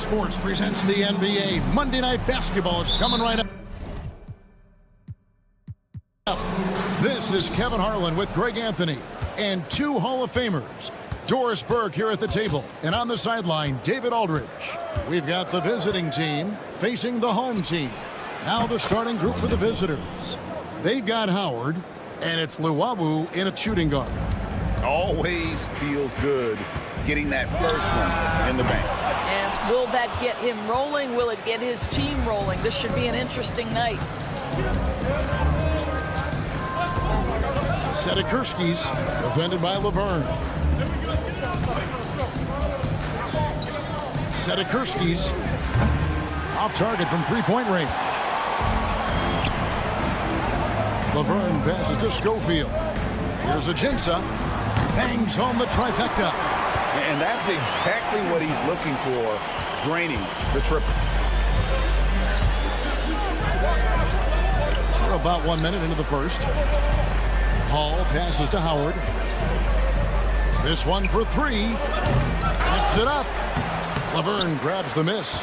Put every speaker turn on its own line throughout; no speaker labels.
Sports presents the NBA Monday Night Basketball. It's coming right up. This is Kevin Harlan with Greg Anthony and two Hall of Famers. Doris Burke here at the table, and on the sideline, David Aldridge. We've got the visiting team facing the home team. Now the starting group for the visitors. They've got Howard, and it's Luwawu in a shooting guard.
Always feels good getting that first one in the bank.
And will that get him rolling? Will it get his team rolling? This should be an interesting night.
Sedikurski's defended by Laverne. Sedikurski's off target from three-point range. Laverne passes to Schofield. Here's Ajinça. Bangs home the trifecta.
And that's exactly what he's looking for, draining the triple.
We're about 1 minute into the first. Hall passes to Howard. This one for three. Tips it up. Laverne grabs the miss.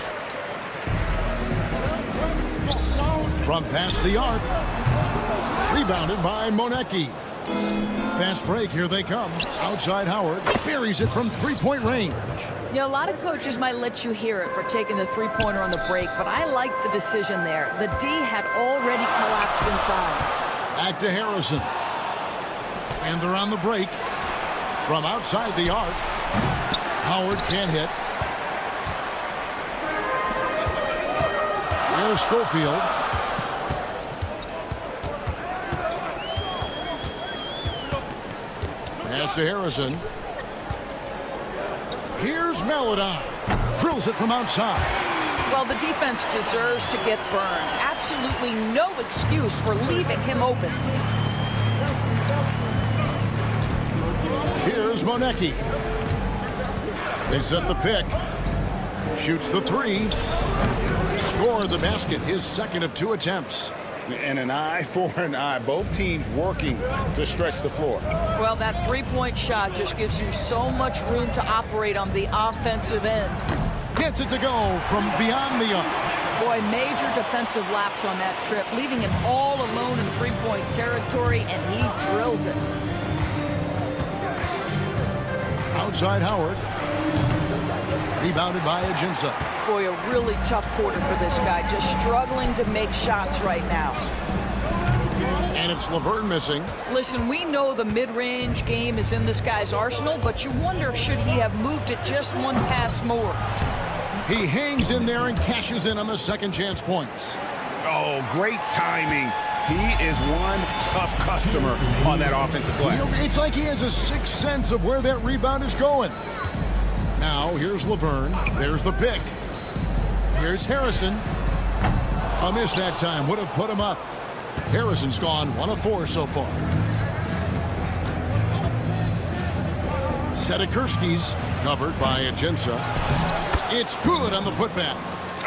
From past the arc. Rebounded by Monecki. Fast break, here they come. Outside Howard, buries it from three-point range.
You know, a lot of coaches might let you hear it for taking the three-pointer on the break, but I like the decision there. The D had already collapsed inside.
Back to Harrison. And they're on the break. From outside the arc. Howard can't hit. Here's Schofield. Pass to Harrison. Here's Melodon. Drills it from outside.
Well, the defense deserves to get burned. Absolutely no excuse for leaving him open.
Here's Monecki. They set the pick. Shoots the three. Score the basket, his second of two attempts.
And an eye for an eye. Both teams working to stretch the floor.
Well, that three-point shot just gives you so much room to operate on the offensive end.
Gets it to go from beyond the arc.
Boy, major defensive lapse on that trip, leaving him all alone in three-point territory, and he drills it.
Outside Howard. Rebounded by Ajinça.
Boy, a really tough quarter for this guy, just struggling to make shots right now.
And it's Laverne missing.
Listen, we know the mid-range game is in this guy's arsenal, but you wonder, should he have moved it just one pass more?
He hangs in there and cashes in on the second chance points.
Oh, great timing. He is one tough customer on that offensive play.
It's like he has a sixth sense of where that rebound is going. Now, here's Laverne. There's the pick. Here's Harrison. A miss that time. Would have put him up. Harrison's gone 1 of 4 so far. Sedikurski's covered by Ajinça. It's good on the putback.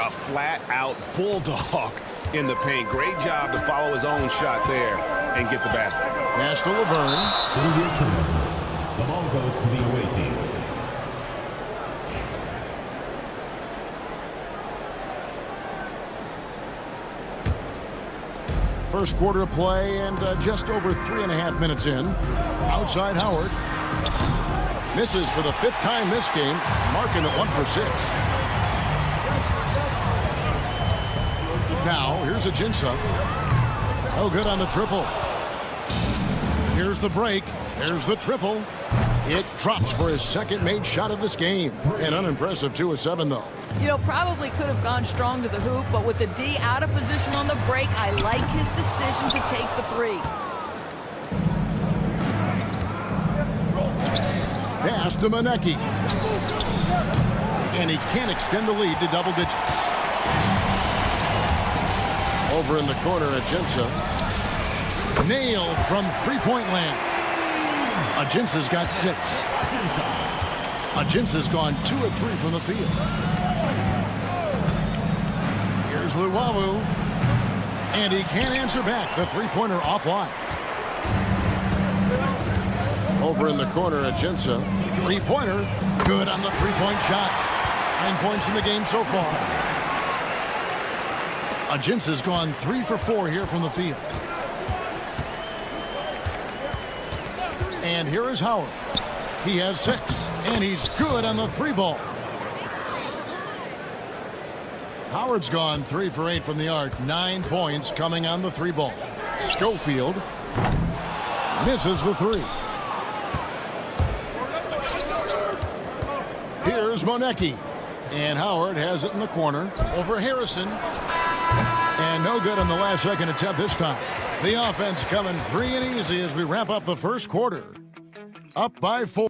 A flat-out bulldog in the paint. Great job to follow his own shot there and get the basket.
Pass to Laverne.
The ball goes to the away team.
First quarter of play and just over 3.5 minutes in. Outside Howard. Misses for the 5th time this game, marking it 1 for 6. Now, here's Ajinça. Oh, good on the triple. Here's the break. There's the triple. It drops for his second made shot of this game. An unimpressive 2 of 7, though.
You know, probably could have gone strong to the hoop, but with the D out of position on the break, I like his decision to take the three.
Pass to Monecki. And he can't extend the lead to double digits. Over in the corner, Ajinça. Nailed from three-point land. Ajinça's got 6. Ajinça's gone 2 of 3 from the field. Here's Luwawu. And he can't answer back. The three-pointer offline. Over in the corner, Ajinça. Three-pointer. Good on the three-point shot. 9 points in the game so far. Agins has gone 3 for 4 here from the field. And here is Howard. He has 6, and he's good on the 3-ball. Howard's gone 3 for 8 from the arc. 9 points coming on the 3-ball. Schofield misses the 3. Here's Monecki. And Howard has it in the corner over Harrison. And no good on the last second attempt this time. The offense coming free and easy as we wrap up the first quarter. Up by 4.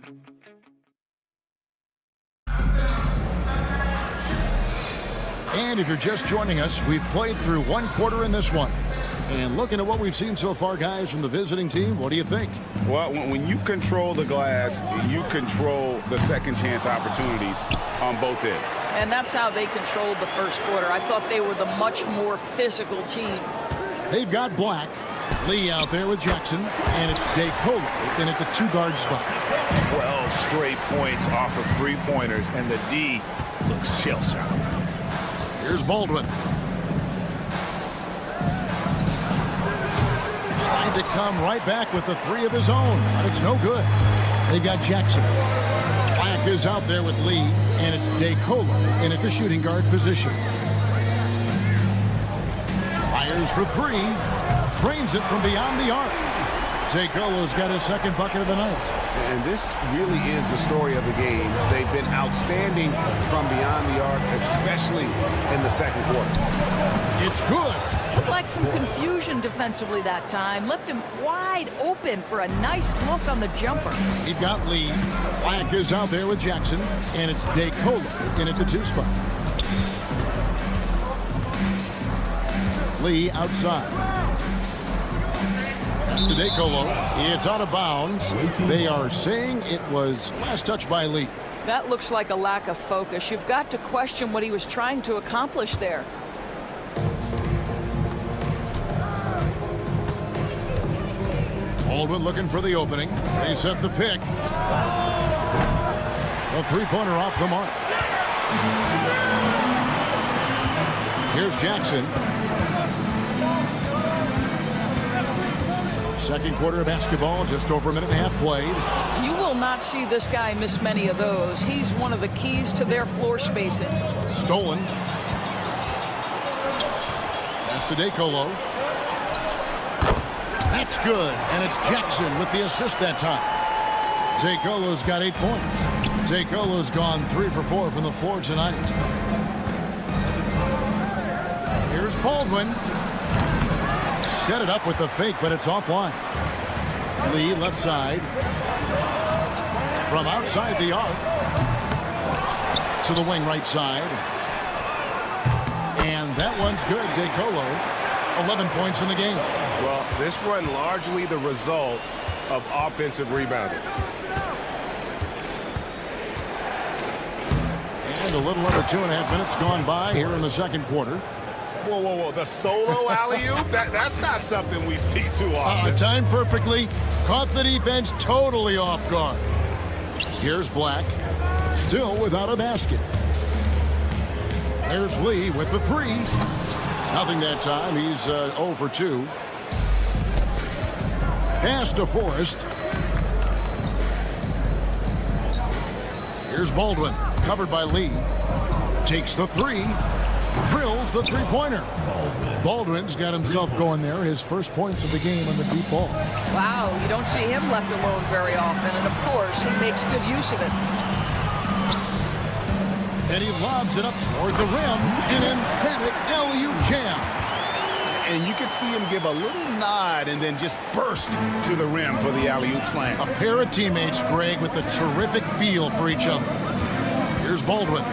And if you're just joining us, we've played through 1 quarter in this one. And looking at what we've seen so far, guys, from the visiting team, what do you think?
Well, when you control the glass, you control the second chance opportunities on both ends.
And that's how they controlled the first quarter. I thought they were the much more physical team.
They've got Black, Lee out there with Jackson, and it's DeColo in at the 2-guard spot.
12 straight points off of 3-pointers, and the D looks shell-shocked.
Here's Baldwin. Trying to come right back with the 3 of his own, but it's no good. They've got Jackson. Black is out there with Lee, and it's DeColo in at the shooting guard position. Fires for 3. Drains it from beyond the arc. DeColo's got his second bucket of the night.
And this really is the story of the game. They've been outstanding from beyond the arc, especially in the second quarter.
It's good.
Looked like some confusion defensively that time. Left him wide open for a nice look on the jumper.
We've got Lee. Black is out there with Jackson, and it's DeColo in at the 2 spot. Lee outside. To DeColo. It's out of bounds. They are saying it was last touch by Lee.
That looks like a lack of focus. You've got to question what he was trying to accomplish there.
Baldwin looking for the opening. They set the pick. A 3-pointer off the mark. Here's Jackson. Second quarter of basketball, just over a minute and a half played.
You will not see this guy miss many of those. He's one of the keys to their floor spacing.
Stolen. Pass to DeColo. That's good, and it's Jackson with the assist that time. DeColo's got 8 points. DeColo's gone 3 for 4 from the floor tonight. Here's Baldwin. Set it up with the fake, but it's offline. Lee left side. From outside the arc. To the wing right side. And that one's good. DeColo, 11 points in the game.
Well, this run largely the result of offensive rebounding.
And a little under 2.5 minutes gone by here in the second quarter.
Whoa, whoa, whoa. The solo alley-oop? That's not something we see too often.
Timed perfectly. Caught the defense totally off guard. Here's Black. Still without a basket. There's Lee with the 3. Nothing that time. He's 0 for 2. Pass to Forrest. Here's Baldwin. Covered by Lee. Takes the 3. Drills the 3-pointer. Baldwin's got himself going there. His first points of the game on the deep ball.
Wow, you don't see him left alone very often. And, of course, he makes good use of it.
And he lobs it up toward the rim. An emphatic alley-oop jam.
And you can see him give a little nod and then just burst to the rim for the alley-oop slam.
A pair of teammates, Greg, with a terrific feel for each other. Here's Baldwin.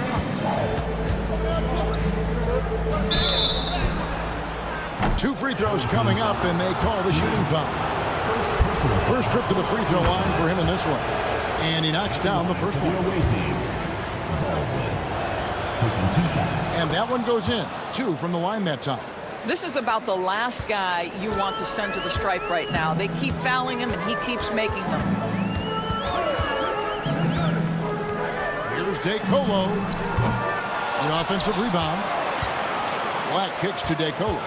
2 free throws coming up, and they call the shooting foul. First trip to the free throw line for him in this one. And he knocks down the first one. And that one goes in. 2 from the line that time.
This is about the last guy you want to send to the stripe right now. They keep fouling him, and he keeps making them.
Here's DeColo. The offensive rebound. Black kicks to DeColo.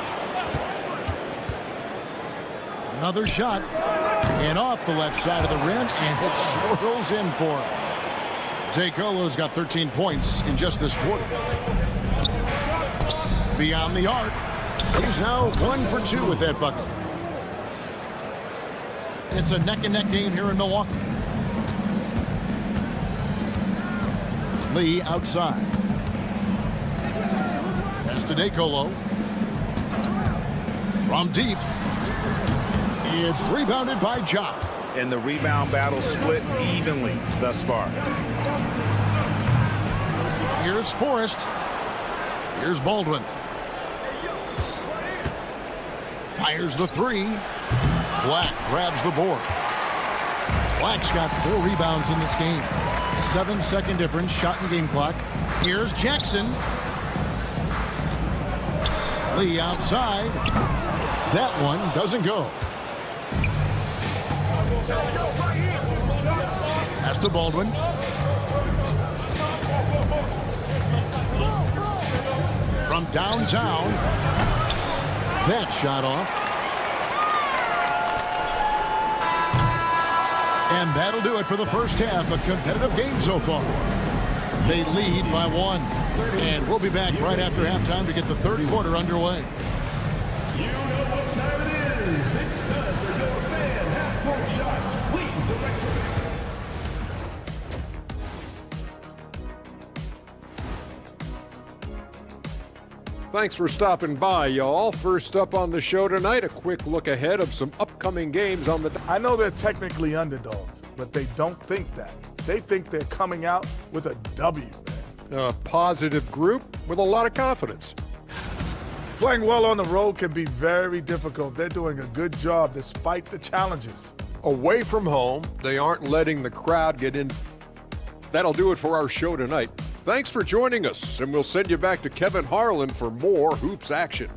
Another shot. And off the left side of the rim, and it swirls in for him. DeColo's got 13 points in just this quarter. Beyond the arc. He's now 1 for 2 with that bucket. It's a neck-and-neck game here in Milwaukee. Lee outside. Pass to DeColo. From deep. It's rebounded by Ja.
And the rebound battle split evenly thus far.
Here's Forrest. Here's Baldwin. Fires the three. Black grabs the board. Black's got 4 rebounds in this game. 7-second difference, shot and game clock. Here's Jackson. Lee outside. That one doesn't go. Pass to Baldwin. From downtown. That shot off. And that'll do it for the first half. A competitive game so far. They lead by 1. And we'll be back right after halftime to get the third quarter underway.
You know what time it is. It's time for your fan half-court shots. Please direct your...
Thanks for stopping by, y'all. First up on the show tonight, a quick look ahead of some upcoming games on the...
I know they're technically underdogs, but they don't think that. They think they're coming out with a W, man.
A positive group with a lot of confidence.
Playing well on the road can be very difficult. They're doing a good job despite the challenges.
Away from home, they aren't letting the crowd get in. That'll do it for our show tonight. Thanks for joining us, and we'll send you back to Kevin Harlan for more hoops action.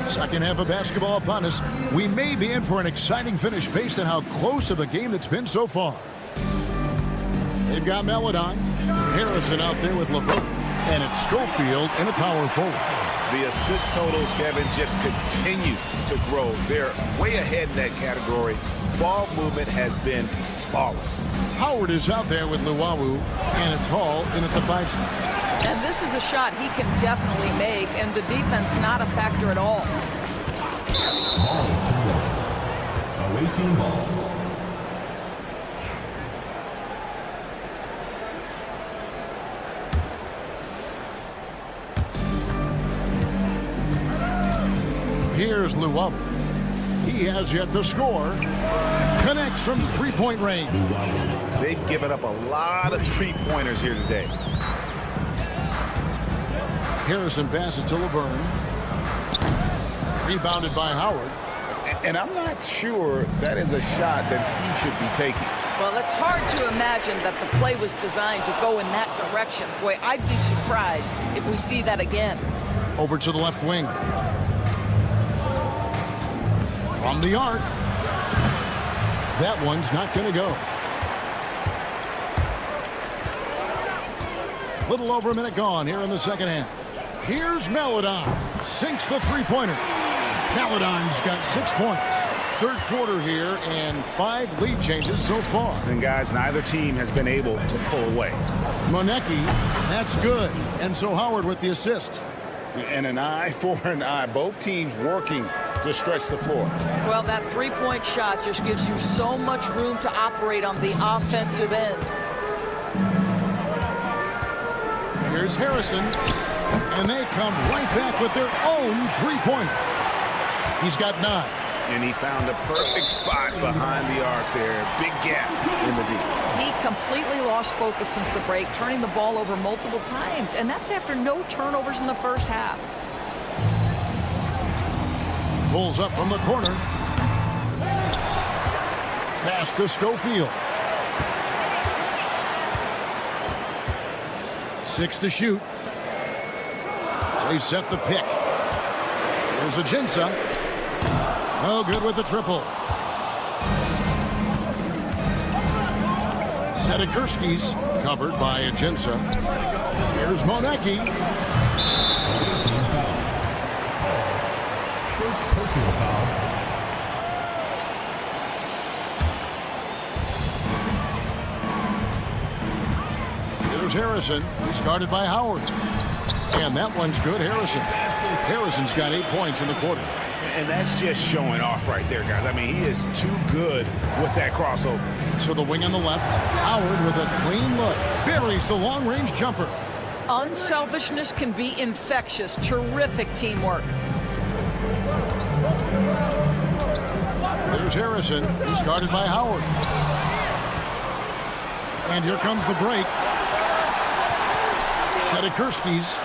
Second half of basketball upon us. We may be in for an exciting finish based on how close of a game it's been so far. They've got Meladon. Harrison out there with LeVert. And it's Schofield in a power forward.
The assist totals, Kevin, just continue to grow. They're way ahead in that category. Ball movement has been flawless.
Howard is out there with Luwawu, and it's Hall in at the 5 spot.
And this is a shot he can definitely make, and the defense not a factor at all.
Ball is coming up. Away team ball.
Here's Luwawu. He has yet to score. Connects from three-point range.
They've given up a lot of three-pointers here today.
Harrison passes to Laverne. Rebounded by Howard.
And I'm not sure that is a shot that he should be taking.
Well, it's hard to imagine that the play was designed to go in that direction. Boy, I'd be surprised if we see that again.
Over to the left wing. From the arc. That one's not going to go. Little over a minute gone here in the second half. Here's Meladon. Sinks the three-pointer. Meladon's got 6 points. Third quarter here and 5 lead changes so far.
And guys, neither team has been able to pull away.
Monecki, that's good. And so Howard with the assist.
And an eye for an eye. Both teams working to stretch the floor.
Well, that three-point shot just gives you so much room to operate on the offensive end.
Here's Harrison, and they come right back with their own three-pointer. He's got 9.
And he found a perfect spot behind the arc there. Big gap in the deep.
He completely lost focus since the break, turning the ball over multiple times, and that's after no turnovers in the first half.
Pulls up from the corner. Pass to Schofield. 6 to shoot. They set the pick. Here's Ajinça. No good with the triple. Sedikurski's covered by Ajinça. Here's Monecki.
First personal foul.
Here's Harrison. He's guarded by Howard. And that one's good. Harrison's got 8 points in the quarter.
And that's just showing off right there, guys. I mean, he is too good with that crossover.
So the wing on the left. Howard with a clean look. Buries the long-range jumper.
Unselfishness can be infectious. Terrific teamwork.
There's Harrison. He's guarded by Howard. And here comes the break. Sedikurski's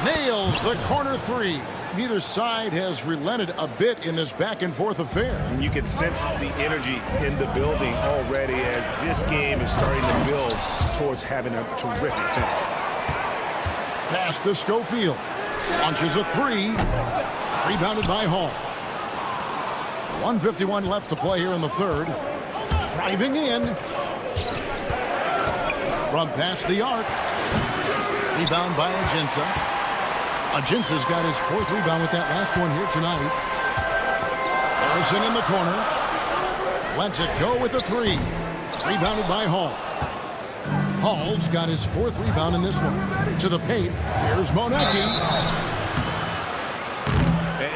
nails the corner three. Neither side has relented a bit in this back-and-forth affair.
And you can sense the energy in the building already as this game is starting to build towards having a terrific finish.
Pass to Schofield. Launches a three. Rebounded by Hall. 1:51 left to play here in the third. Driving in. From past the arc. Rebound by Ajinça. Ajinça's got his 4th rebound with that last one here tonight. Harrison in the corner. Lets it go with a three. Rebounded by Hall. Hall's got his 4th rebound in this one. To the paint. Here's Monecki.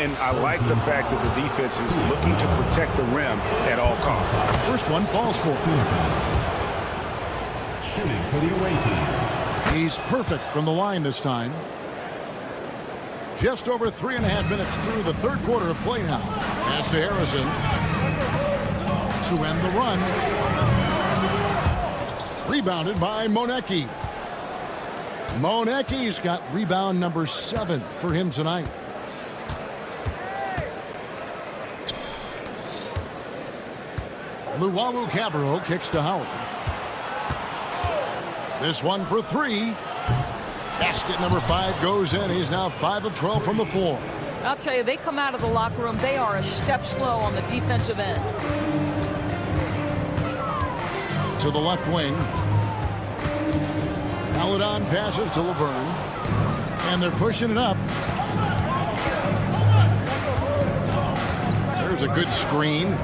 And I like the fact that the defense is looking to protect the rim at all costs.
First one falls for.
Shooting for the away team.
He's perfect from the line this time. Just over 3.5 minutes through the third quarter of play now. Pass to Harrison. To end the run. Rebounded by Monecki. Monecki's got rebound number 7 for him tonight. Luwawu-Cabarrot kicks to Howard. This one for 3. Basket number 5 goes in. He's now 5 of 12 from the floor.
I'll tell you, they come out of the locker room, they are a step slow on the defensive end.
To the left wing. Paladon passes to Laverne. And they're pushing it up. There's a good screen.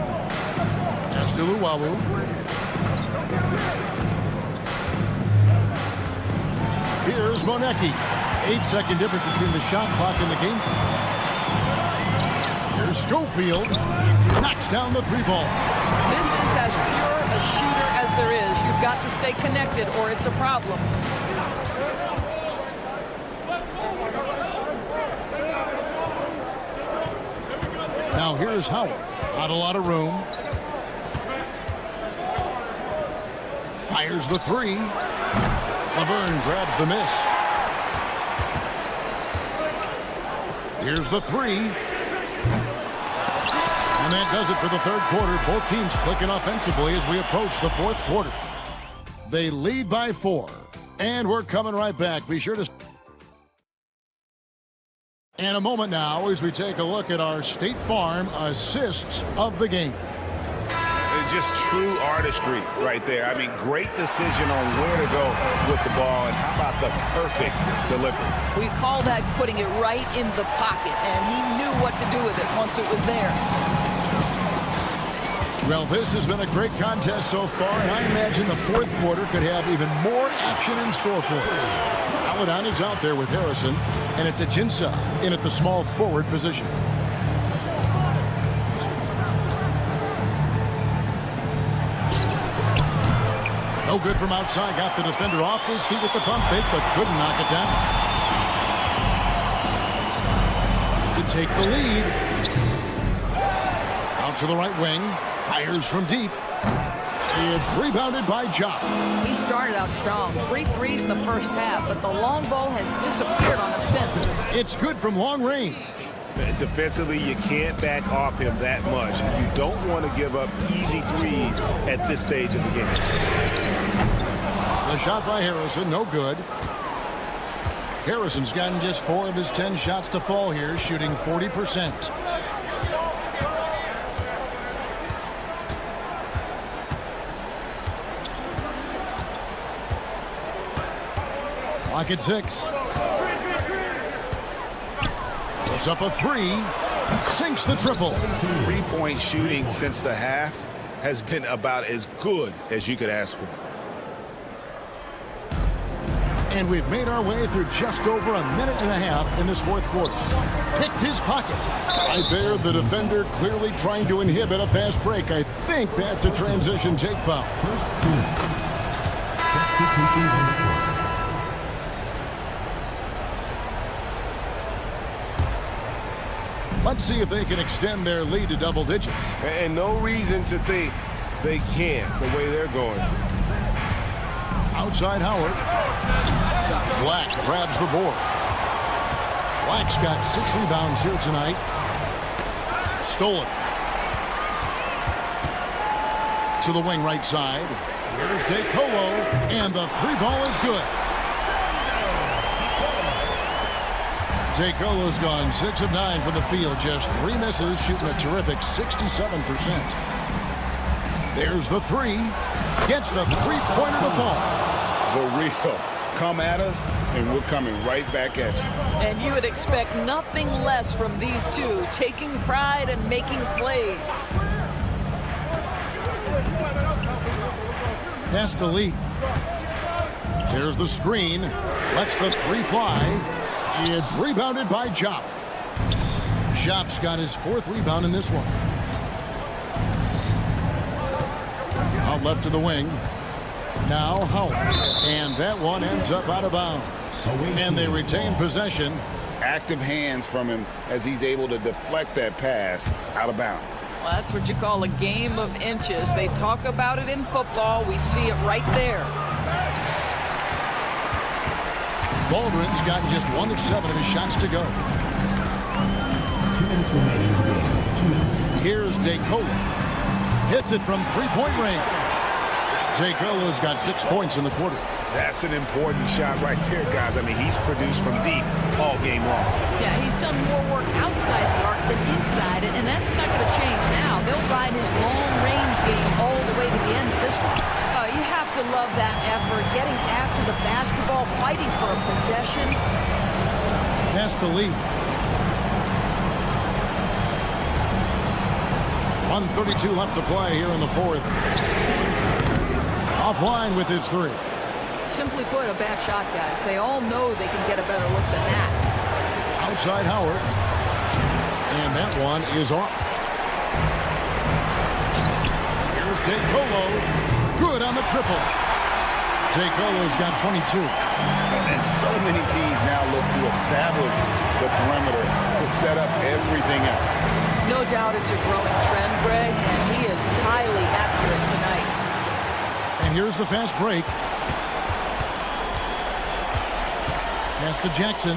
Pass to Luwawu. Here's Monecki. 8-second difference between the shot clock and the game clock. Here's Schofield. Knocks down the 3-ball.
This is as pure a shooter as there is. You've got to stay connected or it's a problem.
Now here's Howard. Not a lot of room. Fires the 3. Laverne grabs the miss. Here's the 3. And that does it for the third quarter. Both teams clicking offensively as we approach the fourth quarter. They lead by 4. And we're coming right back. Be sure to... In a moment now as we take a look at our State Farm assists of the game.
It's just true artistry right there. I mean, great decision on where to go with the ball, and how about the perfect delivery?
We call that putting it right in the pocket, and he knew what to do with it once it was there.
Well, this has been a great contest so far, and I imagine the fourth quarter could have even more action in store for us. Paladon is out there with Harrison, and it's Ajinça in at the small forward position. No good from outside. Got the defender off his feet with the pump fake, but couldn't knock it down. To take the lead. Out to the right wing. Fires from deep. It's rebounded by Jock.
He started out strong. 3 threes in the first half, but the long ball has disappeared on him since.
It's good from long range.
Defensively, you can't back off him that much. You don't want to give up easy threes at this stage of the game.
The shot by Harrison, no good. Harrison's gotten just 4 of his 10 shots to fall here, shooting 40%. Clock at 6. Puts up a 3. Sinks the triple.
3-point shooting since the half has been about as good as you could ask for.
And we've made our way through just over a minute and a half in this fourth quarter. Picked his pocket. Right there, the defender clearly trying to inhibit a fast break. I think that's a transition take foul.
First team. Substitution on the court.
Let's see if they can extend their lead to double digits.
And no reason to think they can't the way they're going.
Outside Howard. Black grabs the board. Black's got 6 rebounds here tonight. Stolen. To the wing right side. Here's DeColo, and the 3-ball is good. DeColo's gone 6 of 9 from the field, just 3 misses, shooting a terrific 67%. There's the 3. Gets the 3-pointer to fall.
The real. Come at us, and we're coming right back at you.
And you would expect nothing less from these two, taking pride and making plays.
Pass to Lee. There's the screen. Lets the 3 fly. It's rebounded by Jop. Jop's got his 4th rebound in this one. Out left to the wing. Now Howard. And that one ends up out of bounds. And they retain possession.
Active hands from him as he's able to deflect that pass out of bounds.
Well, that's what you call a game of inches. They talk about it in football. We see it right there.
Baldwin's gotten just 1 of 7 of his shots to go.
2 minutes remaining in the game. 2 minutes.
Here's DeColo. Hits it from 3-point range. DeColo's got 6 points in the quarter.
That's an important shot right there, guys. I mean, he's produced from deep all game long.
Yeah, he's done more work outside the arc than inside it, and that's not going to change now. They'll ride his long-range game all the way to the end of this one. You have to love that effort, getting after the basketball, fighting for a possession.
Pass to Lee. 1:32 left to play here in the fourth. Offline with his 3.
Simply put, a bad shot, guys. They all know they can get a better look than that.
Outside Howard. And that one is off. Here's DeColo. Good on the triple. DeColo's got 22.
And so many teams now look to establish the perimeter to set up everything else.
No doubt it's a growing trend, Greg, and he is highly accurate tonight.
And here's the fast break. Pass to Jackson.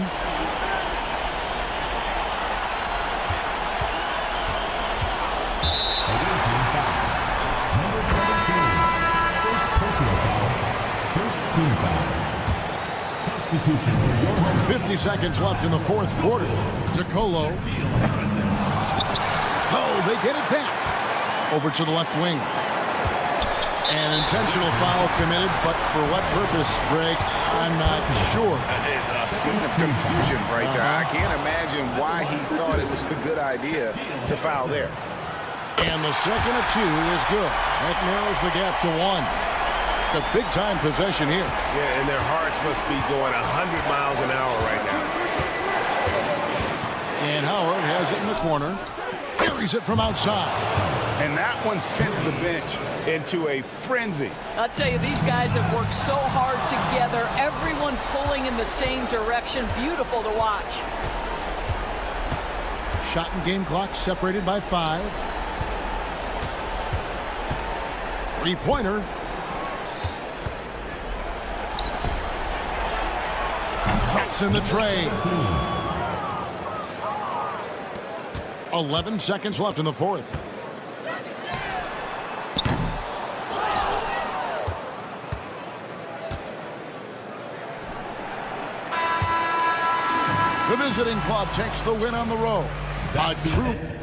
Number 17. First personal foul. First team foul. Substitution for your home.
50 seconds left in the fourth quarter. DeColo. Oh, they get it back. Over to the left wing. An intentional foul committed, but for what purpose, Greg? I'm not sure.
A scene of confusion right there. I can't imagine why he thought it was a good idea to foul there.
And the second of 2 is good. That narrows the gap to 1. A big-time possession here.
Yeah, and their hearts must be going 100 miles an hour right now.
And Howard has it in the corner. Carries it from outside.
And that one sends the bench into a frenzy.
I'll tell you, these guys have worked so hard together. Everyone pulling in the same direction. Beautiful to watch.
Shot and game clock separated by 5. 3-pointer. Drops in the tray. 11 seconds left in the fourth. visiting club takes the win on the road. A true...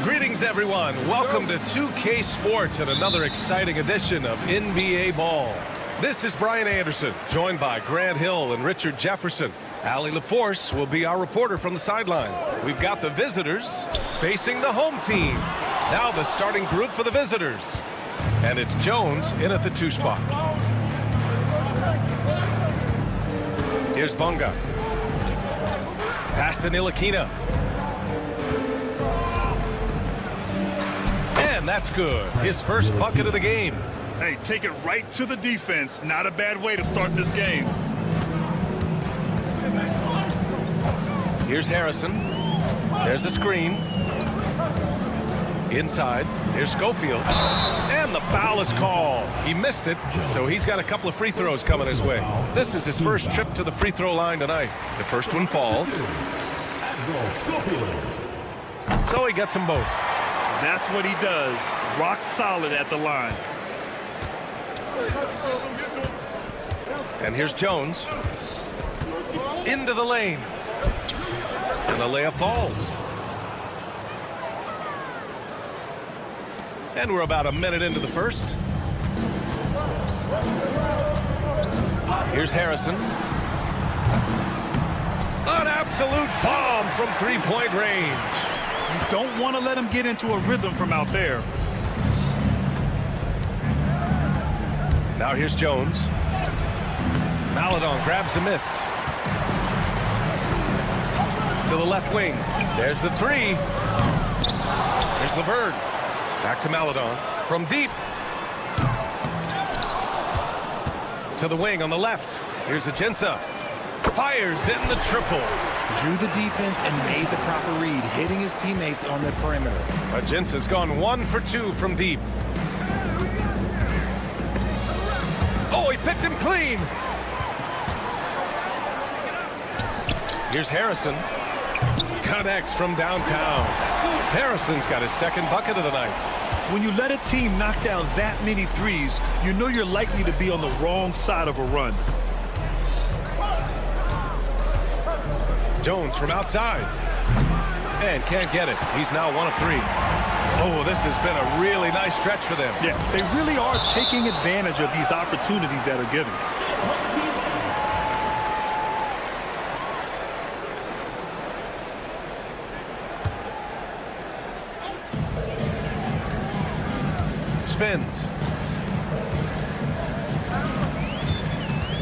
Greetings, everyone. Welcome to 2K Sports and another exciting edition of NBA Ball. This is Brian Anderson, joined by Grant Hill and Richard Jefferson. Allie LaForce will be our reporter from the sideline. We've got the visitors facing the home team. Now the starting group for the visitors. And it's Jones in at the 2 spot. Here's Bunga. Pass to Ntilikina. And that's good. His first bucket of the game.
Hey, take it right to the defense. Not a bad way to start this game.
Here's Harrison. There's a screen. Inside. Here's Schofield. And the foul is called. He missed it, so he's got a couple of free throws coming his way. This is his first trip to the free throw line tonight. The first one falls. So he gets them both.
That's what he does. Rock solid at the line.
And here's Jones. Into the lane. And the layup falls. And we're about a minute into the first. Here's Harrison. An absolute bomb from three-point range.
You don't want to let him get into a rhythm from out there.
Now here's Jones. Maladon grabs the miss. To the left wing. There's the three. There's LeVert. Back to Maladon. From deep. To the wing on the left. Here's Ajinça. Fires in the triple.
Drew the defense and made the proper read, hitting his teammates on the perimeter.
Ajinça's gone 1 for 2 from deep. Oh, he picked him clean. Here's Harrison. Connects from downtown. Harrison's got his second bucket of the night.
When you let a team knock down that many threes, you know you're likely to be on the wrong side of a run.
Jones from outside. And can't get it. He's now 1 of 3. Oh, this has been a really nice stretch for them.
Yeah, they really are taking advantage of these opportunities that are given.
Spins.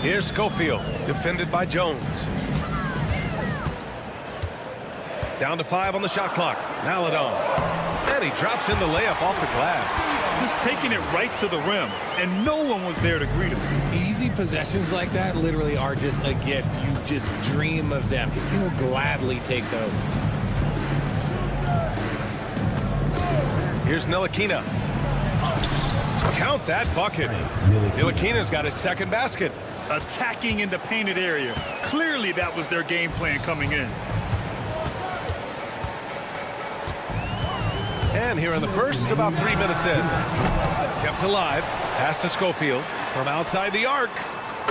Here's Schofield, defended by Jones. Down to 5 on the shot clock. Maladon. And he drops in the layup off the glass.
Just taking it right to the rim, and no one was there to greet him.
Easy possessions like that literally are just a gift. You just dream of them. He'll gladly take those.
Here's Ntilikina. Count that bucket. Ntilikina's got his second basket.
Attacking in the painted area. Clearly that was their game plan coming in.
And here in the first, about 3 minutes in. Kept alive. Pass to Schofield. From outside the arc.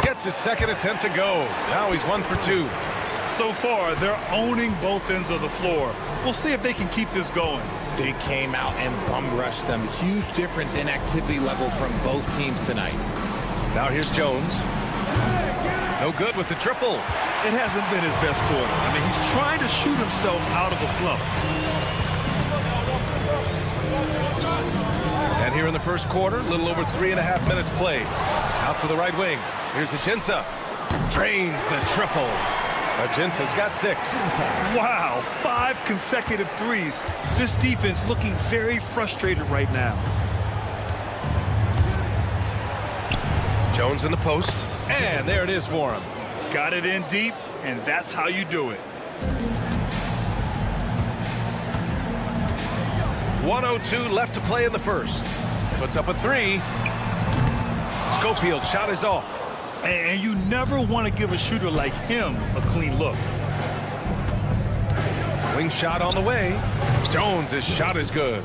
Gets his second attempt to go. Now he's 1 for 2.
So far, they're owning both ends of the floor. We'll see if they can keep this going.
They came out and bum rushed them. Huge difference in activity level from both teams tonight.
Now here's Jones. No good with the triple.
It hasn't been his best quarter. I mean, he's trying to shoot himself out of a slump.
And here in the first quarter, a little over 3.5 minutes played. Out to the right wing. Here's Ajinça. Drains the triple. Ajinça's got 6.
Wow, 5 consecutive threes. This defense looking very frustrated right now.
Jones in the post. And there it is for him.
Got it in deep, and that's how you do it.
1:02 left to play in the first. Puts up a 3. Schofield shot is off.
And you never want to give a shooter like him a clean look.
Wing shot on the way. Jones' shot is good.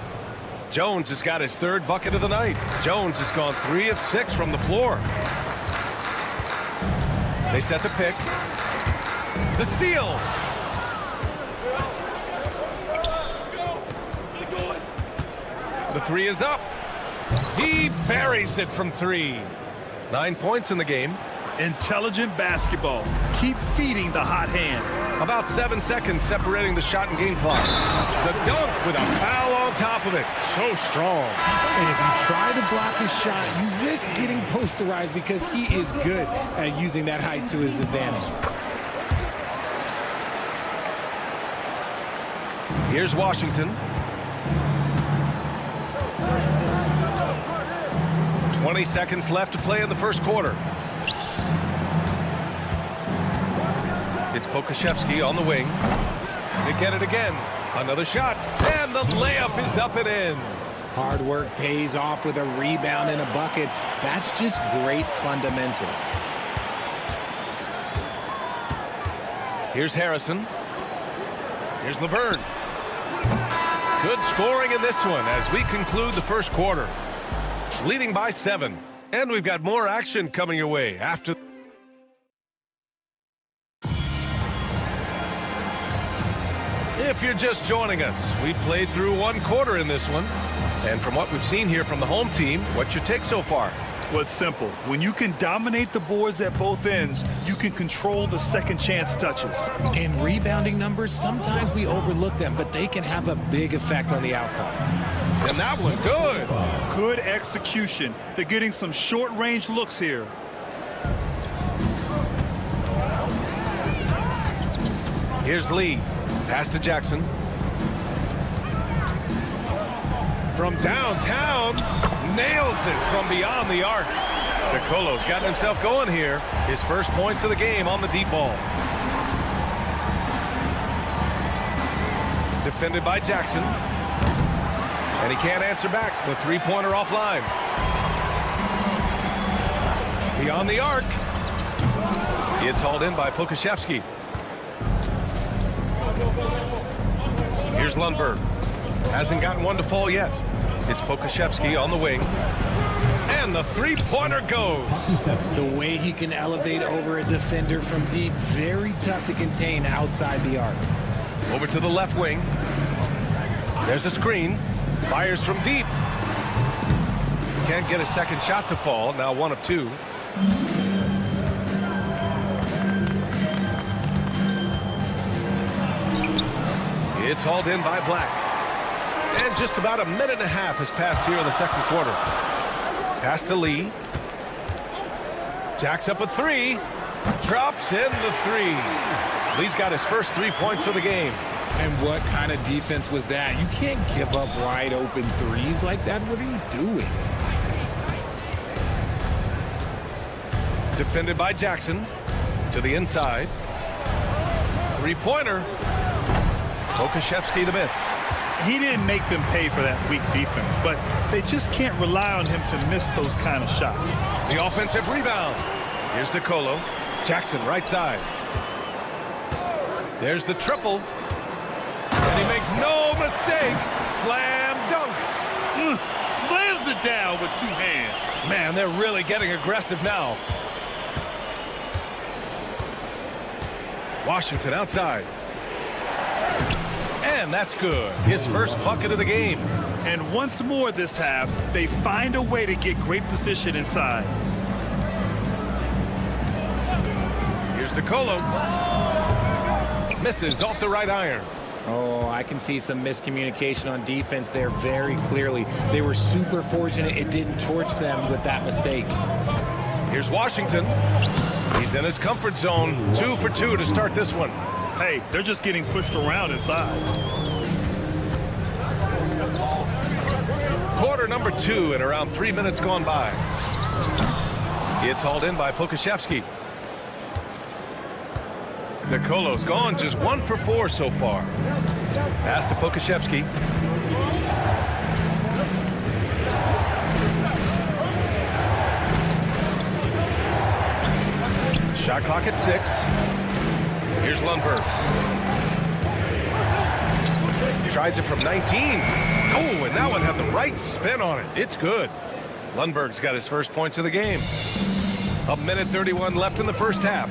Jones has got his 3rd bucket of the night. Jones has gone 3 of 6 from the floor. They set the pick. The steal. The three is up. He buries it from three. 9 points in the game.
Intelligent basketball. Keep feeding the hot hand.
About 7 seconds separating the shot and game clock. The dunk with a foul on top of it. So strong.
And if you try to block his shot, you risk getting posterized because he is good at using that height to his advantage.
Here's Washington. 20 seconds left to play in the first quarter. It's Pokashevsky on the wing. They get it again. Another shot. And the layup is up and in.
Hard work pays off with a rebound and a bucket. That's just great fundamentals.
Here's Harrison. Here's Laverne. Good scoring in this one as we conclude the first quarter. Leading by 7. And we've got more action coming your way after. If you're just joining us, we played through one quarter in this one. And from what we've seen here from the home team, what's your take so far?
Well, it's simple. When you can dominate the boards at both ends, you can control the second chance touches.
In rebounding numbers, sometimes we overlook them, but they can have a big effect on the outcome.
And that one, good.
Good execution. They're getting some short-range looks here.
Here's Lee. Pass to Jackson. From downtown, nails it from beyond the arc. DeColo's got himself going here. His first points of the game on the deep ball. Defended by Jackson. And he can't answer back. The three-pointer offline. Beyond the arc. It's hauled in by Pokashevsky. Here's Lundberg. Hasn't gotten one to fall yet. It's Pokashevsky on the wing. And the three-pointer goes.
The way he can elevate over a defender from deep, very tough to contain outside the arc.
Over to the left wing. There's a screen. Fires from deep. Can't get a second shot to fall. Now 1 of 2. It's hauled in by Black. And just about a minute and a half has passed here in the second quarter. Pass to Lee. Jacks up a 3. Drops in the 3. Lee's got his first 3 points of the game.
And what kind of defense was that? You can't give up wide open threes like that. What are you doing?
Defended by Jackson. To the inside. Three-pointer. Pokashevsky the miss.
He didn't make them pay for that weak defense, but they just can't rely on him to miss those kind of shots.
The offensive rebound. Here's DeColo. Jackson right side. There's the triple. And he makes no mistake. Slam dunk.
Slams it down with 2 hands.
Man, they're really getting aggressive now. Washington outside. And that's good. His first bucket of the game.
And once more this half, they find a way to get great position inside.
Here's DeColo. Misses off the right iron.
Oh, I can see some miscommunication on defense there very clearly. They were super fortunate it didn't torch them with that mistake.
Here's Washington. He's in his comfort zone. 2 for 2 to start this one.
Hey, they're just getting pushed around inside.
Quarter number 2 and around 3 minutes gone by. It's hauled in by Pokashevsky. DeColo's gone just 1 for 4 so far. Pass to Pokashevsky. Shot clock at 6. Here's Lundberg. Tries it from 19. Oh, and that one had the right spin on it. It's good. Lundberg's got his first points of the game. 1:31 left in the first half.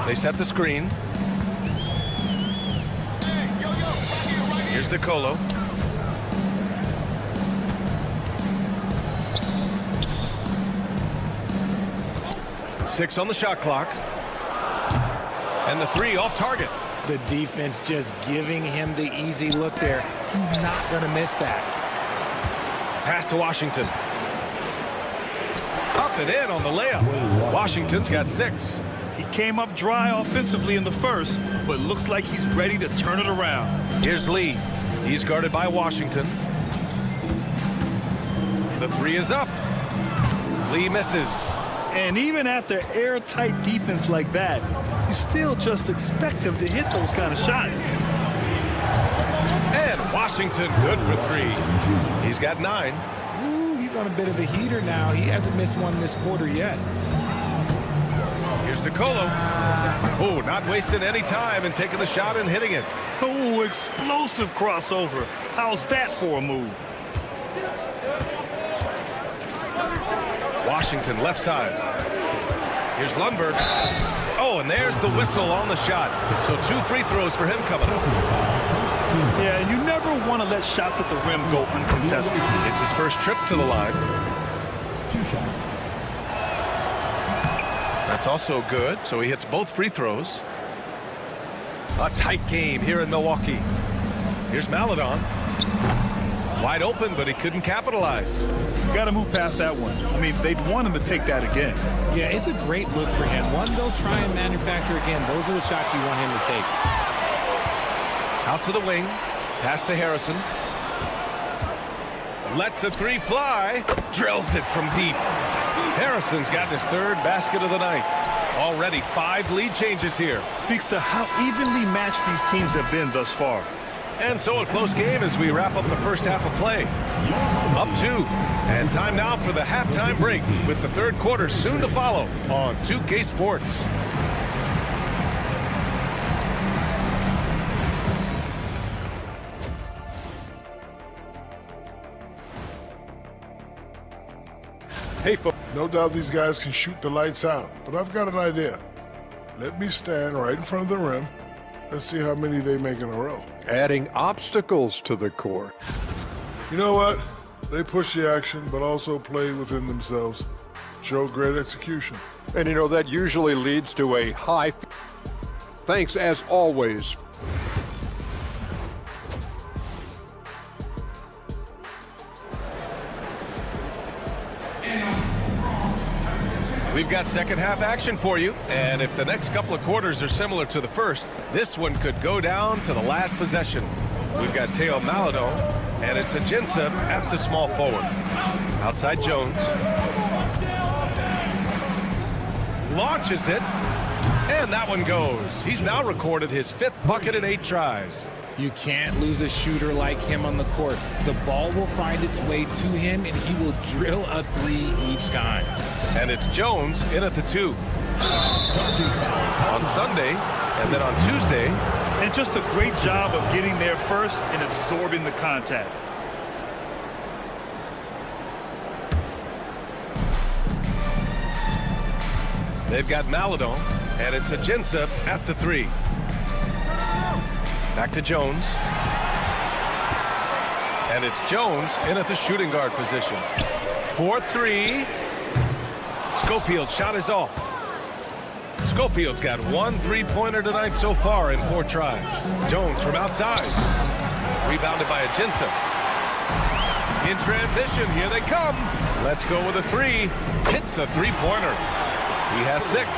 They set the screen. Here's DeColo. 6 on the shot clock. And the 3 off target.
The defense just giving him the easy look there. He's not going to miss that.
Pass to Washington. Up and in on the layup. Washington's got 6.
He came up dry offensively in the first, but looks like he's ready to turn it around.
Here's Lee. He's guarded by Washington. The 3 is up. Lee misses.
And even after airtight defense like that, you still just expect him to hit those kind of shots.
And Washington good for 3. He's got 9.
Ooh, he's on a bit of a heater now. He hasn't missed one this quarter yet.
Here's DeColo. Oh, not wasting any time and taking the shot and hitting it.
Oh, explosive crossover. How's that for a move?
Washington left side. Here's Lundberg. Oh, and there's the whistle on the shot. So 2 free throws for him coming up.
Yeah, and you never want to let shots at the rim go uncontested.
It's his first trip to the line.
2 shots.
That's also good, so he hits both free throws. A tight game here in Milwaukee. Here's Maladon. Wide open, but he couldn't capitalize.
You got to move past that one. I mean, they'd want him to take that again.
Yeah, it's a great look for him. One they'll try and manufacture again. Those are the shots you want him to take.
Out to the wing. Pass to Harrison. Lets the 3 fly. Drills it from deep. Harrison's got his 3rd basket of the night. Already 5 lead changes here.
Speaks to how evenly matched these teams have been thus far.
And so a close game as we wrap up the first half of play. Up 2. And time now for the halftime break with the 3rd quarter soon to follow on 2K Sports.
Hey, folks.
No doubt these guys can shoot the lights out, but I've got an idea. Let me stand right in front of the rim. Let's see how many they make in a row.
Adding obstacles to the court.
You know what? They push the action, but also play within themselves. Show great execution.
And you know, that usually leads to a high. Thanks as always.
We've got second half action for you, and if the next couple of quarters are similar to the first, this one could go down to the last possession. We've got Teo Maladon, and it's Ajinça at the small forward. Outside Jones. Launches it, and that one goes. He's now recorded his 5th bucket in 8 tries.
You can't lose a shooter like him on the court. The ball will find its way to him, and he will drill a 3 each time.
And it's Jones in at the 2. On Sunday, and then on Tuesday.
And just a great job of getting there first and absorbing the contact.
They've got Maladon, and it's Ajinça at the 3. Back to Jones. And it's Jones in at the shooting guard position. 4-3. Schofield's shot is off. Schofield's got 1 3-pointer tonight so far in 4 tries. Jones from outside. Rebounded by Ajinça. In transition, here they come. Let's go with a 3. Hits a 3-pointer. He has 6.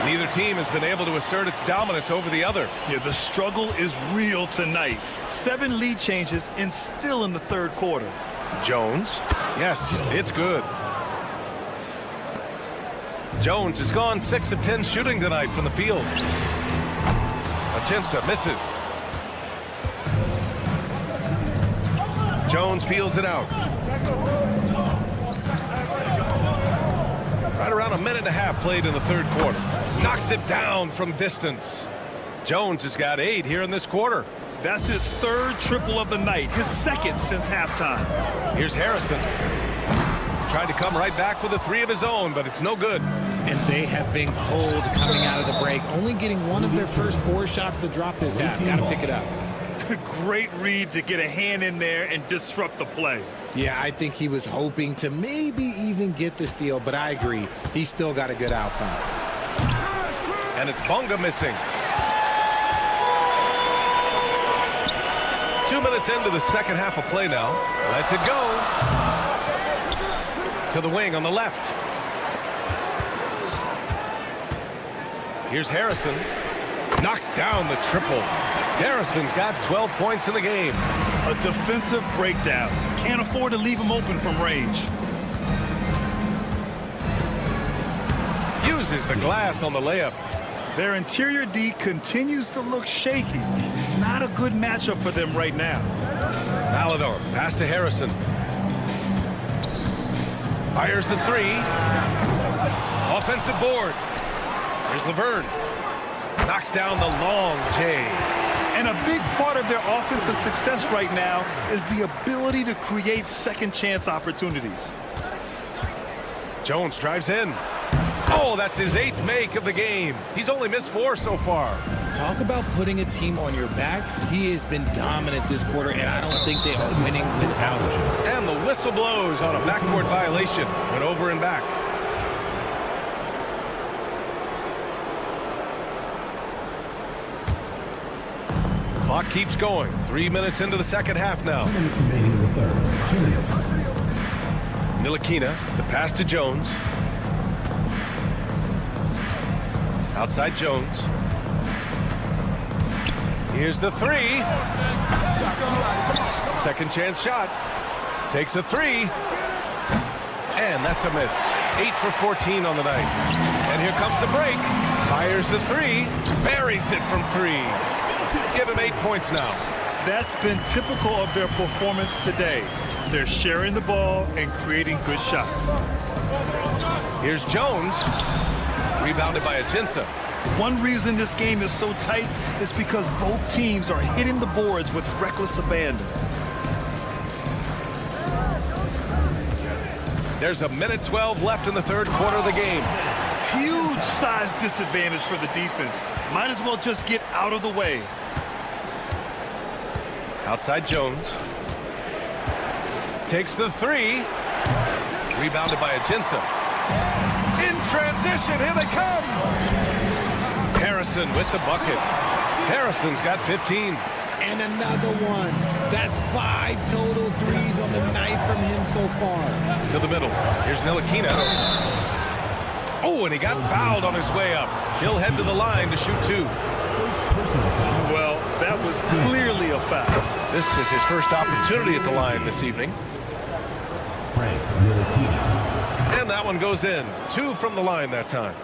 Neither team has been able to assert its dominance over the other.
Yeah, the struggle is real tonight. 7 lead changes and still in the 3rd quarter.
Jones. Yes, it's good. Jones has gone 6 of 10 shooting tonight from the field. Ajinça misses. Jones feels it out. Right around a minute and a half played in the 3rd quarter. Knocks it down from distance. Jones has got 8 here in this quarter.
That's his 3rd triple of the night, his 2nd since halftime.
Here's Harrison. Tried to come right back with a 3 of his own, but it's no good.
And they have been cold coming out of the break, only getting one of their first 4 shots to drop this half. Got to pick it up.
Great read to get a hand in there and disrupt the play.
Yeah, I think he was hoping to maybe even get the steal, but I agree. He still got a good outcome.
And it's Bonga missing. 2 minutes into the second half of play now. Lets it go. To the wing on the left. Here's Harrison. Knocks down the triple. Harrison's got 12 points in the game.
A defensive breakdown. Can't afford to leave him open from range.
Uses the glass on the layup.
Their interior D continues to look shaky. Not a good matchup for them right now.
Maladon, pass to Harrison. Fires the three. Offensive board. Here's Laverne. Knocks down the long J.
And a big part of their offensive success right now is the ability to create second chance opportunities.
Jones drives in. Oh, that's his 8th make of the game. He's only missed 4 so far.
Talk about putting a team on your back. He has been dominant this quarter, and I don't think they are winning without him.
And the whistle blows on a backcourt violation. Went over and back. Clock keeps going. 3 minutes into the second half now.
2 minutes remaining in the third. 2 minutes.
Ntilikina, the pass to Jones. Outside Jones. Here's the three. Second chance shot. Takes a three. And that's a miss. 8 for 14 on the night. And here comes the break. Fires the three. Buries it from 3. Give him 8 points now.
That's been typical of their performance today. They're sharing the ball and creating good shots.
Here's Jones. Rebounded by Ajinça.
One reason this game is so tight is because both teams are hitting the boards with reckless abandon.
There's a minute 12 left in the third quarter of the game.
Huge size disadvantage for the defense. Might as well just get out of the way.
Outside Jones. Takes the three. Rebounded by Ajinça. In transition, here they come. Harrison with the bucket. Harrison's got 15.
And another one. That's 5 total threes on the night from him so far.
To the middle. Here's Ntilikina. Oh, and he got fouled on his way up. He'll head to the line to shoot 2.
Well, that was clearly a foul.
This is his first opportunity at the line this evening. And that one goes in. 2 from the line that time.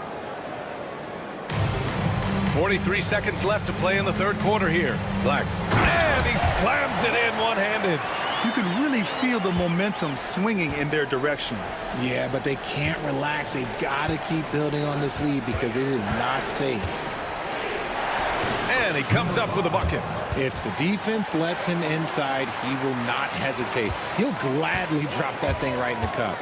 43 seconds left to play in the third quarter here. Black. And he slams it in one-handed.
You can really feel the momentum swinging in their direction.
Yeah, but they can't relax. They've got to keep building on this lead because it is not safe.
And he comes up with a bucket.
If the defense lets him inside, he will not hesitate. He'll gladly drop that thing right in the cup.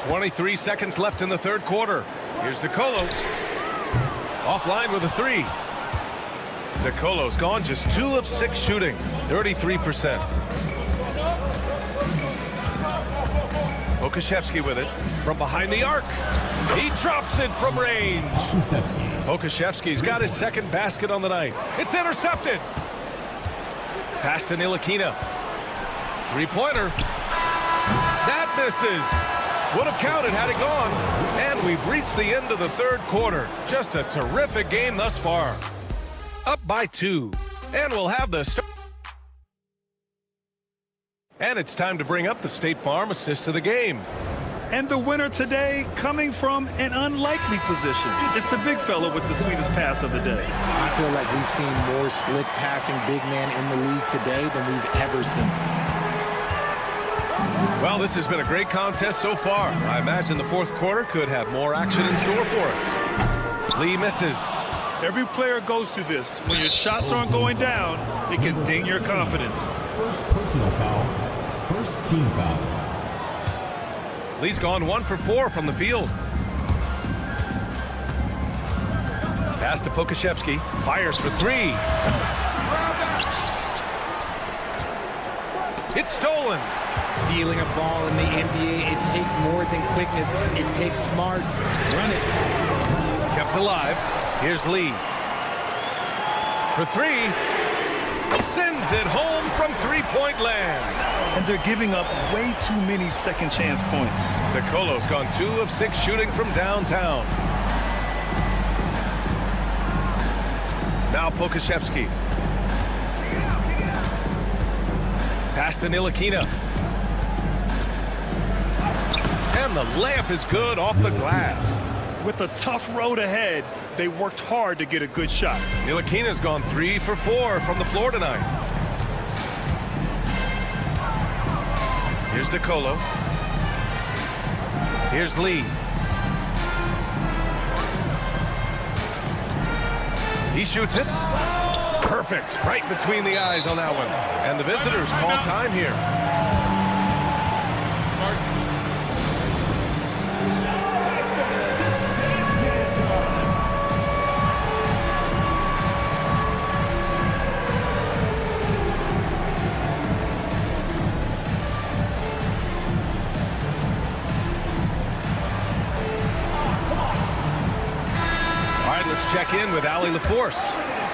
23 seconds left in the third quarter. Here's DeColo. Offline with a three. DeColo's gone just 2 of 6 shooting, 33%. Okashevsky with it from behind the arc. He drops it from range. Okashevsky's got his second basket on the night. It's intercepted. Pass to Ntilikina. Three-pointer. That misses. Would have counted had it gone. And we've reached the end of the third quarter. Just a terrific game thus far. Up by 2. And we'll have the start. And it's time to bring up the State Farm assist of the game.
And the winner today coming from an unlikely position. It's the big fella with the sweetest pass of the day.
I feel like we've seen more slick passing big man in the league today than we've ever seen.
Well, this has been a great contest so far. I imagine the fourth quarter could have more action in store for us. Lee misses.
Every player goes through this. When your shots aren't going down, it can ding your confidence.
First personal foul. First team foul.
Lee's gone 1 for 4 from the field. Pass to Pokashevsky. Fires for three. It's stolen.
Stealing a ball in the NBA, it takes more than quickness. It takes smarts. Run it.
Kept alive. Here's Lee. For three. Sends it home from three-point land.
And they're giving up way too many second chance points.
The Colo's gone 2 of 6 shooting from downtown. Now Pokashevsky. Pass to Ntilikina. And the layup is good off the glass.
With a tough road ahead, they worked hard to get a good shot.
Ntilikina's gone 3 for 4 from the floor tonight. Here's DeColo. Here's Lee. He shoots it. Perfect. Right between the eyes on that one. And the visitors call time here. All right, let's check in with Allie LaForce.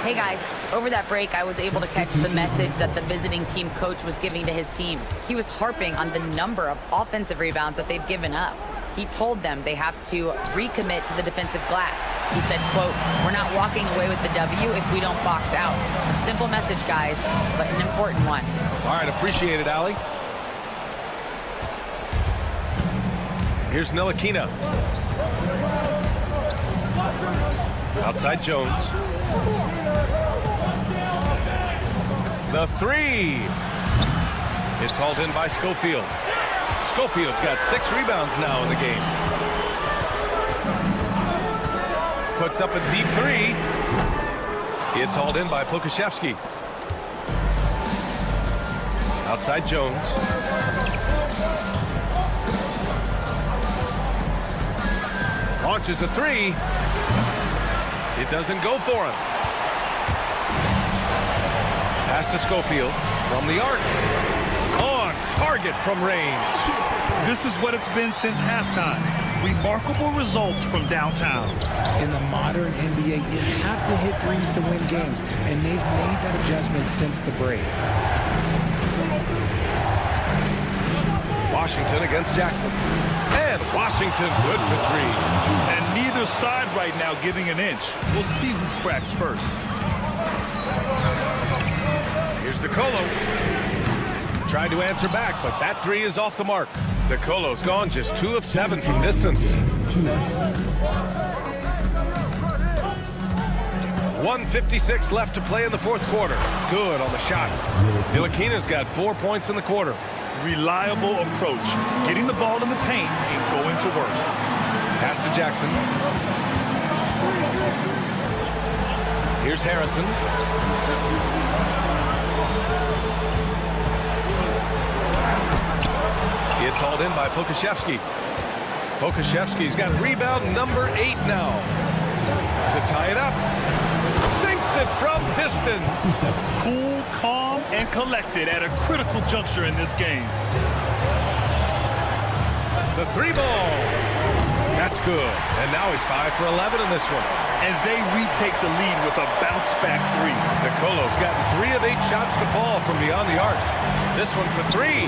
Hey guys, over that break I was able to catch the message that the visiting team coach was giving to his team. He was harping on the number of offensive rebounds that they've given up. He told them they have to recommit to the defensive glass. He said, quote, "We're not walking away with the W if we don't box out." A simple message, guys, but an important one.
All right, appreciate it, Allie. Here's Ntilikina. Outside Jones. The three. It's hauled in by Schofield. Schofield's got 6 rebounds now in the game. Puts up a deep three. It's hauled in by Pokashevsky. Outside Jones. Launches a three. It doesn't go for him. Pass to Schofield from the arc. On target from range.
This is what it's been since halftime. Remarkable results from downtown.
In the modern NBA, you have to hit threes to win games, and they've made that adjustment since the break.
Washington against Jackson. And Washington good for 3.
And neither side right now giving an inch. We'll see who cracks first.
Here's DeColo. Tried to answer back, but that 3 is off the mark. DeColo's gone just 2 of 7 from distance. 1:56 left to play in the 4th quarter. Good on the shot. Ntilikina's got 4 points in the quarter.
Reliable approach. Getting the ball in the paint and going to work.
Pass to Jackson. Here's Harrison. It's hauled in by Pokashevsky. Pokashevsky's got rebound number 8 now. To tie it up. Sinks it from distance.
Cool, calm, and collected at a critical juncture in this game.
The 3 ball. That's good. And now he's 5 for 11 in this one.
And they retake the lead with a bounce-back 3.
DeColo's gotten 3 of 8 shots to fall from beyond the arc. This one for 3.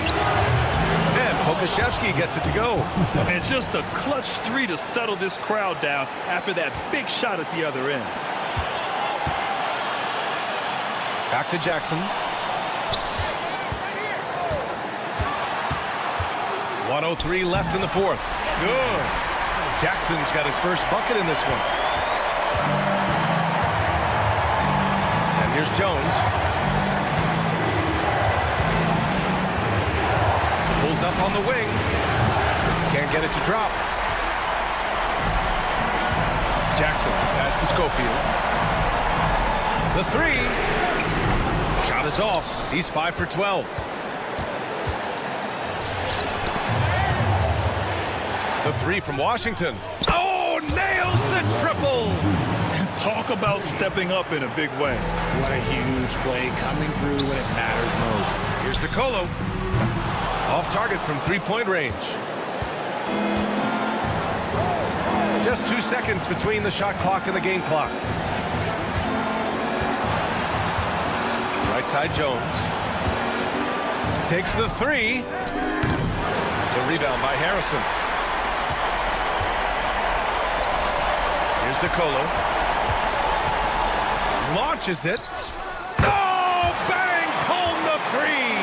And Pokashevsky gets it to go.
And just a clutch 3 to settle this crowd down after that big shot at the other end.
Back to Jackson. 1:03 left in the 4th. Good. Jackson's got his first bucket in this one. And here's Jones. Pulls up on the wing. Can't get it to drop. Jackson pass to Schofield. The 3. Shot is off. He's 5 for 12. The 3 from Washington. Oh, nails the triple.
Talk about stepping up in a big way.
What a huge play coming through when it matters most.
Here's DeColo. Off target from three-point range. Just 2 seconds between the shot clock and the game clock. Right side Jones. Takes the three. The rebound by Harrison. Here's DeColo. Launches it. Oh, bangs home the three.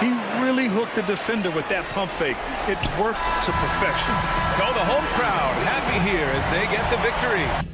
He really hooked the defender with that pump fake. It worked to perfection.
So the home crowd happy here as they get the victory.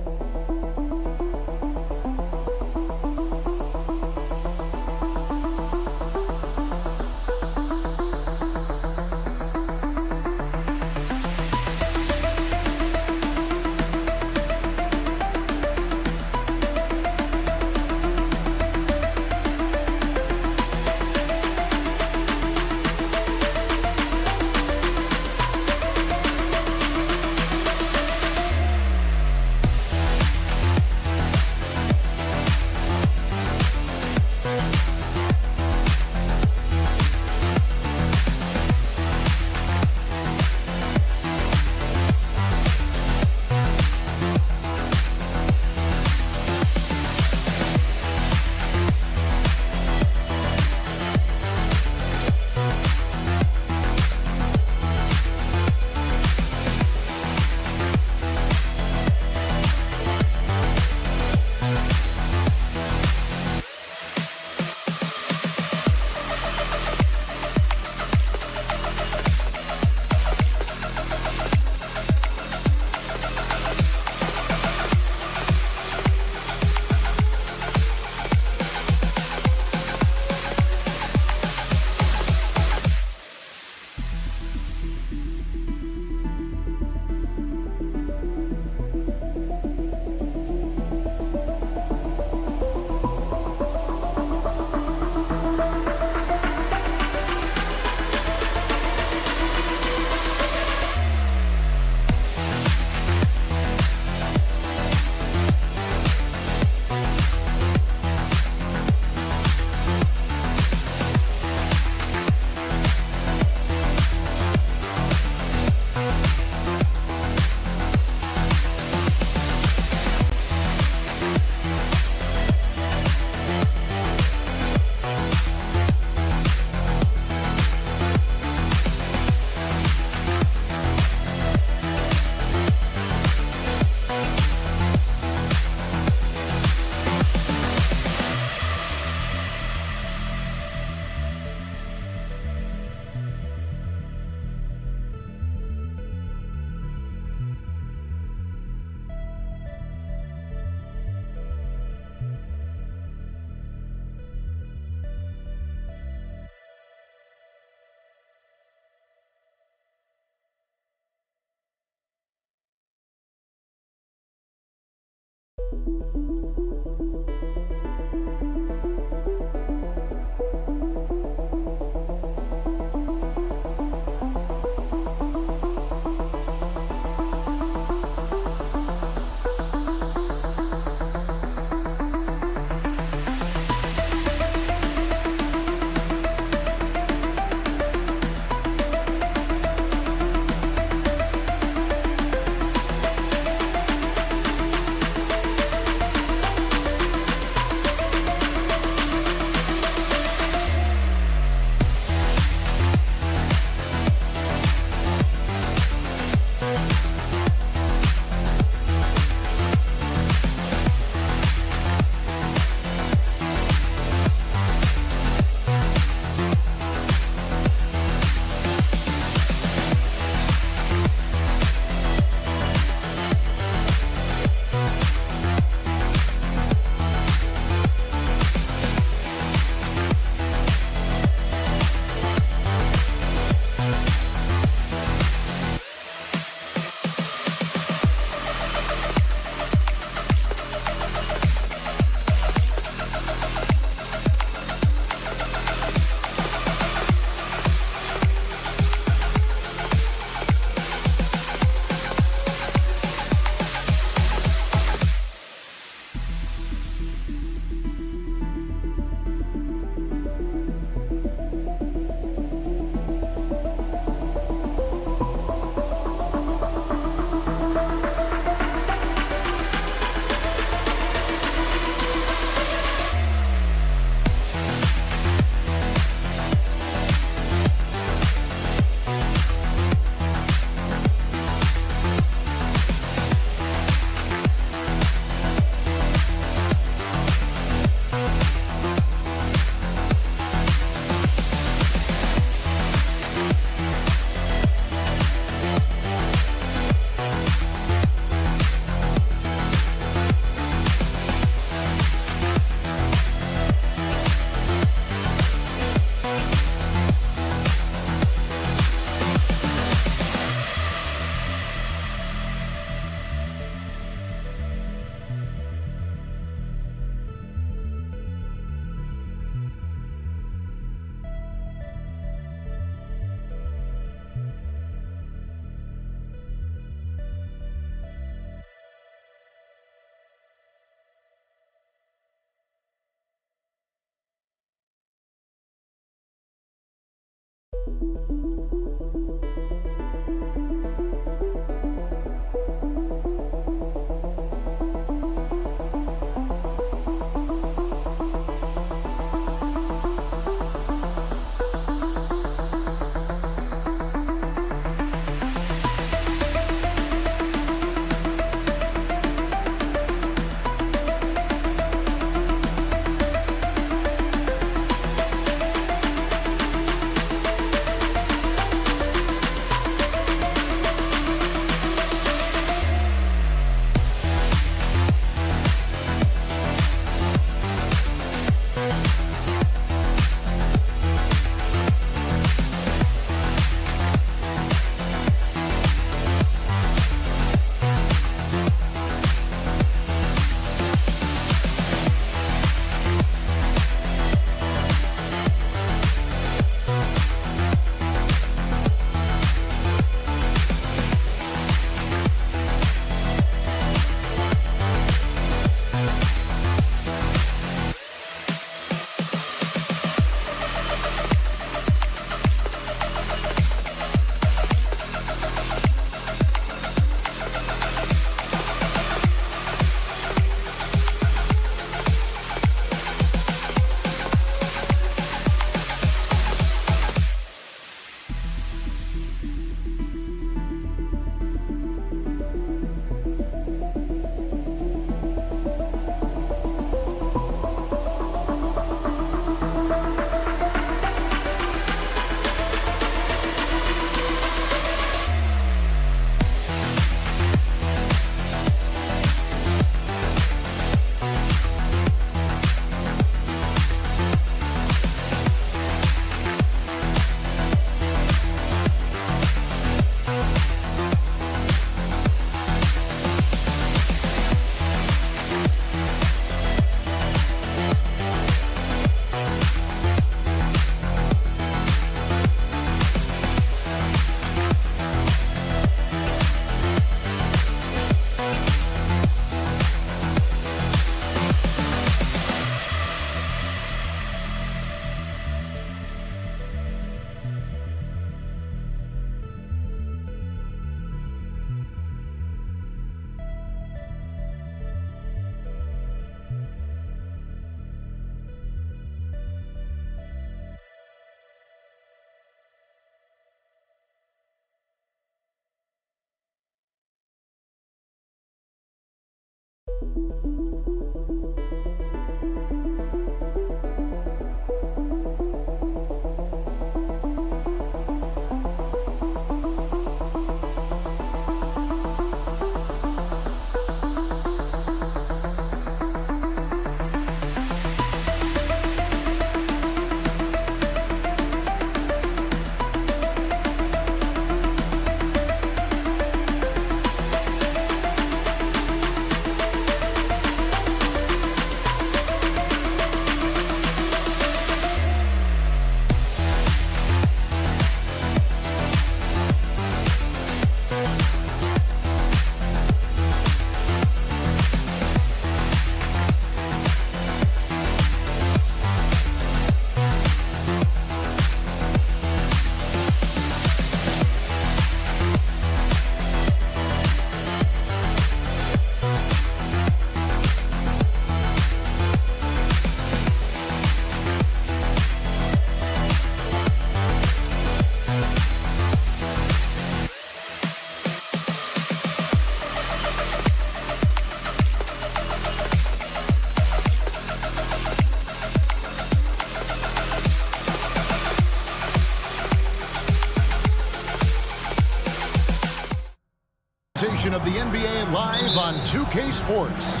Of the NBA live on 2K Sports.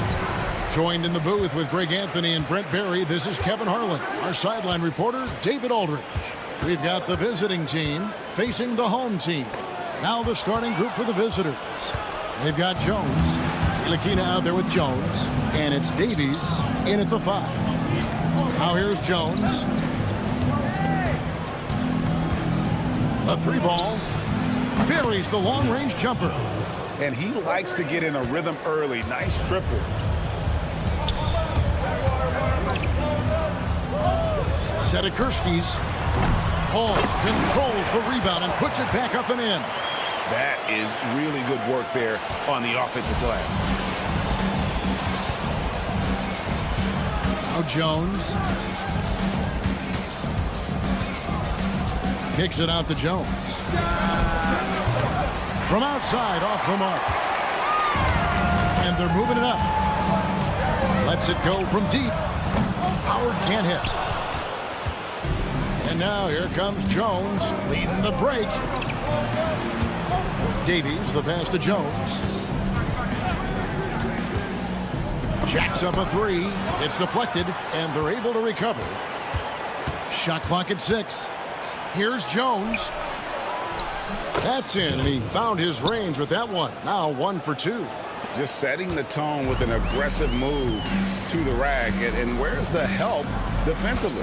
Joined in the booth with Greg Anthony and Brent Barry, this is Kevin Harlan. Our sideline reporter, David Aldridge. We've got the visiting team facing the home team. Now the starting group for the visitors. They've got Jones. Ldlc out there with Jones. And it's Davies in at the 5. Now here's Jones. A 3-ball. Buries the long-range jumper.
And he likes to get in a rhythm early. Nice triple.
Setakurskis. Hall controls the rebound and puts it back up and in.
That is really good work there on the offensive glass.
Now Jones. Kicks it out to Jones. From outside, off the mark. And they're moving it up. Lets it go from deep. Howard can't hit. And now here comes Jones leading the break. Davies, the pass to Jones. Jacks up a three. It's deflected, and they're able to recover. Shot clock at 6. Here's Jones. That's in, and he found his range with that one. Now 1 for 2.
Just setting the tone with an aggressive move to the rack. And where's the help defensively?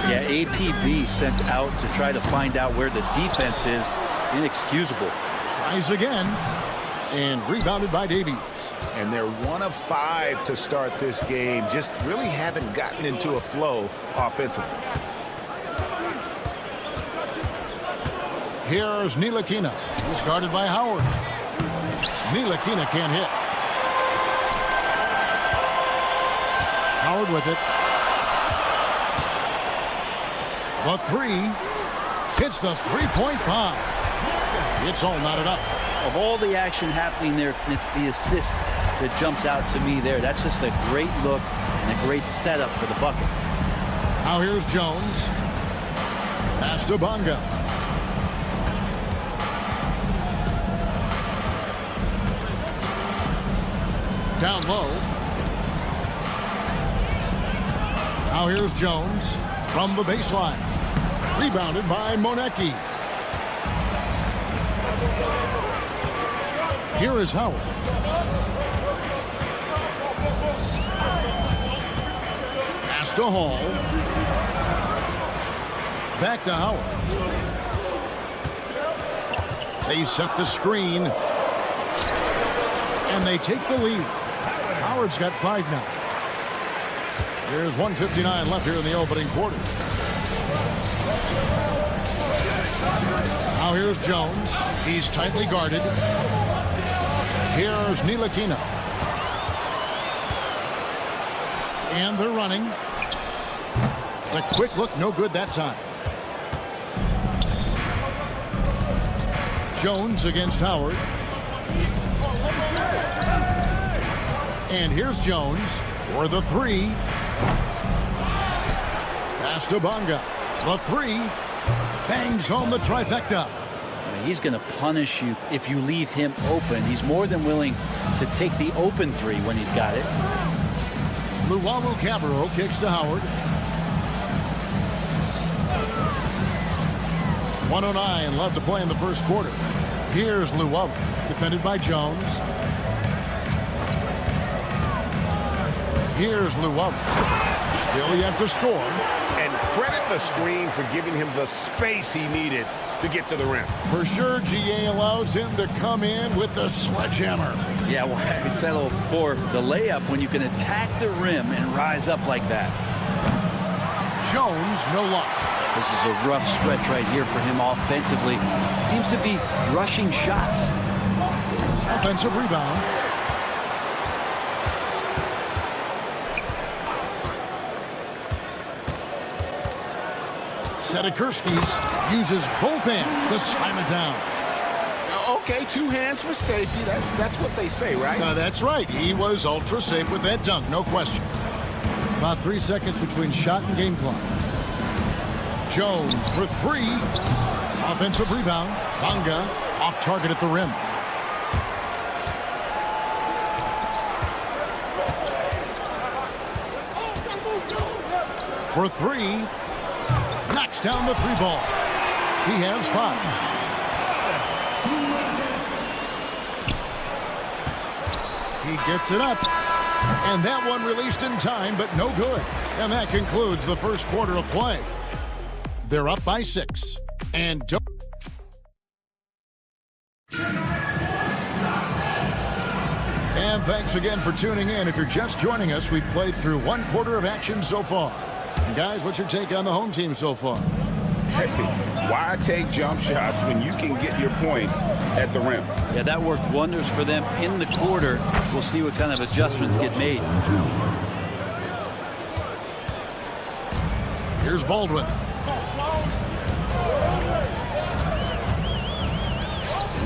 Yeah, APB sent out to try to find out where the defense is. Inexcusable.
Tries again, and rebounded by Davies.
And they're 1 of 5 to start this game. Just really haven't gotten into a flow offensively.
Here's Ldlc. He's guarded by Howard. Ldlc can't hit. Howard with it. The 3. Hits the three-point bomb. It's all knotted up.
Of all the action happening there, it's the assist that jumps out to me there. That's just a great look and a great setup for the bucket.
Now here's Jones. Pass to Bonga. Down low. Now here's Jones from the baseline. Rebounded by Monecki. Here is Howard. Pass to Hall. Back to Howard. They set the screen. And they take the lead. Howard's got 5 now. There's 1:59 left here in the opening quarter. Now here's Jones. He's tightly guarded. Here's Ldlc. And they're running. The quick look, no good that time. Jones against Howard. And here's Jones for the 3. Pass to Bonga. The 3 bangs home the trifecta.
He's going to punish you if you leave him open. He's more than willing to take the open 3 when he's got it.
Luwawu Cabarro kicks to Howard. 1:09 left to play in the first quarter. Here's Luwawu, defended by Jones. Here's Luwawu. Still yet to score.
And credit the screen for giving him the space he needed to get to the rim.
For sure, GA allows him to come in with the sledgehammer.
Yeah, well, I settled for the layup when you can attack the rim and rise up like that.
Jones, no luck.
This is a rough stretch right here for him offensively. Seems to be rushing shots.
Offensive rebound. Sedikurskis uses both hands to slam it down.
Okay, 2 hands for safety. That's what they say, right?
That's right. He was ultra safe with that dunk, no question. About 3 seconds between shot and game clock. Jones for 3. Offensive rebound. Bonga off target at the rim. For 3. Knocks down the 3 ball. He has 5. He gets it up. And that one released in time, but no good. And that concludes the first quarter of play. They're up by 6. And don't. And thanks again for tuning in. If you're just joining us, we've played through 1 quarter of action so far. Guys, what's your take on the home team so far?
Hey, Why take jump shots when you can get your points at the rim?
Yeah, that worked wonders for them in the quarter. We'll see what kind of adjustments get made.
Here's Baldwin.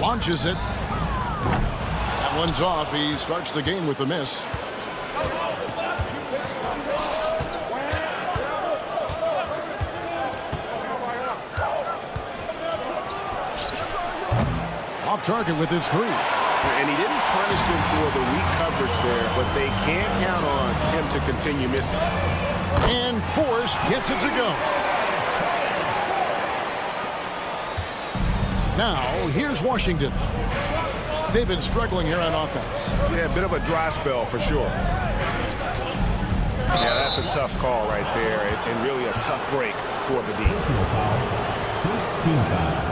Launches it. That one's off. He starts the game with a miss. Off target with his three.
And he didn't punish them for the weak coverage there, but they can't count on him to continue missing.
And Force gets it to go. Now, here's Washington. They've been struggling here on offense.
Yeah, a bit of a dry spell for sure. Yeah, that's a tough call right there, and really a tough break for the D.
Personal foul. First team foul.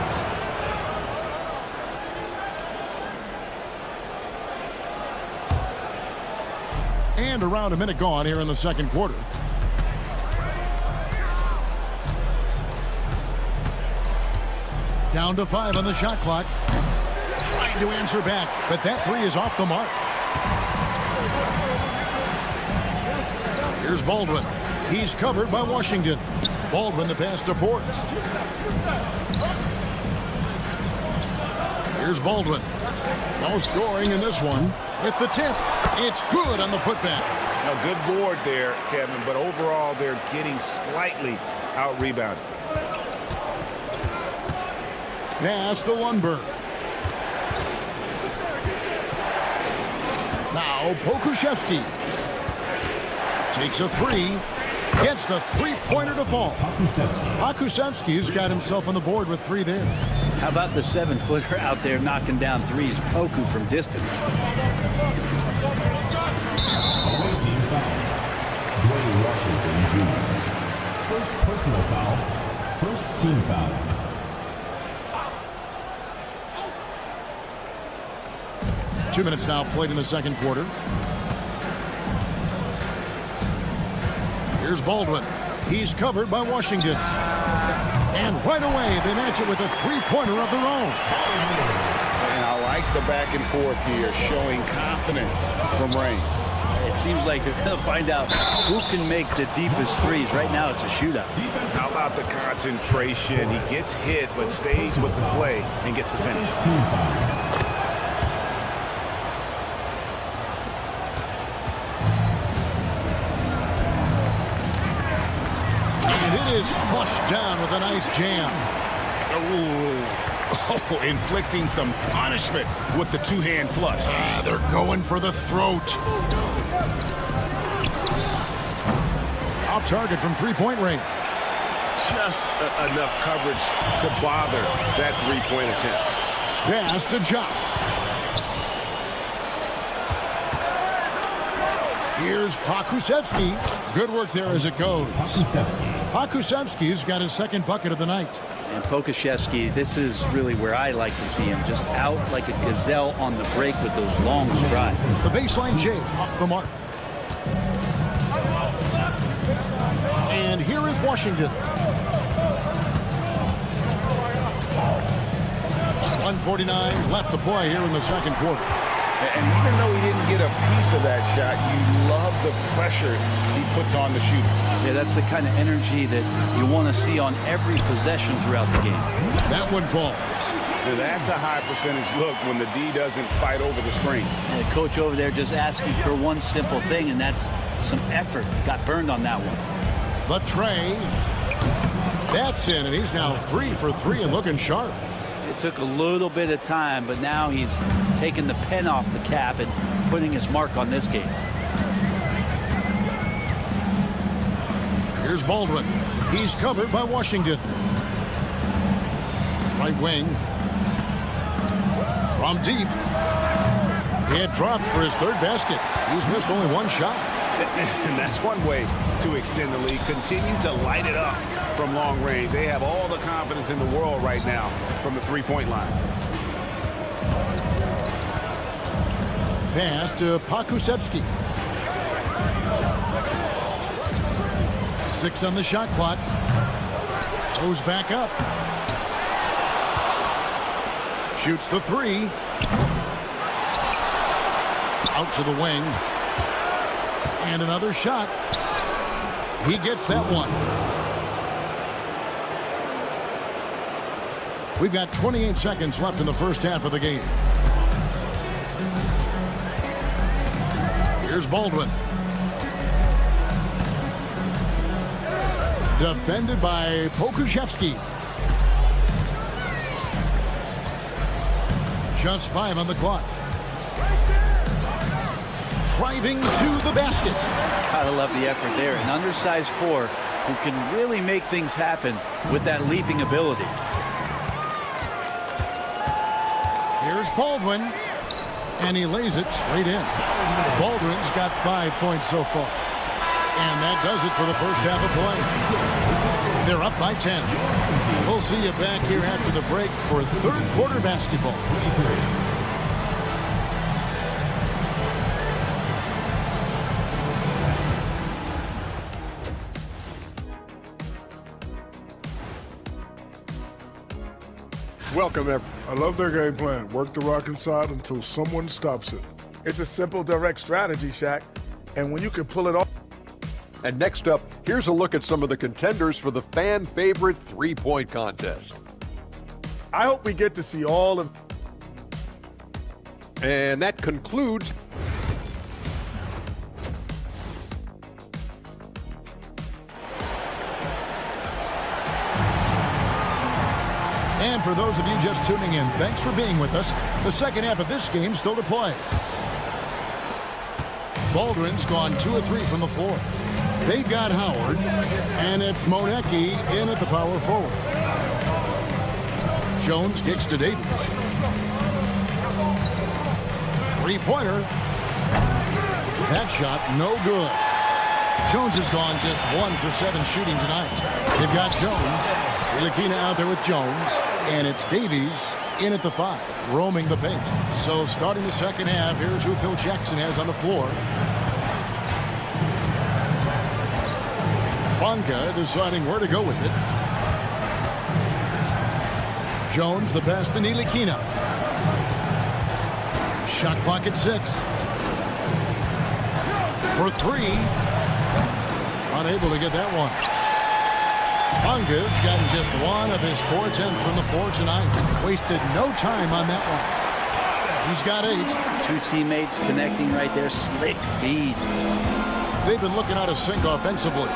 And around a minute gone here in the second quarter. Down to 5 on the shot clock. Trying to answer back, but that three is off the mark. Here's Baldwin. He's covered by Washington. Baldwin the pass to Force. Here's Baldwin. No scoring in this one. With the tip, it's good on the putback.
A good board there, Kevin, but overall they're getting slightly out-rebounded.
Pass to Lundberg. Now Pokuševski takes a three. Gets the three-pointer to fall. Pokuševski's got himself on the board with three there.
How about the 7-footer out there knocking down threes? Poku from distance.
Away team foul. Dwayne Washington Jr. First personal foul. First team foul.
Two minutes now played in the second quarter. Here's Baldwin. He's covered by Washington. And right away, they match it with a three-pointer of their own.
And I like the back and forth here, showing confidence from range.
It seems like they're going to find out who can make the deepest threes. Right now, it's a shootout.
How about the concentration? He gets hit, but stays with the play and gets the finish.
Team foul.
Is flushed down with a nice jam.
Oh, inflicting some punishment with the two-hand flush.
They're going for the throat. Off target from three-point range.
Just enough coverage to bother that three-point attempt.
Pass to Jock. Here's Pokuševski. Good work there as it goes. Pokuševski's got his second bucket of the night.
And Pokuševski, this is really where I like to see him. Just out like a gazelle on the break with those long strides.
The baseline J off the mark. And here is Washington. 1:49 left to play here in the second quarter.
And even though he didn't get a piece of that shot, you love the pressure he puts on the shooter.
Yeah, that's the kind of energy that you want to see on every possession throughout the game.
That one falls.
Now that's a high percentage look when the D doesn't fight over the screen.
And the coach over there just asking for one simple thing, and that's some effort. Got burned on that one.
The tray. That's in, and he's now 3 for 3 and looking sharp.
It took a little bit of time, but now he's taking the pen off the cap and putting his mark on this game.
Here's Baldwin. He's covered by Washington. Right wing. From deep. It drops for his third basket. He's missed only one shot.
And that's one way to extend the lead. Continue to light it up from long range. They have all the confidence in the world right now from the three-point line.
Pass to Pokuševski. 6 on the shot clock. Goes back up. Shoots the three. Out to the wing. And another shot. He gets that one. We've got 28 seconds left in the first half of the game. Here's Baldwin. Defended by Pokuševski. Just 5 on the clock. Driving to the basket.
Gotta love the effort there. An undersized 4 who can really make things happen with that leaping ability.
Here's Baldwin, and he lays it straight in. Baldwin's got 5 points so far. And that does it for the first half of play. They're up by 10. We'll see you back here after the break for third quarter basketball.
Welcome, everyone.
I love their game plan. Work the rock inside until someone stops it.
It's a simple, direct strategy, Shaq. And when you can pull it off.
And next up, here's a look at some of the contenders for the fan favorite three-point contest.
I hope we get to see all of.
And that concludes.
And for those of you just tuning in, thanks for being with us. The second half of this game still to play. Baldwin's gone 2 of 3 from the floor. They've got Howard, and it's Monecki in at the power forward. Jones kicks to Davies. Three-pointer. That shot, no good. Jones has gone just 1 for 7 shooting tonight. They've got Jones. Ldlc out there with Jones. And it's Davies in at the 5, roaming the paint. So starting the second half, here's who Phil Jackson has on the floor. Bonga deciding where to go with it. Jones, the pass to Ldlc. Shot clock at 6. For 3. Unable to get that one. Bonga's gotten just 1 of his 4 attempts from the floor tonight. Wasted no time on that one. He's got 8.
2 teammates connecting right there. Slick feed.
They've been looking out of sync offensively.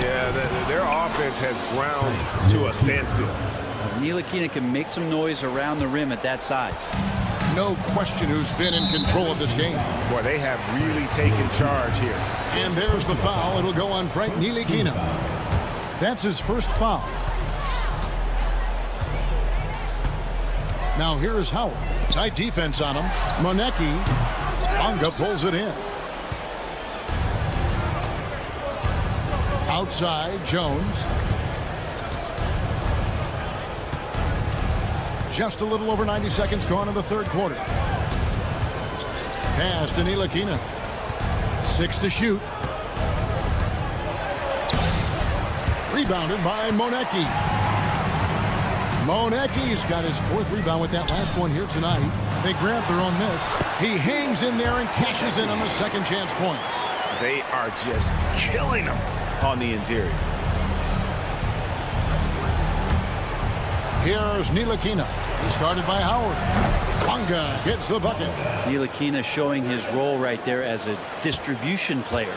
Yeah, their offense has ground to a standstill.
Ldlc can make some noise around the rim at that size.
No question who's been in control of this game.
Boy, they have really taken charge here.
And there's the foul. It'll go on Frank Ldlc. That's his first foul. Now here's Howard. Tight defense on him. Monecki. Bonga pulls it in. Outside, Jones. Just a little over 90 seconds gone in the third quarter. Pass to Ldlc. 6 to shoot. Rebounded by Monecki. Monecki's got his 4th rebound with that last one here tonight. They grab their own miss. He hangs in there and cashes in on the second chance points.
They are just killing them on the interior.
Here's Ldlc. He started by Howard. Bonga gets the bucket.
Ldlc showing his role right there as a distribution player.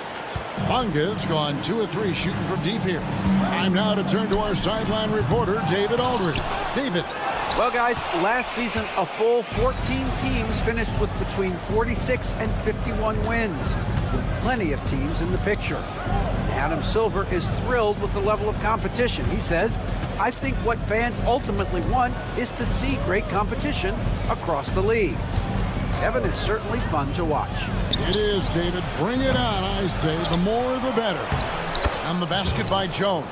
Bonga's gone 2 of 3 shooting from deep here. Time now to turn to our sideline reporter, David Aldridge. David.
Well, guys, last season, a full 14 teams finished with between 46 and 51 wins, with plenty of teams in the picture. Adam Silver is thrilled with the level of competition. He says, I think what fans ultimately want is to see great competition across the league. Kevin, it's certainly fun to watch.
It is, David. Bring it on, I say. The more, the better. And the basket by Jones.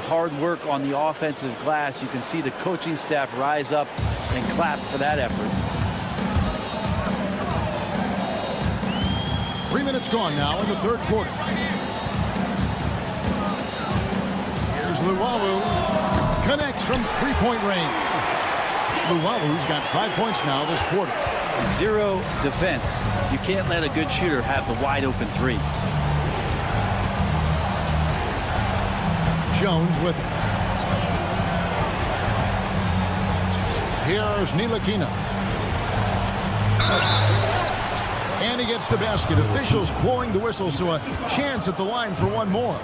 Hard work on the offensive glass. You can see the coaching staff rise up and clap for that effort.
3 minutes gone now in the third quarter. Here's Luwawu. Connects from 3-point range. Luwalu's got 5 points now this quarter.
Zero defense. You can't let a good shooter have the wide open three.
Jones with it. Here's Ldlc. And he gets the basket. Officials blowing the whistle, so a chance at the line for one more.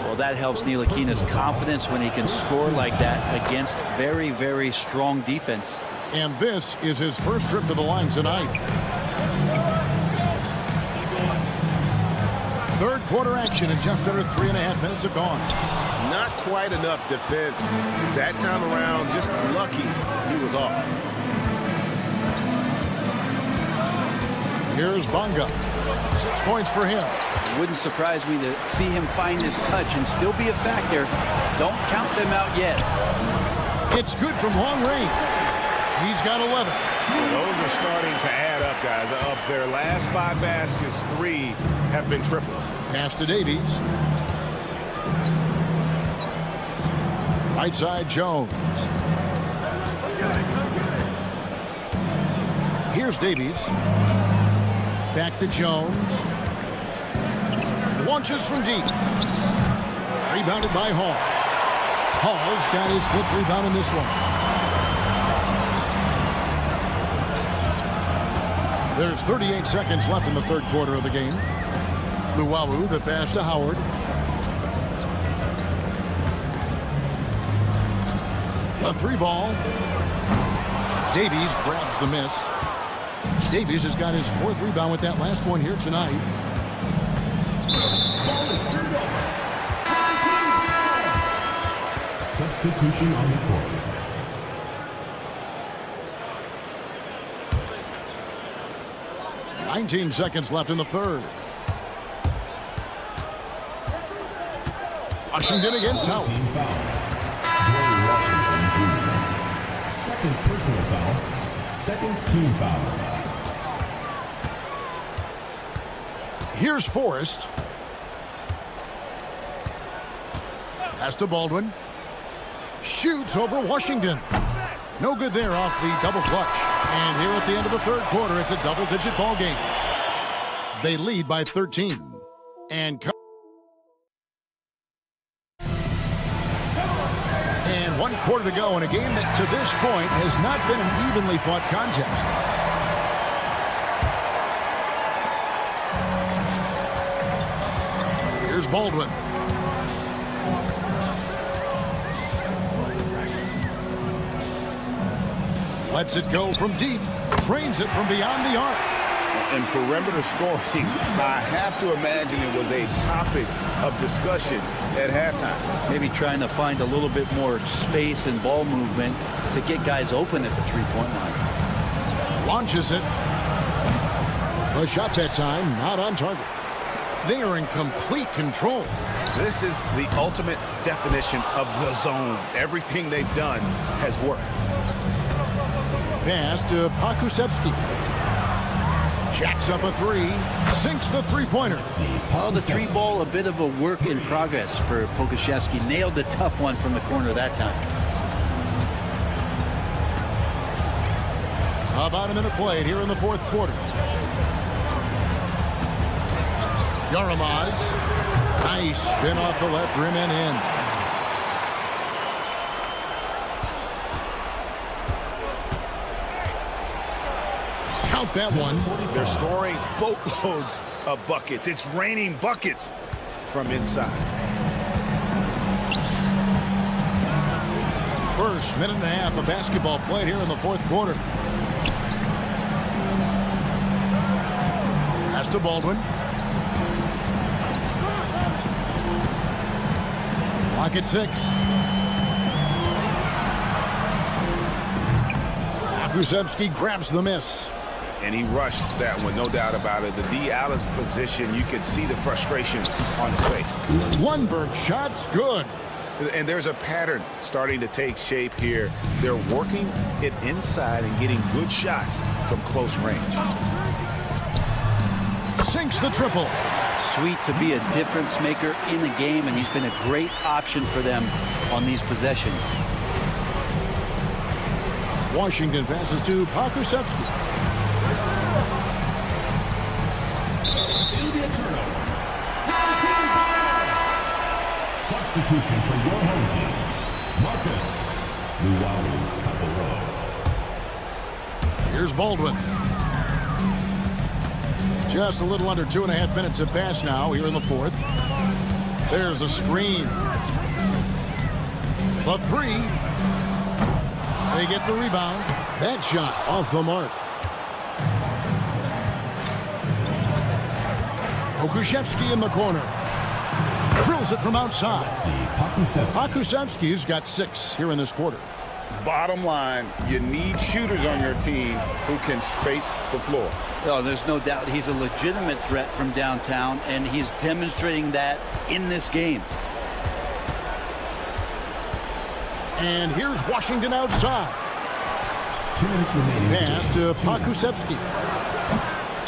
Well, that helps Ldlc's confidence when he can score like that against very, very strong defense.
And this is his first trip to the line tonight. Third quarter action, and just under 3.5 minutes have gone.
Not quite enough defense. That time around, just lucky he was off.
Here's Bonga. 6 points for him.
It wouldn't surprise me to see him find his touch and still be a factor. Don't count them out yet.
It's good from long range. He's got 11.
Those are starting to add up, guys. Of their last 5 baskets, 3 have been triples.
Pass to Davies. Right side, Jones. Here's Davies. Back to Jones. Launches from deep. Rebounded by Hall. Hall's got his 5th rebound in this one. There's 38 seconds left in the third quarter of the game. Luwalu, the pass to Howard. A 3 ball. Davies grabs the miss. Davies has got his 4th rebound with that last one here tonight.
Substitution on the court.
Nineteen seconds left in the third. Washington against Howard.
Second personal foul. Second team foul.
Here's Forrest. Pass to Baldwin. Shoots over Washington. No good there off the double clutch. And here at the end of the third quarter, it's a double-digit ball game. They lead by 13. And 1 quarter to go in a game that to this point has not been an evenly fought contest. Here's Baldwin. Lets it go from deep. Trains it from beyond the arc.
And perimeter scoring, I have to imagine it was a topic of discussion at halftime.
Maybe trying to find a little bit more space and ball movement to get guys open at the three-point line.
Launches it. The shot that time, not on target. They are in complete control.
This is the ultimate definition of the zone. Everything they've done has worked.
Pass to Pakusevsky. Jacks up a 3. Sinks the three-pointer.
Oh, the 3-ball, a bit of a work in progress for Pokusevsky. Nailed the tough one from the corner that time.
About a minute played here in the fourth quarter. Yaramaz. Nice spin off the left rim and in. Count that one.
They're scoring boatloads of buckets. It's raining buckets from inside.
First minute and a half of basketball played here in the fourth quarter. Pass to Baldwin. Clock at 6. Pakusevsky grabs the miss.
And he rushed that one, no doubt about it. The Ldlc position, you could see the frustration on his face.
Lundberg shot's good.
And there's a pattern starting to take shape here. They're working it inside and getting good shots from close range.
Sinks the triple.
Sweet to be a difference maker in the game, and he's been a great option for them on these possessions.
Washington passes to Pakusevsky.
It'll be a turnover. Substitution for your home team. Marcus Luwawu-Paparo.
Here's Baldwin. Just a little under 2.5 minutes have passed now here in the fourth. There's a screen. The three. They get the rebound. That shot off the mark. Okushevsky in the corner. Drills it from outside. Pakusevsky's got 6 here in this quarter.
Bottom line, you need shooters on your team who can space the floor.
Oh, there's no doubt he's a legitimate threat from downtown, and he's demonstrating that in this game.
And here's Washington outside.
2 minutes remaining.
Pass to Pakusevsky.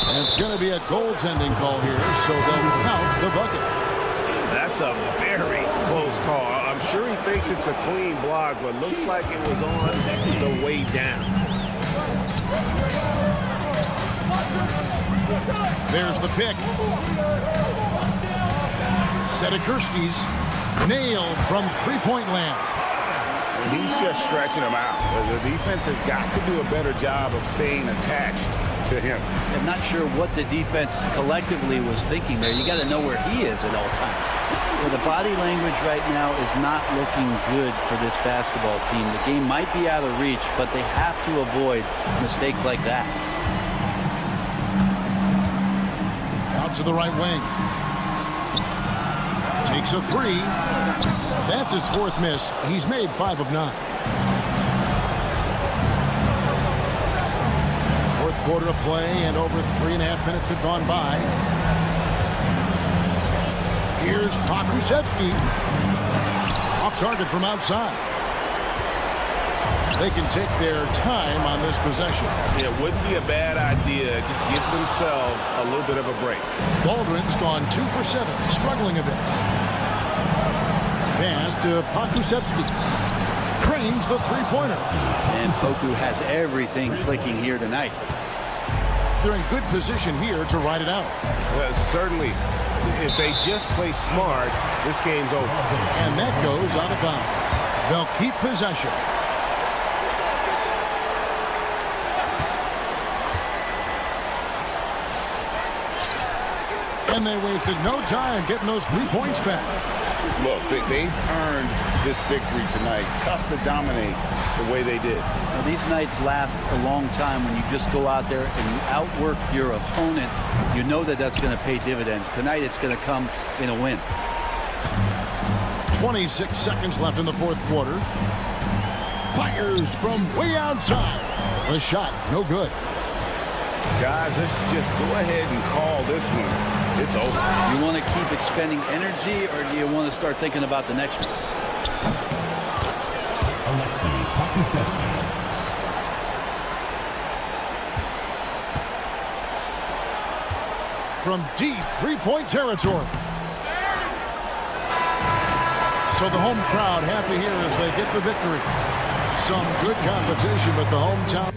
And it's going to be a goaltending call here, so they'll count the bucket.
That's a very close call. I'm sure he thinks it's a clean block, but looks like it was on the way down.
There's the pick. Sedekursky's nailed from three-point land.
He's just stretching him out. The defense has got to do a better job of staying attached to him.
I'm not sure what the defense collectively was thinking there. You got to know where he is at all times. Well, the body language right now is not looking good for this basketball team. The game might be out of reach, but they have to avoid mistakes like that.
Out to the right wing. Takes a three. That's his 4th miss. He's made 5 of 9. Fourth quarter of play, and over 3.5 minutes have gone by. Here's Pakusevsky. Off target from outside. They can take their time on this possession.
It wouldn't be a bad idea. Just give themselves a little bit of a break.
Baldwin's gone 2 for 7, struggling a bit. Pass to Pakusevsky. Cranes the three-pointer.
And Poku has everything clicking here tonight.
They're in good position here to ride it out.
Certainly, if they just play smart, this game's over.
And that goes out of bounds. They'll keep possession. And they wasted no time getting those 3 points back.
Look, they've earned this victory tonight. Tough to dominate the way they did.
Now, these nights last a long time when you just go out there and you outwork your opponent. You know that that's going to pay dividends. Tonight it's going to come in a win.
26 seconds left in the fourth quarter. Fires from way outside. The shot, no good.
Guys, let's just go ahead and call this one. It's over.
You want to keep expending energy, or do you want to start thinking about the next one?
Alexei Pakusevsky.
From deep three-point territory. So the home crowd happy here as they get the victory. Some good competition, but the hometown.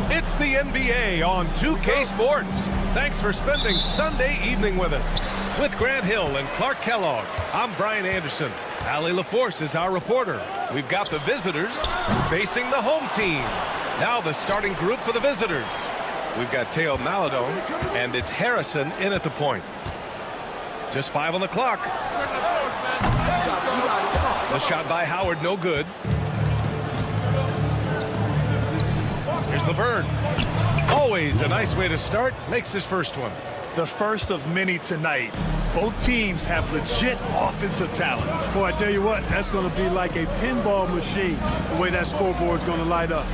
It's the NBA on 2K Sports. Thanks for spending Sunday evening with us. With Grant Hill and Clark Kellogg, I'm Brian Anderson. Allie LaForce is our reporter. We've got the visitors facing the home team. Now the starting group for the visitors. We've got Teo Maladon, and it's Harrison in at the point. Just 5 on the clock. The shot by Howard, no good. Here's Laverne. Always a nice way to start. Makes his first one.
The first of many tonight. Both teams have legit offensive talent.
Boy, I tell you what, that's going to be like a pinball machine, the way that scoreboard's going to light up.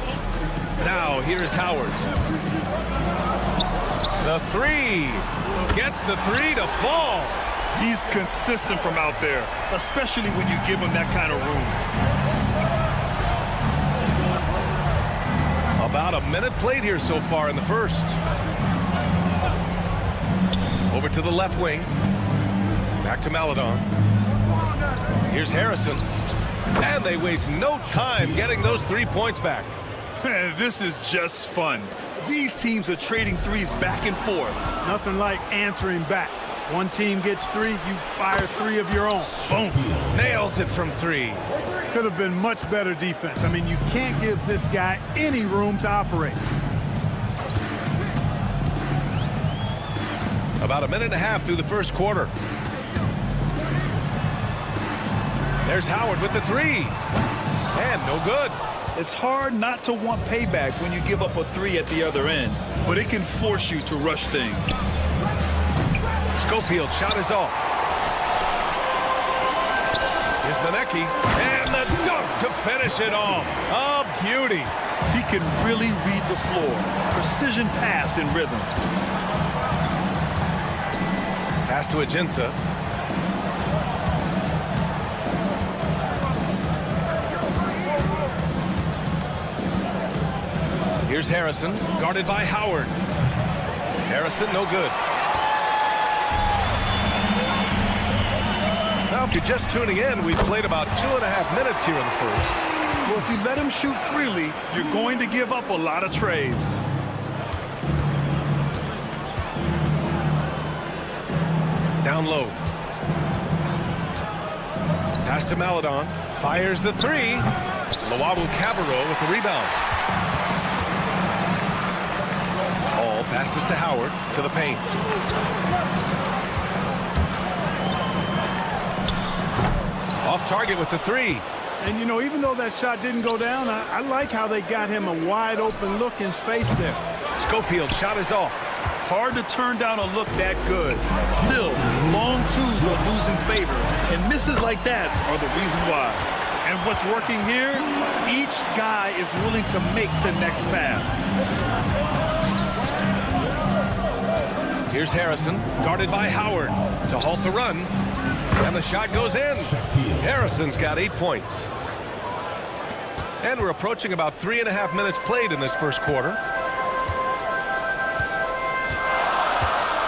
Now, here's Howard. The three. Gets the three to fall.
He's consistent from out there, especially when you give him that kind of room.
About a minute played here so far in the first. Over to the left wing. Back to Maladon. Here's Harrison. And they waste no time getting those 3 points back.
This is just fun. These teams are trading threes back and forth.
Nothing like answering back. One team gets 3, you fire 3 of your own. Boom.
Nails it from 3.
Could have been much better defense. I mean, you can't give this guy any room to operate.
About a minute and a half through the first quarter. There's Howard with the 3. And no good.
It's hard not to want payback when you give up a 3 at the other end, but it can force you to rush things.
Schofield shot is off. Here's Manecki, and the dunk to finish it off. A beauty.
He can really read the floor. Precision pass in rhythm.
Pass to Ajinça. Here's Harrison, guarded by Howard. Harrison, no good. Now, if you're just tuning in, we've played about 2.5 minutes here in the first.
Well, if you let him shoot freely, you're going to give up a lot of trays.
Down low. Pass to Maladon. Fires the three. Lawabu Cabarro with the rebound. All passes to Howard to the paint. Off target with the three.
And, you know, even though that shot didn't go down, I like how they got him a wide open look in space there.
Schofield shot is off.
Hard to turn down a look that good. Still, long twos are losing favor, and misses like that are the reason why. And what's working here, each guy is willing to make the next pass.
Here's Harrison, guarded by Howard to halt the run. And the shot goes in. Harrison's got 8 points. And we're approaching about 3.5 minutes played in this first quarter.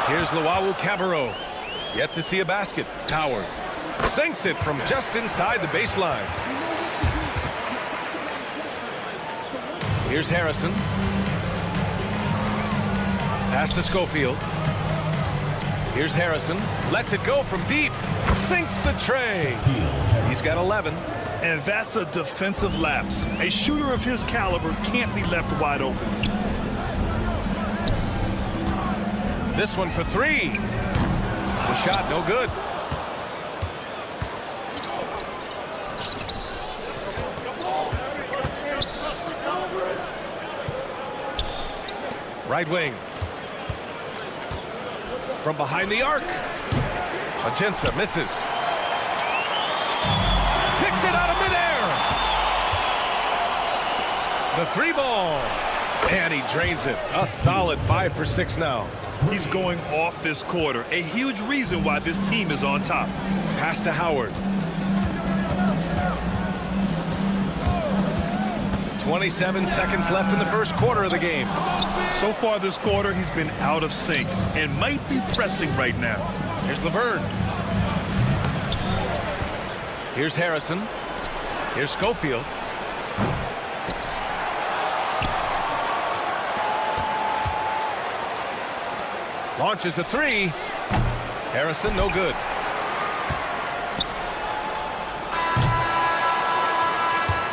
Here's Lawawu Cabarro. Yet to see a basket. Howard sinks it from just inside the baseline. Here's Harrison. Pass to Schofield. Here's Harrison. Lets it go from deep. Sinks the tray. He's got 11.
And that's a defensive lapse. A shooter of his caliber can't be left wide open.
This one for three. The shot no good. Right wing. From behind the arc. Agensa misses. Picked it out of midair. The three ball. And he drains it. A solid 5 for 6 now.
He's going off this quarter. A huge reason why this team is on top.
Pass to Howard. 27 seconds left in the first quarter of the game.
So far this quarter, he's been out of sync and might be pressing right now.
Here's Laverne. Here's Harrison. Here's Schofield. Launches a three. Harrison, no good.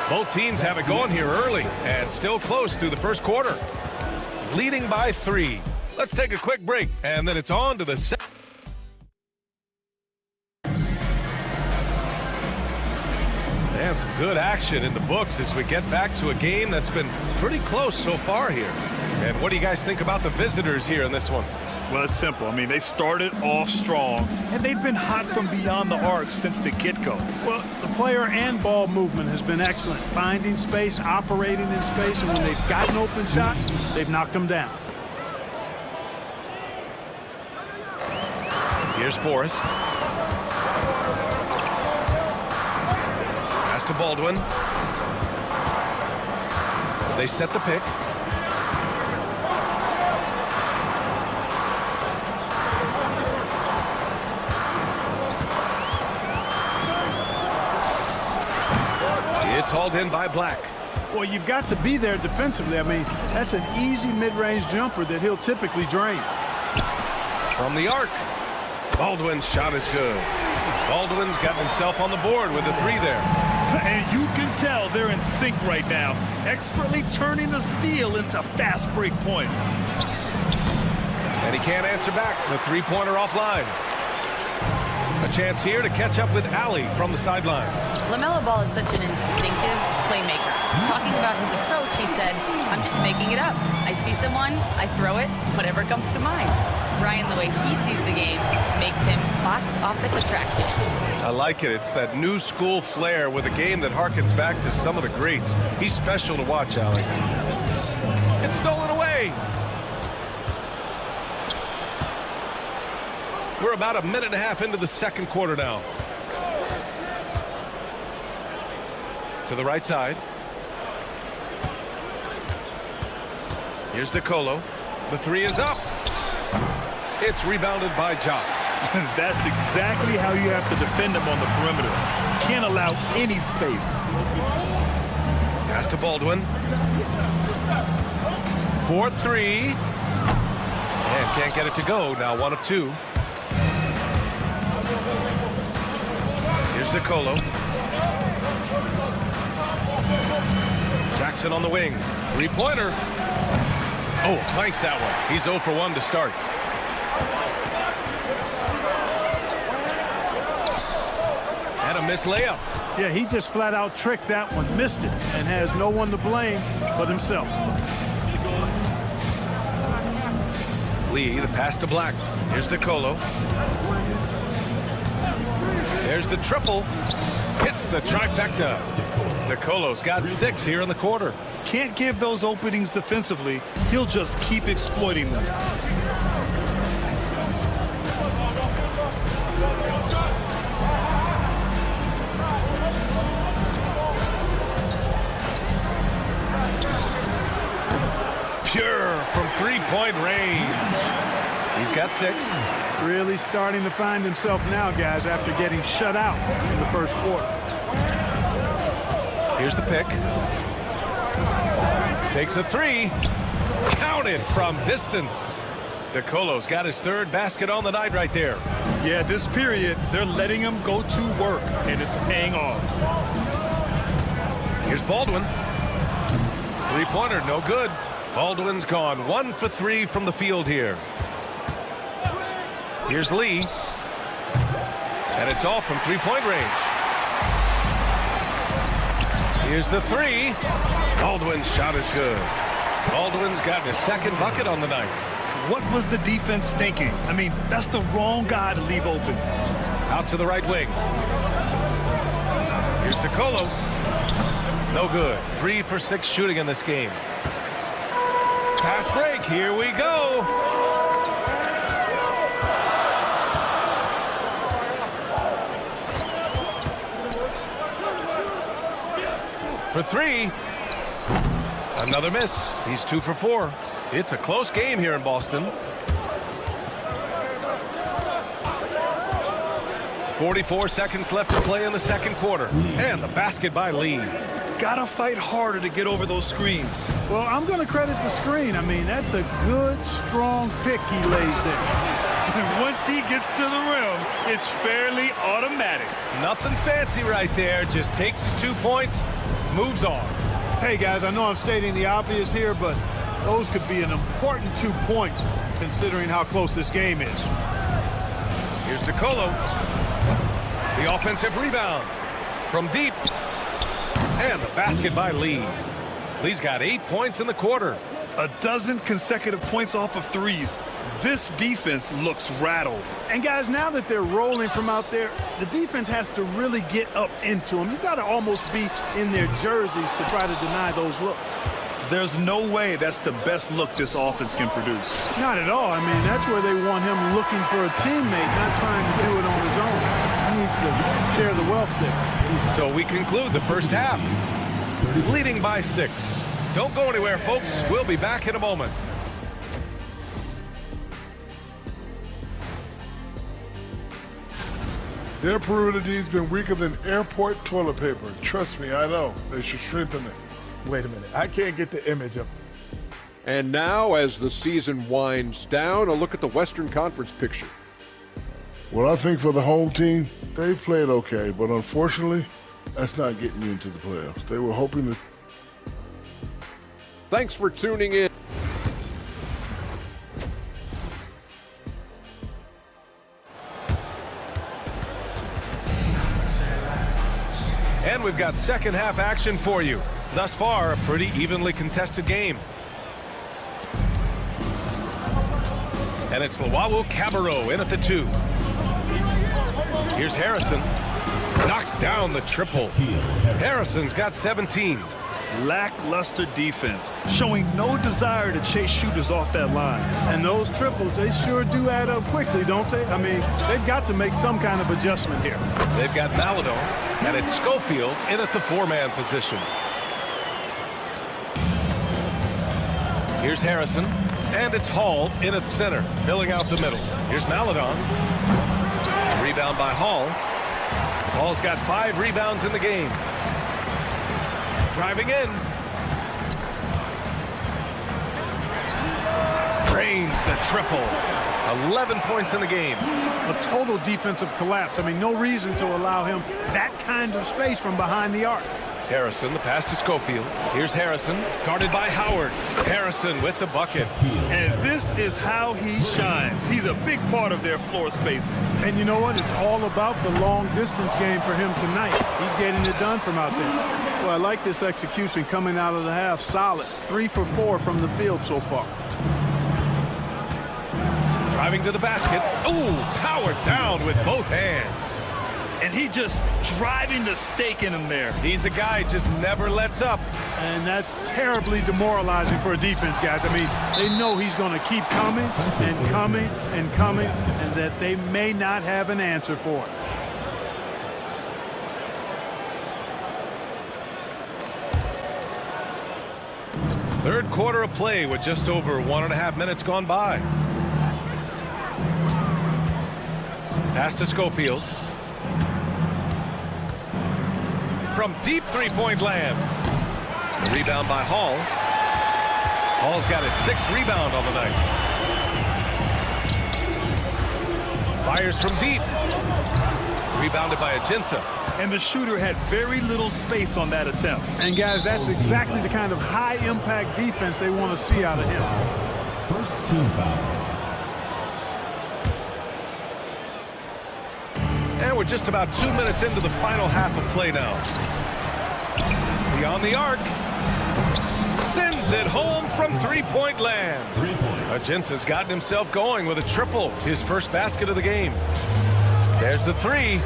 Both teams have it going here early and still close through the first quarter. Leading by 3. Let's take a quick break, and then it's on to the second. And some good action in the books as we get back to a game that's been pretty close so far here. And what do you guys think about the visitors here in this one?
Well, it's simple. I mean, they started off strong, and they've been hot from beyond the arc since the get-go.
Well, the player and ball movement has been excellent. Finding space, operating in space, and when they've gotten open shots, they've knocked them down.
Here's Forrest. Pass to Baldwin. They set the pick. It's hauled in by Black.
Well, you've got to be there defensively. I mean, that's an easy mid-range jumper that he'll typically drain.
From the arc. Baldwin's shot is good. Baldwin's got himself on the board with a 3 there.
And you can tell they're in sync right now, expertly turning the steal into fast break points.
And he can't answer back. The three-pointer offline. A chance here to catch up with Allie from the sideline.
LaMelo Ball is such an instinctive playmaker. Talking about his approach, he said, "I'm just making it up. I see someone, I throw it, whatever comes to mind." Brian, the way he sees the game makes him box office attraction.
I like it. It's that new school flair with a game that harkens back to some of the greats. He's special to watch, Allie. It's stolen away. We're about a minute and a half into the second quarter now. To the right side. Here's DeColo. The three is up. It's rebounded by Jock.
That's exactly how you have to defend him on the perimeter. Can't allow any space.
Pass to Baldwin. 4-3. And can't get it to go. Now 1 of 2. Here's DeColo. Jackson on the wing. Three-pointer. Oh, planks that one. He's 0 for 1 to start. And a missed layup.
Yeah, he just flat out tricked that one, missed it, and has no one to blame but himself.
Lee, the pass to Black. Here's DeColo. There's the triple. Hits the trifecta. DeColo's got 6 here in the quarter.
Can't give those openings defensively. He'll just keep exploiting them.
Pure from three-point range. He's got 6.
Really starting to find himself now, guys, after getting shut out in the first quarter.
Here's the pick. Takes a 3. Counted from distance. DeColo's got his 3rd basket on the night right there.
Yeah, this period, they're letting him go to work, and it's paying off.
Here's Baldwin. Three-pointer, no good. Baldwin's gone 1 for 3 from the field here. Here's Lee. And it's all from three-point range. Here's the 3. Baldwin's shot is good. Baldwin's got his 2nd bucket on the night.
What was the defense thinking? I mean, that's the wrong guy to leave open.
Out to the right wing. Here's DeColo. No good. 3 for 6 shooting in this game. Fast break. Here we go. For 3. Another miss. He's 2 for 4. It's a close game here in Boston. 44 seconds left to play in the second quarter. And the basket by Lee.
Gotta fight harder to get over those screens.
Well, I'm going to credit the screen. I mean, that's a good, strong pick he lays there.
And once he gets to the rim, it's fairly automatic.
Nothing fancy right there. Just takes his 2 points, moves on.
Hey, guys, I know I'm stating the obvious here, but those could be an important 2 points considering how close this game is.
Here's DeColo. The offensive rebound from deep. And the basket by Lee. Lee's got 8 points in the quarter.
A dozen consecutive points off of threes. This defense looks rattled.
And guys, now that they're rolling from out there, the defense has to really get up into them. You've got to almost be in their jerseys to try to deny those looks.
There's no way that's the best look this offense can produce.
Not at all. I mean, that's where they want him looking for a teammate, not trying to do it on his own. He needs to share the wealth there.
So we conclude the first half. Leading by 6. Don't go anywhere, folks. We'll be back in a moment.
Their perimeter D's been weaker than airport toilet paper. Trust me, I know. They should strengthen it.
Wait a minute. I can't get the image up.
And now, as the season winds down, a look at the Western Conference picture.
Well, I think for the home team, they played okay, but unfortunately, that's not getting you into the playoffs. They were hoping to.
Thanks for tuning in.
And we've got second half action for you. Thus far, a pretty evenly contested game. And it's Luau Cabarro in at the 2. Here's Harrison. Knocks down the triple. Harrison's got 17.
Lackluster defense, showing no desire to chase shooters off that line.
And those triples, they sure do add up quickly, don't they? I mean, they've got to make some kind of adjustment here.
They've got Maladon, and it's Schofield in at the 4-man position. Here's Harrison, and it's Hall in at center, filling out the middle. Here's Maladon. Rebound by Hall. Hall's got 5 rebounds in the game. Driving in. Drains the triple. 11 points in the game.
A total defensive collapse. I mean, no reason to allow him that kind of space from behind the arc.
Harrison, the pass to Schofield. Here's Harrison, guarded by Howard. Harrison with the bucket.
And this is how he shines. He's a big part of their floor spacing.
And you know what? It's all about the long distance game for him tonight. He's getting it done from out there. Well, I like this execution coming out of the half. Solid. 3 for 4 from the field so far.
Driving to the basket. Ooh, powered down with both hands.
And he just driving the stake in him there.
He's a guy just never lets up.
And that's terribly demoralizing for a defense, guys. I mean, they know he's going to keep coming and coming and coming, and that they may not have an answer for it.
Third quarter of play with just over 1.5 minutes gone by. Pass to Schofield. From deep three-point land. The rebound by Hall. Hall's got his 6th rebound on the night. Fires from deep. Rebounded by Ajinça.
And the shooter had very little space on that attempt.
And guys, that's exactly the kind of high-impact defense they want to see out of him.
First team foul.
And we're just about 2 minutes into the final half of play now. Beyond the arc. Sends it home from three-point land.
3 points.
Ajinça's gotten himself going with a triple. His first basket of the game. There's the 3.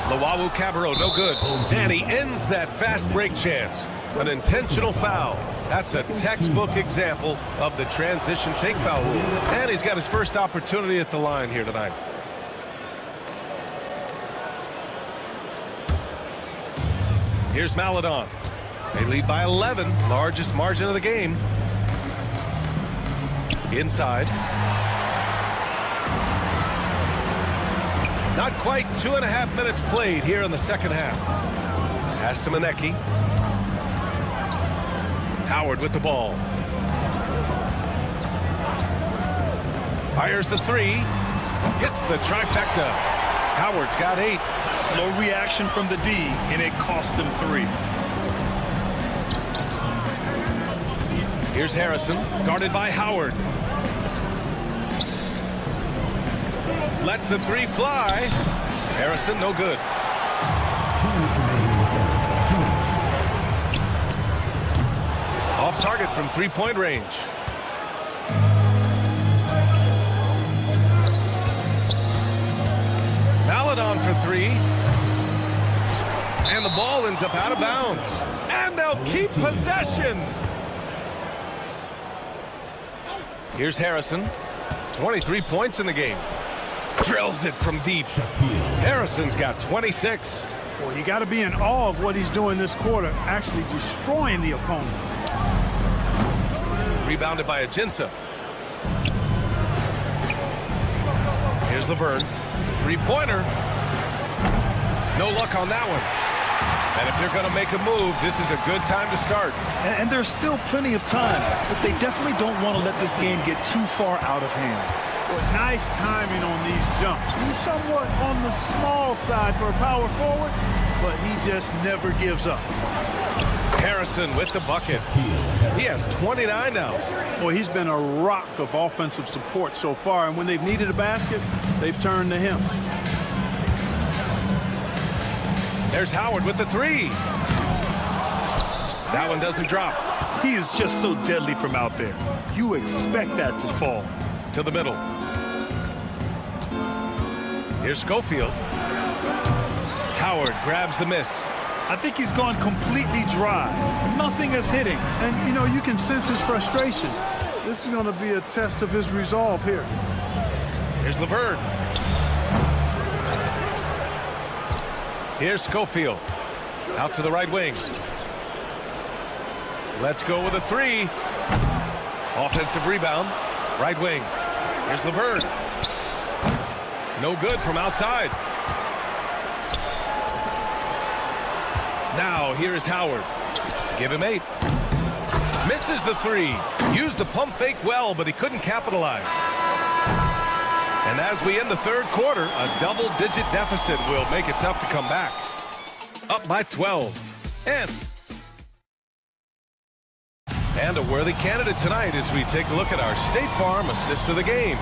Lawawu Cabarro, no good. And he ends that fast break chance. An intentional foul. That's a textbook example of the transition take foul rule. And he's got his first opportunity at the line here tonight. Here's Maladon. They lead by 11, largest margin of the game. Inside. Not quite 2.5 minutes played here in the second half. Pass to Manecki. Howard with the ball. Fires the 3. Hits the trifecta. Howard's got 8.
Slow reaction from the D, and it cost him 3.
Here's Harrison, guarded by Howard. Lets the 3 fly. Harrison, no good.
2 minutes remaining in the third. 2 minutes.
Off target from three-point range. Maladon for 3. And the ball ends up out of bounds. And they'll keep possession. Here's Harrison. 23 points in the game. Drills it from deep. Harrison's got 26.
Well, you got to be in awe of what he's doing this quarter, actually destroying the opponent.
Rebounded by Ajinça. Here's Laverne. Three-pointer. No luck on that one. And if they're going to make a move, this is a good time to start.
And there's still plenty of time, but they definitely don't want to let this game get too far out of hand.
Well, nice timing on these jumps. He's somewhat on the small side for a power forward, but he just never gives up.
Harrison with the bucket. He has 29 now.
Well, he's been a rock of offensive support so far, and when they've needed a basket, they've turned to him.
There's Howard with the 3. That one doesn't drop.
He is just so deadly from out there. You expect that to fall.
To the middle. Here's Schofield. Howard grabs the miss.
I think he's gone completely dry. Nothing is hitting.
And, you know, you can sense his frustration. This is going to be a test of his resolve here.
Here's Laverne. Here's Schofield. Out to the right wing. Let's go with a three. Offensive rebound. Right wing. Here's Laverne. No good from outside. Now here is Howard. Give him 8. Misses the three. Used the pump fake well, but he couldn't capitalize. And as we end the third quarter, a double-digit deficit will make it tough to come back. Up by 12. And a worthy candidate tonight as we take a look at our State Farm assist of the game.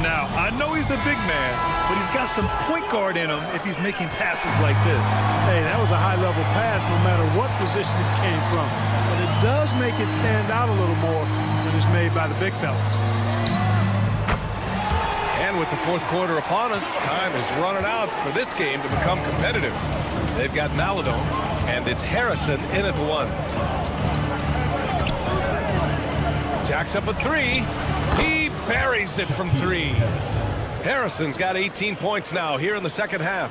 Now, I know he's a big man, but he's got some point guard in him if he's making passes like this.
Hey, that was a high-level pass no matter what position it came from. But it does make it stand out a little more when it's made by the big fella.
And with the fourth quarter upon us, time is running out for this game to become competitive. They've got Maladon, and it's Harrison in at the 1. Jacks up a 3. He buries it from 3. Harrison's got 18 points now here in the second half.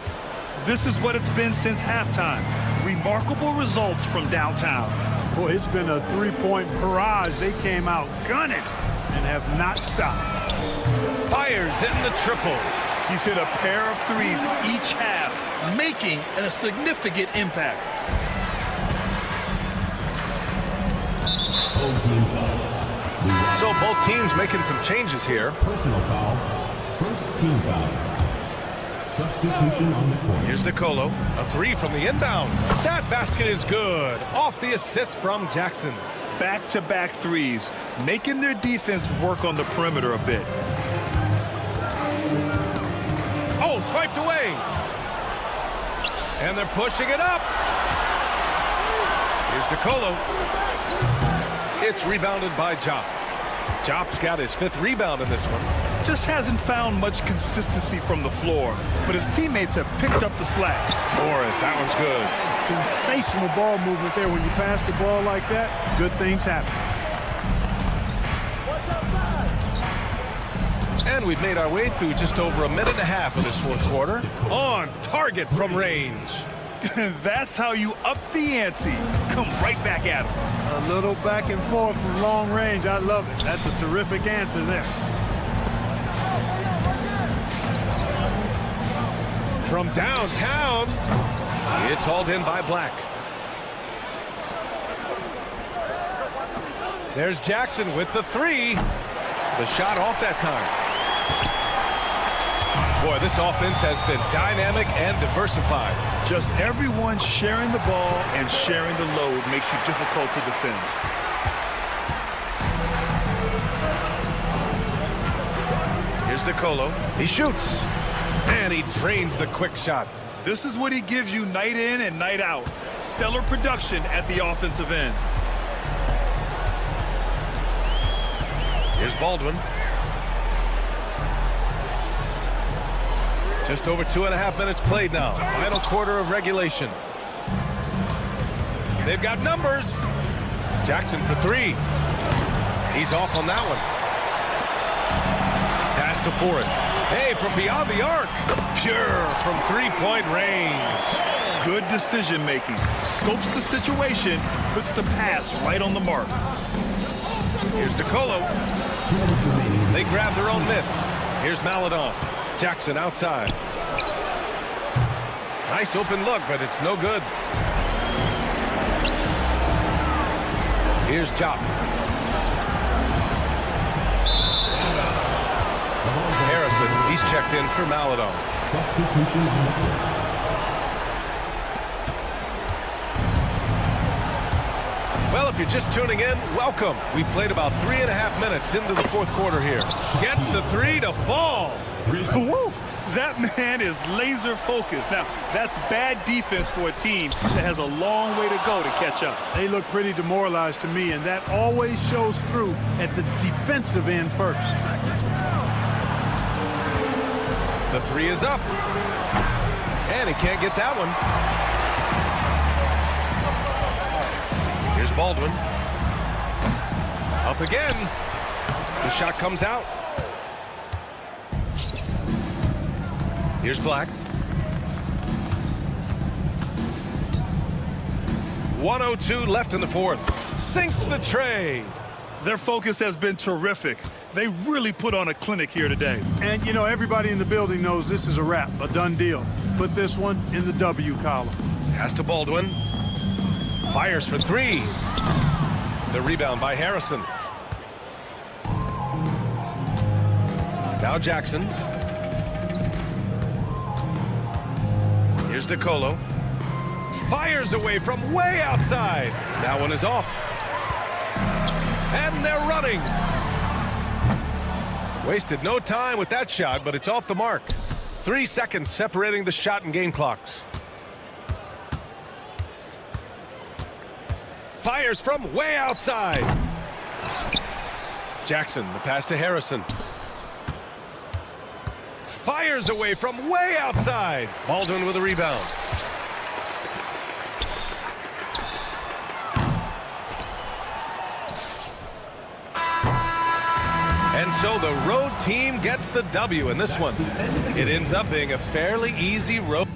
This is what it's been since halftime. Remarkable results from downtown.
Boy, it's been a three-point barrage. They came out gunning and have not stopped.
Fires in the triple.
He's hit a pair of threes each half, making a significant impact.
So both teams making some changes here.
Personal foul. First team foul. Substitution on the court.
Here's DeColo. A 3 from the inbound. That basket is good. Off the assist from Jackson.
Back-to-back threes, making their defense work on the perimeter a bit.
Oh, swiped away. And they're pushing it up. Here's DeColo. It's rebounded by Jop. Jop's got his 5th rebound in this one.
Just hasn't found much consistency from the floor, but his teammates have picked up the slack.
Forrest, that one's good.
Sensational ball movement there. When you pass the ball like that, good things happen.
What's outside?
And we've made our way through just over a minute and a half of this fourth quarter. On target from range.
That's how you up the ante. Come right back at him.
A little back and forth from long range. I love it. That's a terrific answer there.
From downtown, it's hauled in by Black. There's Jackson with the 3. The shot off that time. Boy, this offense has been dynamic and diversified.
Just everyone sharing the ball and sharing the load makes you difficult to defend.
Here's DeColo. He shoots. And he drains the quick shot.
This is what he gives you night in and night out. Stellar production at the offensive end.
Here's Baldwin. Just over 2.5 minutes played now. Final quarter of regulation. They've got numbers. Jackson for 3. He's off on that one. Pass to Forrest. Hey, from beyond the arc. Pure from 3-point range.
Good decision making. Scopes the situation, puts the pass right on the mark.
Here's DeColo. They grab their own miss. Here's Maladon. Jackson outside. Nice open look, but it's no good. Here's Jop. Harrison, he's checked in for Maladon.
Substitution on the court.
Well, if you're just tuning in, welcome. We played about 3.5 minutes into the fourth quarter here. Gets the 3 to fall.
Woo! That man is laser focused. Now, that's bad defense for a team that has a long way to go to catch up.
They look pretty demoralized to me, and that always shows through at the defensive end first.
The 3 is up. And he can't get that one. Here's Baldwin. Up again. The shot comes out. Here's Black. 1:02 left in the fourth. sinks the tray.
Their focus has been terrific. They really put on a clinic here today.
And, you know, everybody in the building knows this is a wrap, a done deal. Put this one in the W column.
Pass to Baldwin. Fires for three. The rebound by Harrison. Now Jackson. Here's DeColo. Fires away from way outside. That one is off. And they're running. Wasted no time with that shot, but it's off the mark. 3 seconds separating the shot and game clocks. Fires from way outside. Jackson, the pass to Harrison. Fires away from way outside. Baldwin with a rebound. And so the road team gets the W in this one. It ends up being a fairly easy road.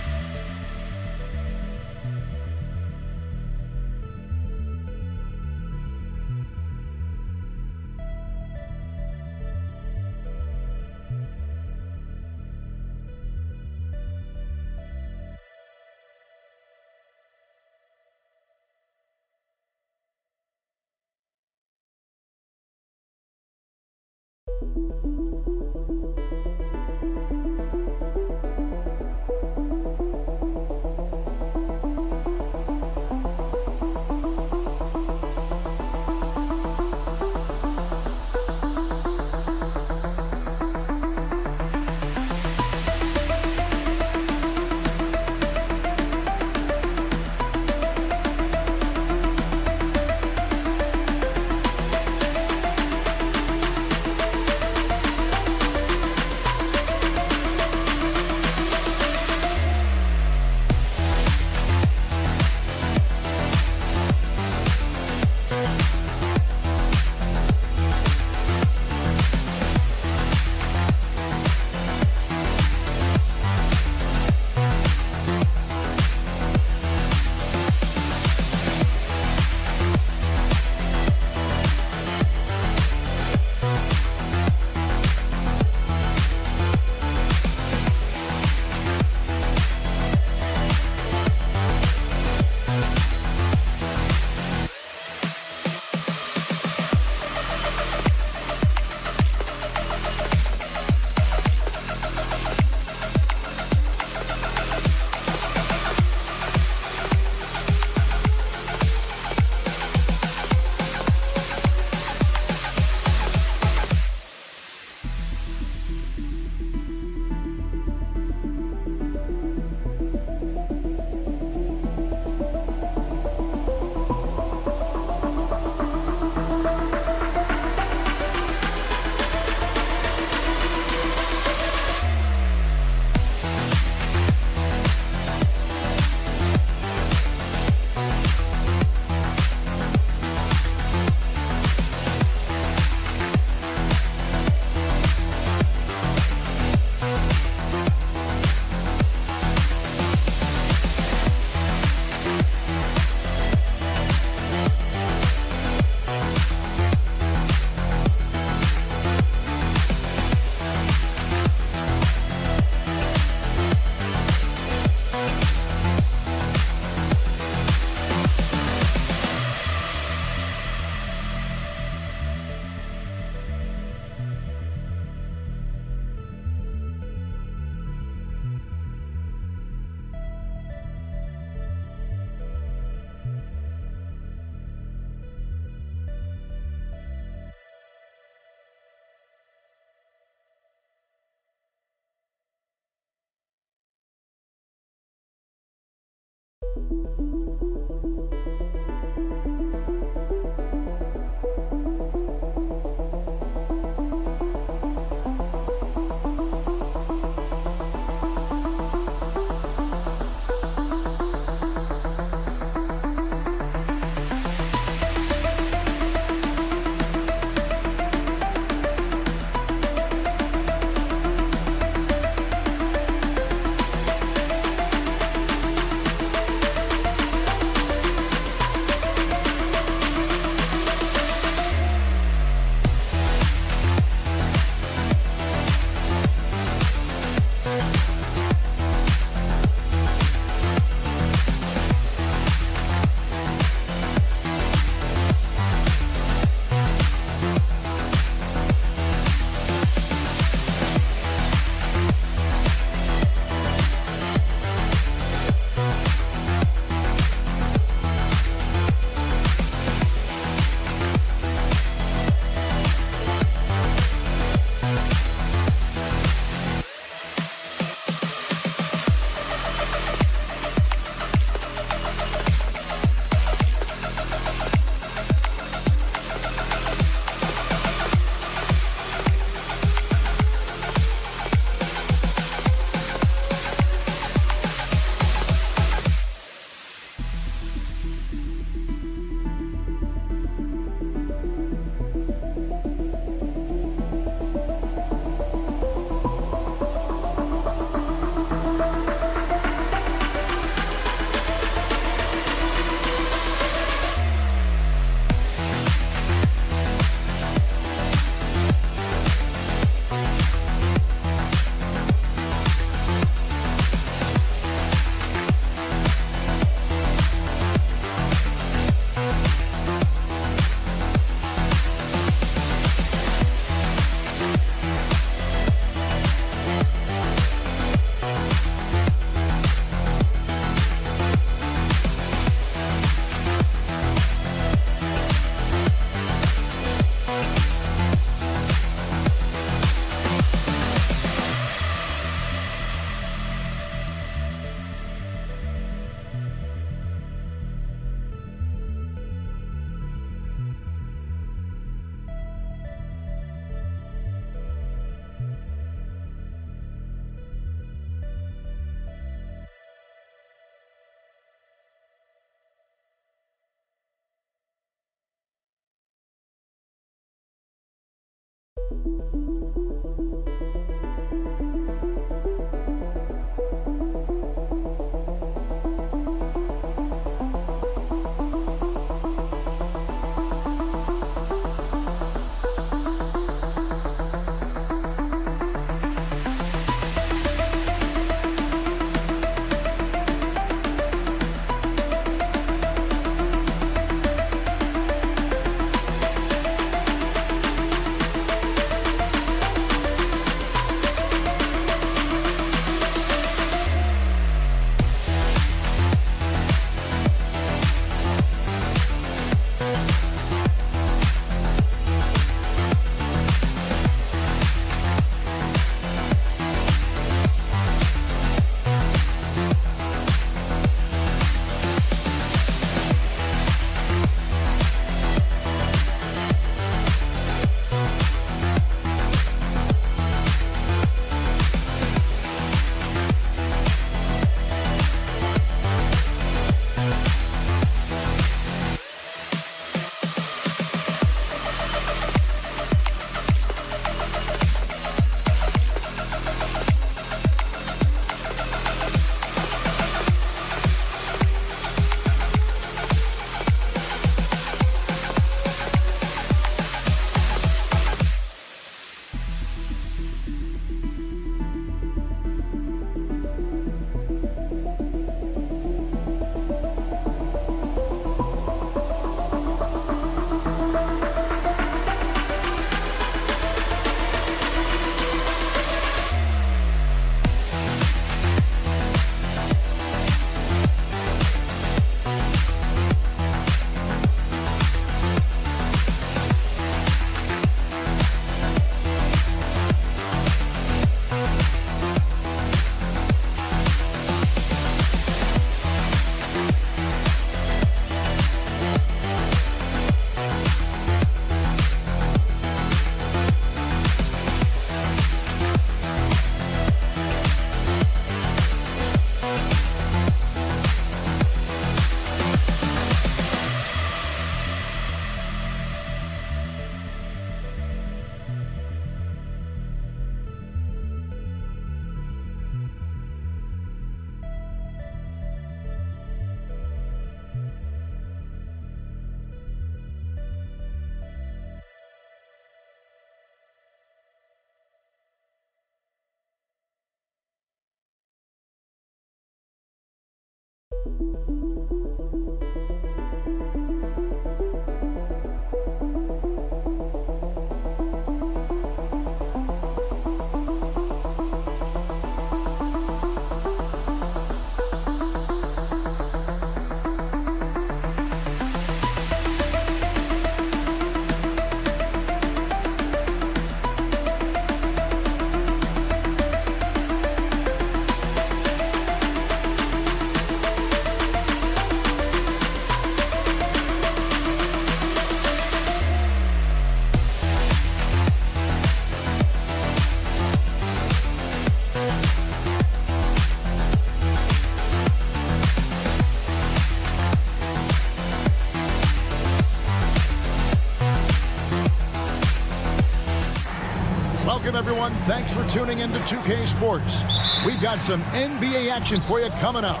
Welcome, everyone. Thanks for tuning in to 2K Sports. We've got some NBA action for you coming up.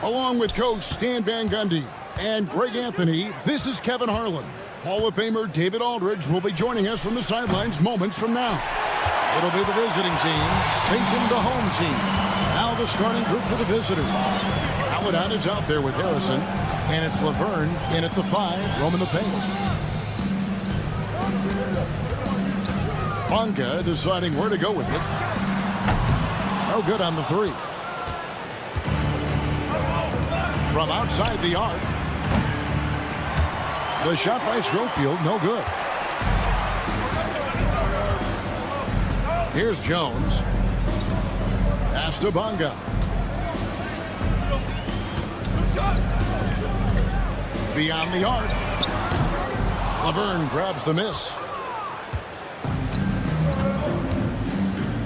Along with Coach Stan Van Gundy and Greg Anthony, this is Kevin Harlan. Hall of Famer David Aldridge will be joining us from the sidelines moments from now. It'll be the visiting team facing the home team. Now the starting group for the visitors. Aladdin is out there with Harrison, and it's Laverne in at the 5, roaming the paint. Bonga deciding where to go with it. No good on the 3. From outside the arc. The shot by Schofield, no good. Here's Jones. Pass to Bonga. Beyond the arc. Laverne grabs the miss.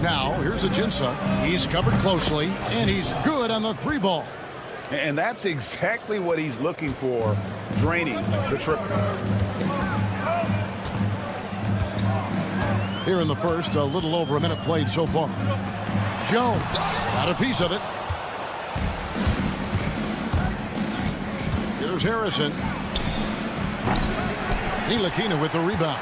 Now, here's Ajinça. He's covered closely, and he's good on the 3 ball.
And that's exactly what he's looking for, draining the triple.
Here in the first, a little over a minute played so far. Jones got a piece of it. Here's Harrison. Ldlc with the rebound.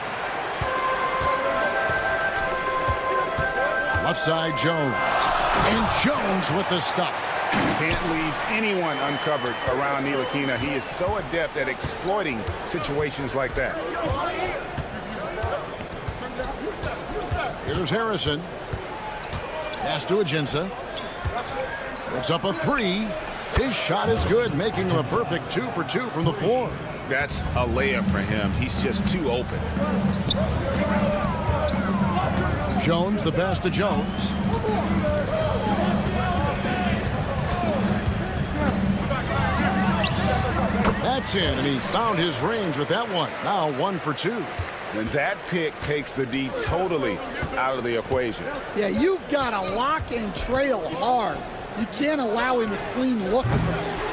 Left side, Jones. And Jones with the stuff.
Can't leave anyone uncovered around Ldlc. He is so adept at exploiting situations like that.
Here's Harrison. Pass to Ajinça. Puts up a three. His shot is good, making him a perfect 2 for 2 from the floor.
That's a layup for him. He's just too open.
Jones, the pass to Jones. That's in, and he found his range with that one. Now 1 for 2.
And that pick takes the D totally out of the equation.
Yeah, you've got to lock and trail hard. You can't allow him a clean look from that.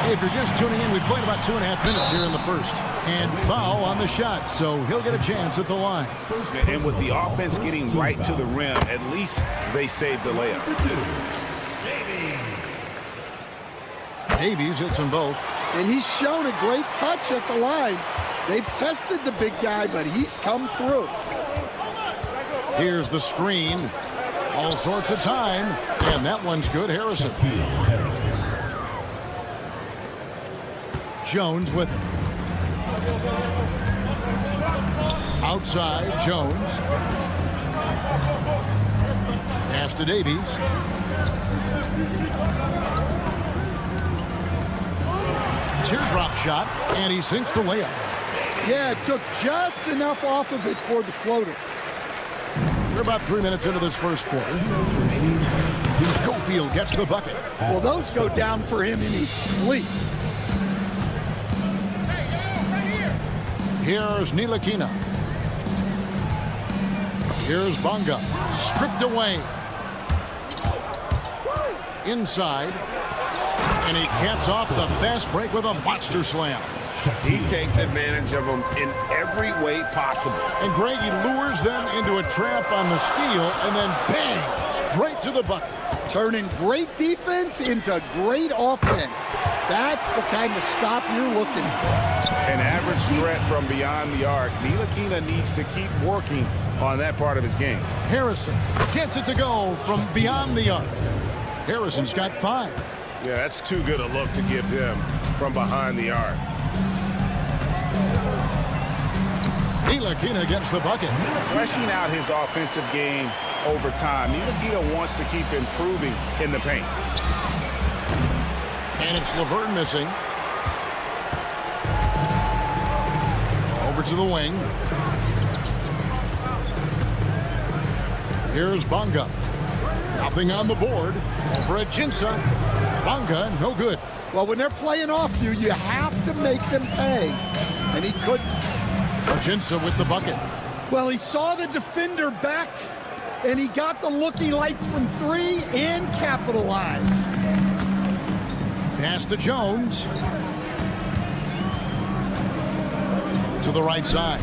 Hey, if you're just tuning in, we've played about 2.5 minutes here in the first. And foul on the shot, so he'll get a chance at the line.
And with the offense getting right to the rim, at least they saved the layup.
Davies hits them both.
And he's shown a great touch at the line. They've tested the big guy, but he's come through.
Here's the screen. All sorts of time. And that one's good. Harrison. Jones with it. Outside, Jones. Pass to Davies. Teardrop shot, and he sinks the layup.
Yeah, it took just enough off of it for the floater.
We're about 3 minutes into this first quarter. Schofield gets the bucket.
Well, those go down for him in his sleep.
Here's Ldlc. Here's Bonga. Stripped away. Inside. And he caps off the fast break with a monster slam.
He takes advantage of them in every way possible.
And Greg, he lures them into a trap on the steal, and then bang, straight to the bucket.
Turning great defense into great offense. That's the kind of stop you're looking for.
An average threat from beyond the arc. Ldlc needs to keep working on that part of his game.
Harrison gets it to go from beyond the arc. Harrison's got 5.
Yeah, that's too good a look to give him from behind the arc.
Ldlc gets the bucket.
Fleshing out his offensive game over time. Ldlc wants to keep improving in the paint.
And it's Laverne missing. Over to the wing. Here's Bonga. Nothing on the board. Over Ajinça. Bonga, no good.
Well, when they're playing off you, you have to make them pay. And he couldn't.
Ajinça with the bucket.
Well, he saw the defender back, and he got the looky like from 3 and capitalized.
Pass to Jones. To the right side.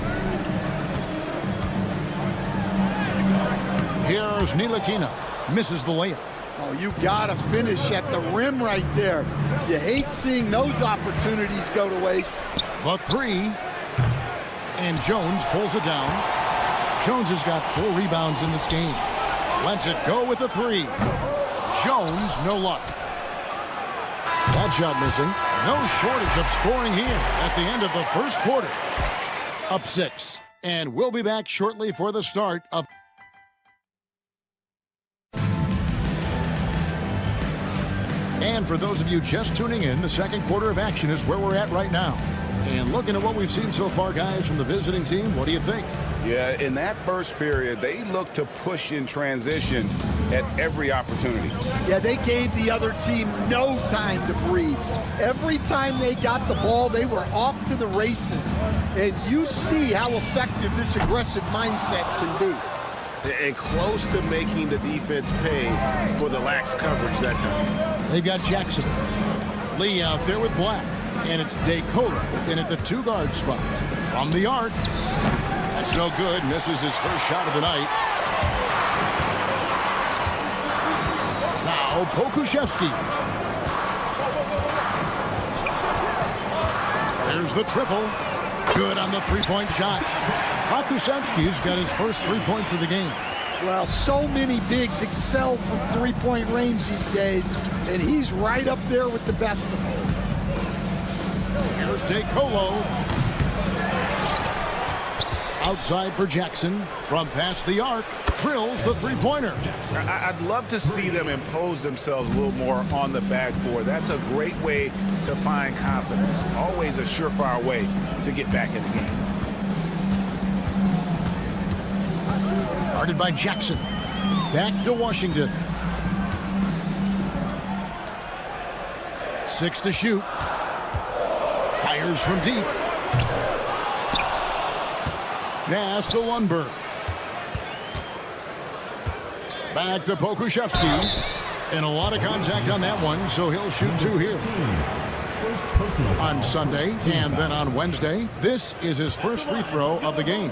Here's Ldlc. Misses the layup.
Oh, you got to finish at the rim right there. You hate seeing those opportunities go to waste.
The 3. And Jones pulls it down. Jones has got 4 rebounds in this game. Lets it go with the 3. Jones, no luck. That shot missing. No shortage of scoring here at the end of the first quarter. Up 6. And we'll be back shortly for the start of... And for those of you just tuning in, the second quarter of action is where we're at right now. And looking at what we've seen so far, guys, from the visiting team, what do you think?
Yeah, in that first period, they looked to push in transition at every opportunity.
Yeah, they gave the other team no time to breathe. Every time they got the ball, they were off to the races. And you see how effective this aggressive mindset can be.
And close to making the defense pay for the lax coverage that time.
They've got Jackson. Lee out there with Black. And it's DeColo in at the 2-guard spot. From the arc. That's no good. Misses his first shot of the night. Now Pokuševski. There's the triple. Good on the three-point shot. Pokuševski's got his first 3 points of the game.
Well, so many bigs excel from three-point range these days, and he's right up there with the best of them.
Here's DeColo. Outside for Jackson. From past the arc. Drills the three-pointer.
I'd love to see them impose themselves a little more on the backboard. That's a great way to find confidence. Always a surefire way to get back in the game.
Guarded by Jackson. Back to Washington. 6 to shoot. Fires from deep. Pass to Lundberg. Back to Pokuševski. And a lot of contact on that one, so he'll shoot 2 here. On Sunday and then on Wednesday, this is his first free throw of the game.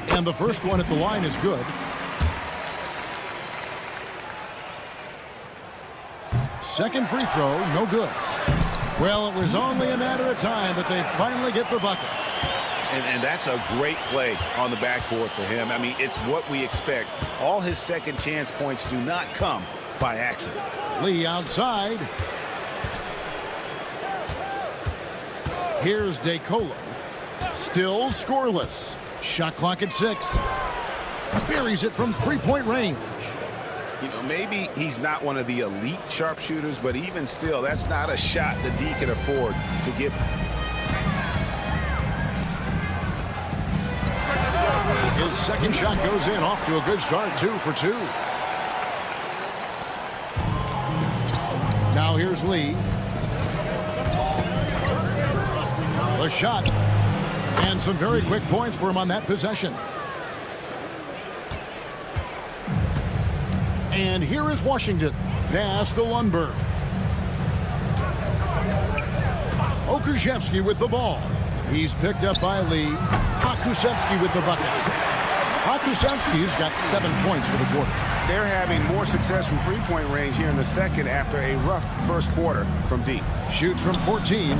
And the first one at the line is good. Second free throw, no good. Well, it was only a matter of time, but they finally get the bucket.
And that's a great play on the backboard for him. I mean, it's what we expect. All his second chance points do not come by accident.
Lee outside. Here's DeColo. Still scoreless. Shot clock at 6. Buries it from three-point range.
You know, maybe he's not one of the elite sharpshooters, but even still, that's not a shot that D can afford to give.
His second shot goes in, off to a good start, 2 for 2. Now here's Lee. The shot. And some very quick points for him on that possession. And here is Washington. Pass to Lundberg. Pokuševski with the ball. He's picked up by Lee. Pokuševski with the bucket. Pokuševski's got 7 points for the quarter.
They're having more success from three-point range here in the second after a rough first quarter from deep.
Shoots from 14.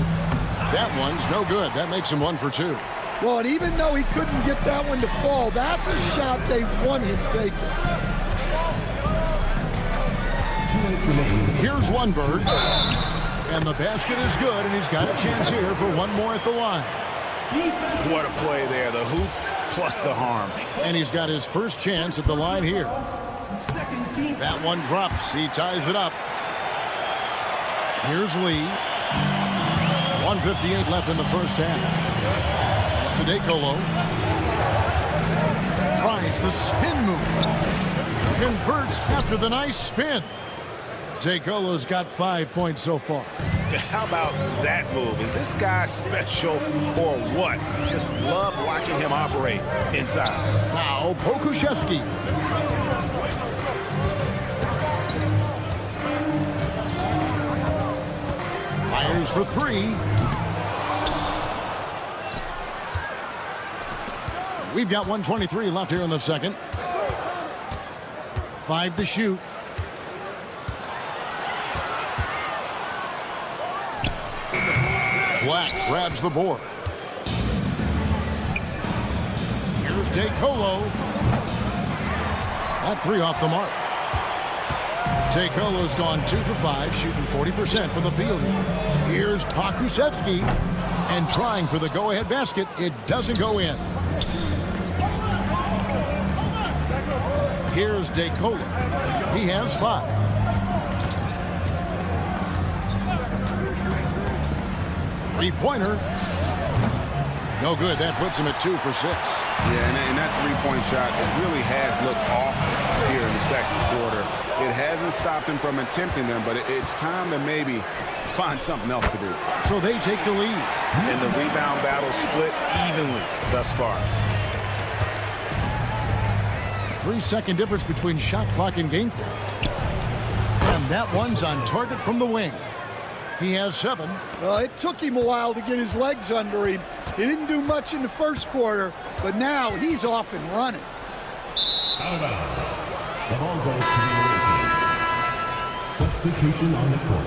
That one's no good. That makes him 1 for 2.
Well, and even though he couldn't get that one to fall, that's a shot they want him taking.
Here's Lundberg. And the basket is good, and he's got a chance here for one more at the line.
What a play there. The hoop plus the harm.
And he's got his first chance at the line here. That one drops. He ties it up. Here's Lee. 1:58 left in the first half. It's to DeColo. Tries the spin move. Converts after the nice spin. DeColo's got 5 points so far.
How about that move? Is this guy special or what? Just love watching him operate inside.
Now Pokuševski. Fires for 3. We've got 1:23 left here in the second. 5 to shoot. Black grabs the board. Here's DeColo. That 3 off the mark. DeColo's gone 2 for 5, shooting 40% from the field. Here's Pokuševski. And trying for the go-ahead basket. It doesn't go in. Here's DeColo. He has 5. Three-pointer. No good. That puts him at 2 for 6.
Yeah, and that three-point shot, it really has looked off here in the second quarter. It hasn't stopped him from attempting them, but it's time to maybe find something else to do.
So they take the lead.
And the rebound battle split evenly thus far.
3-second difference between shot clock and game clock. And that one's on target from the wing. He has 7.
Well, it took him a while to get his legs under him. He didn't do much in the first quarter, but now he's off and running.
Out of bounds. The ball goes to the away team. Substitution on the court.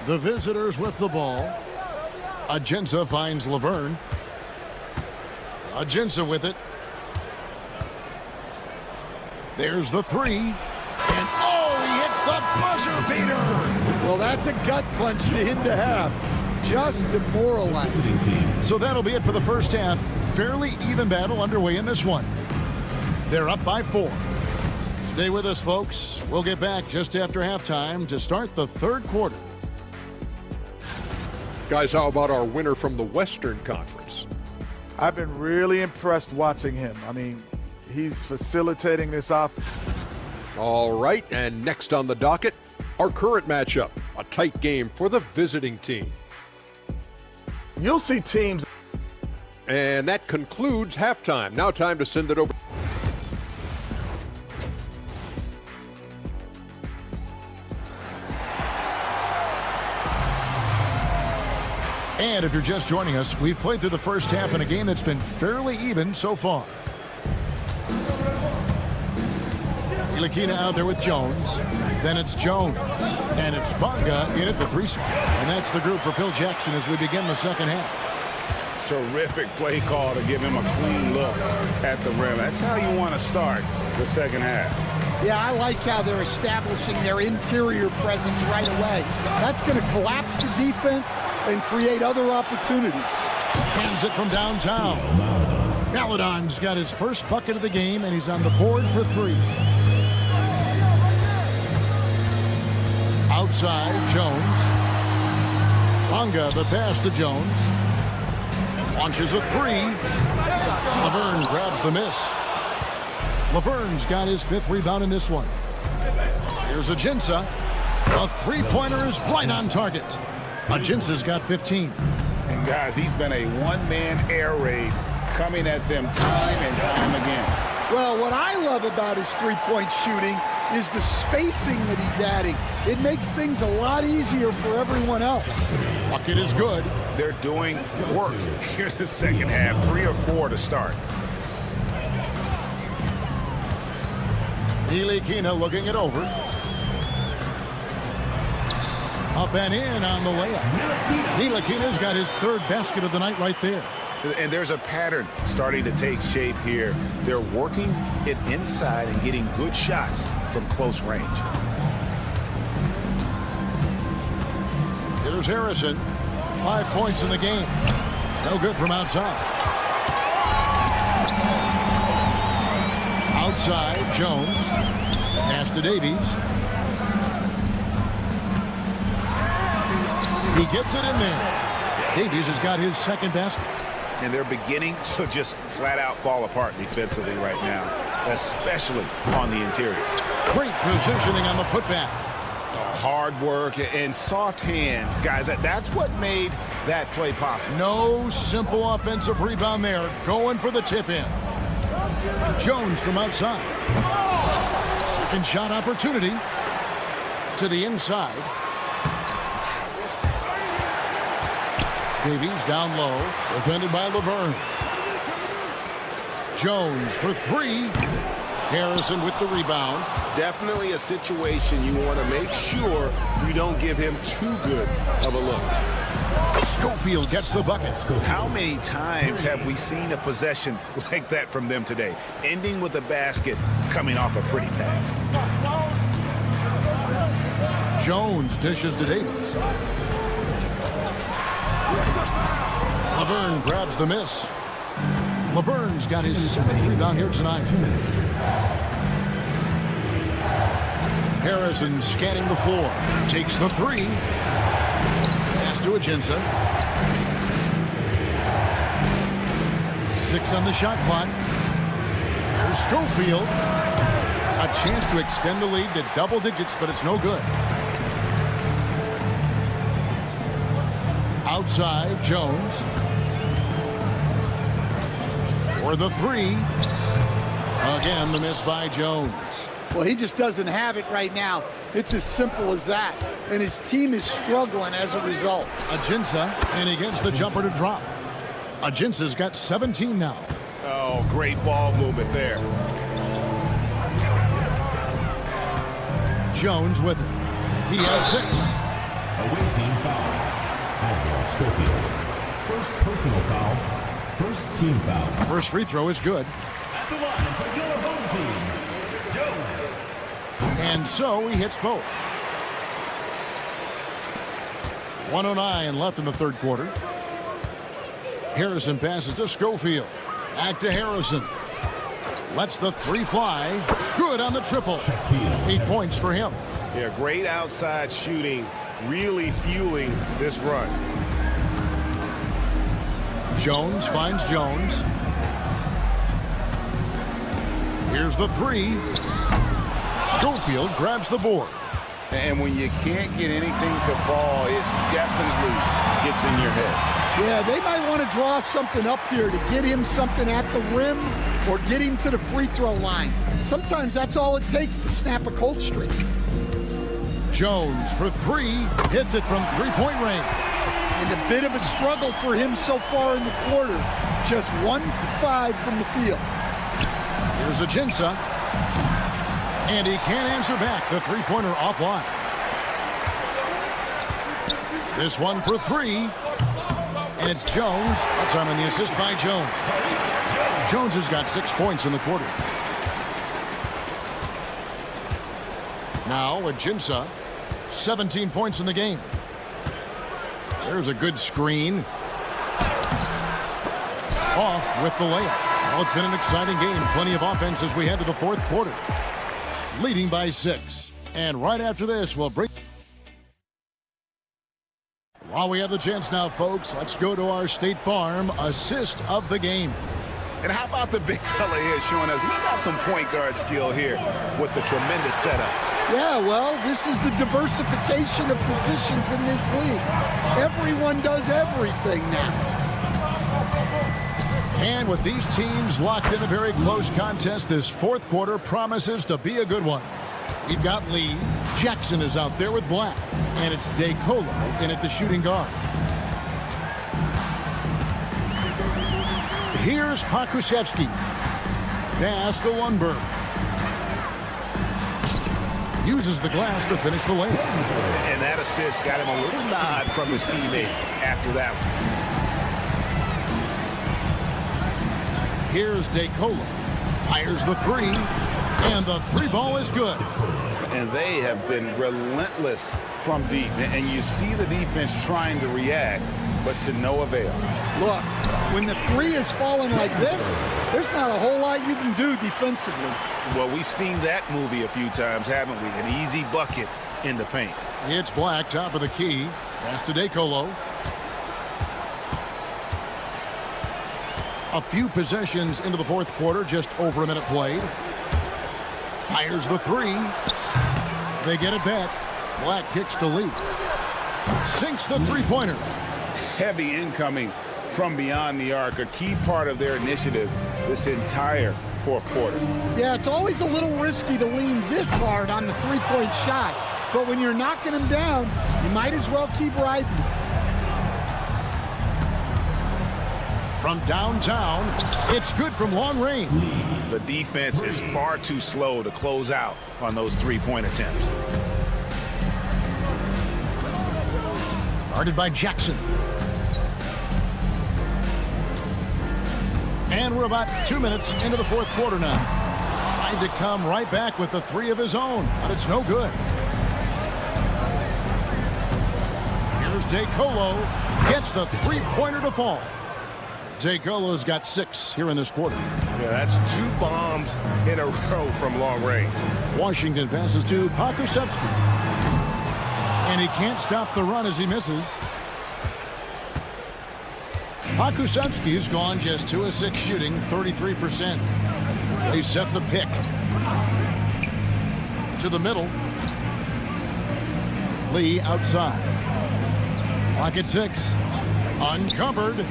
The visitors with the ball. Ajinça finds Laverne. Ajinça with it. There's the 3. And oh, he hits the buzzer beater.
Well, that's a gut punch to him to have. Just demoralizing.
So that'll be it for the first half. Fairly even battle underway in this one. They're up by 4. Stay with us, folks. We'll get back just after halftime to start the third quarter.
Guys, how about our winner from the Western Conference?
I've been really impressed watching him. I mean, he's facilitating this off.
All right, and next on the docket, our current matchup, a tight game for the visiting team.
You'll see teams.
And that concludes halftime. Now time to send it over.
And if you're just joining us, we've played through the first half in a game that's been fairly even so far. Ldlc out there with Jones. Then it's Jones. And it's Bonga in at the 3. And that's the group for Phil Jackson as we begin the second half.
Terrific play call to give him a clean look at the rim. That's how you want to start the second half.
Yeah, I like how they're establishing their interior presence right away. That's going to collapse the defense and create other opportunities.
Hands it from downtown. Maladon's got his first bucket of the game, and he's on the board for 3. Outside, Jones. Bonga, the pass to Jones. Launches a 3. Laverne grabs the miss. Laverne's got his 5th rebound in this one. Here's Ajinça. A 3-pointer is right on target. Ajinça's got 15.
And guys, he's been a one-man air raid coming at them time and time again.
Well, what I love about his three-point shooting is the spacing that he's adding. It makes things a lot easier for everyone else.
Bucket is good.
They're doing work here in the second half. 3 or 4 to start.
Ldlc looking it over. Up and in on the layup. Ldlc's got his 3rd basket of the night right there.
And there's a pattern starting to take shape here. They're working it inside and getting good shots from close range.
Here's Harrison. 5 points in the game. No good from outside. Outside, Jones. Pass to Davies. He gets it in there. Davies has got his 2nd basket.
And they're beginning to just flat out fall apart defensively right now, especially on the interior.
Great positioning on the putback.
Hard work and soft hands. Guys, that's what made that play possible.
No simple offensive rebound there. Going for the tip-in. Jones from outside. 2nd shot opportunity to the inside. Davies down low, defended by Laverne. Jones for 3. Harrison with the rebound.
Definitely a situation you want to make sure you don't give him too good of a look.
Schofield gets the bucket.
How many times have we seen a possession like that from them today, ending with a basket coming off a pretty pass?
Jones dishes to Davies. Laverne grabs the miss. Laverne's got his 7th rebound here tonight.
2 minutes.
Harrison scanning the floor. Takes the 3. Pass to Ajinça. 6 on the shot clock. There's Schofield. A chance to extend the lead to double digits, but it's no good. Outside, Jones. For the 3. Again, the miss by Jones.
Well, he just doesn't have it right now. It's as simple as that. And his team is struggling as a result.
Ajinça, and he gets the jumper to drop. Ajinça's got 17 now.
Oh, great ball movement there.
Jones with it. He has 6.
Away team foul. Asvel Schofield. First personal foul. First team foul.
First free throw is good.
At the line for your home team, Jones.
And so he hits both. 1:09 left in the third quarter. Harrison passes to Schofield. Back to Harrison. Lets the 3 fly. Good on the triple. 8 points for him.
Yeah, great outside shooting, really fueling this run.
Jones finds Jones. Here's the 3. Schofield grabs the board.
And when you can't get anything to fall, it definitely gets in your head.
Yeah, they might want to draw something up here to get him something at the rim or get him to the free throw line. Sometimes that's all it takes to snap a cold streak.
Jones for 3, hits it from 3-point range.
And a bit of a struggle for him so far in the quarter. Just 1 for 5 from the field.
Here's Ajinça. And he can't answer back. The 3-pointer offline. This one for 3. And it's Jones. That's on the assist by Jones. Jones has got 6 points in the quarter. Now Ajinça, 17 points in the game. There's a good screen. Off with the layup. Well, it's been an exciting game. Plenty of offense as we head to the fourth quarter. Leading by 6. And right after this, we'll bring... While we have the chance now, folks, let's go to our State Farm assist of the game.
And how about the big fella here showing us he's got some point guard skill here with the tremendous setup.
Yeah, well, this is the diversification of positions in this league. Everyone does everything now.
And with these teams locked in a very close contest, this fourth quarter promises to be a good one. We've got Lee. Jackson is out there with Black. And it's DeColo in at the shooting guard. Here's Pakusevsky. Pass to Lundberg. Uses the glass to finish the layup.
And that assist got him a little nod from his teammate after that one.
Here's DeColo. Fires the 3. And the 3 ball is good.
And they have been relentless from deep. And you see the defense trying to react, but to no avail.
Look, when the 3 is falling like this, there's not a whole lot you can do defensively.
Well, we've seen that movie a few times, haven't we? An easy bucket in the paint.
It's Black, top of the key. Pass to DeColo. A few possessions into the fourth quarter, just over a minute played. Fires the 3. They get it back. Black kicks to Lee. Sinks the 3-pointer.
Heavy incoming from beyond the arc, a key part of their initiative this entire fourth quarter.
Yeah, it's always a little risky to lean this hard on the 3-point shot. But when you're knocking them down, you might as well keep riding.
From downtown, it's good from long range.
The defense is far too slow to close out on those 3-point attempts.
Guarded by Jackson. And we're about 2 minutes into the fourth quarter now. Trying to come right back with the 3 of his own, but it's no good. Here's DeColo. Gets the 3-pointer to fall. DeColo's got 6 here in this quarter.
Yeah, that's 2 bombs in a row from long range.
Washington passes to Pakusevsky. And he can't stop the run as he misses. Pakusevsky's gone just 2 of 6 shooting, 33%. They set the pick. To the middle. Lee outside. Clock at 6. Uncovered.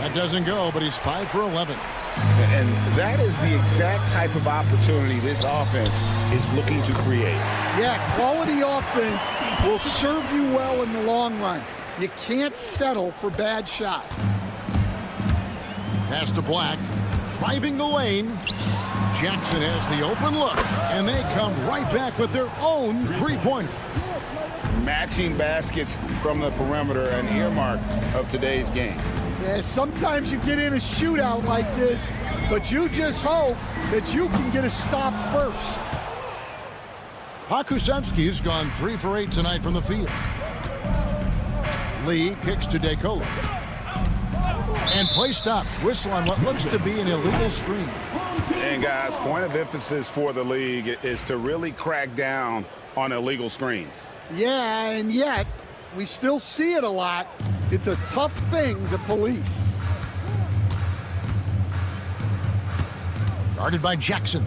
That doesn't go, but he's 5 for 11.
And that is the exact type of opportunity this offense is looking to create.
Yeah, quality offense will serve you well in the long run. You can't settle for bad shots.
Pass to Black, driving the lane. Jackson has the open look, and they come right back with their own three-pointer.
Matching baskets from the perimeter, an earmark of today's game.
Yeah, sometimes you get in a shootout like this, but you just hope that you can get a stop first.
Pakusevski's gone 3 for 8 tonight from the field. Lee kicks to DeColo. And play stops. Whistle on what looks to be an illegal screen.
And guys, point of emphasis for the league is to really crack down on illegal screens.
Yeah, and yet we still see it a lot. It's a tough thing to police.
Guarded by Jackson.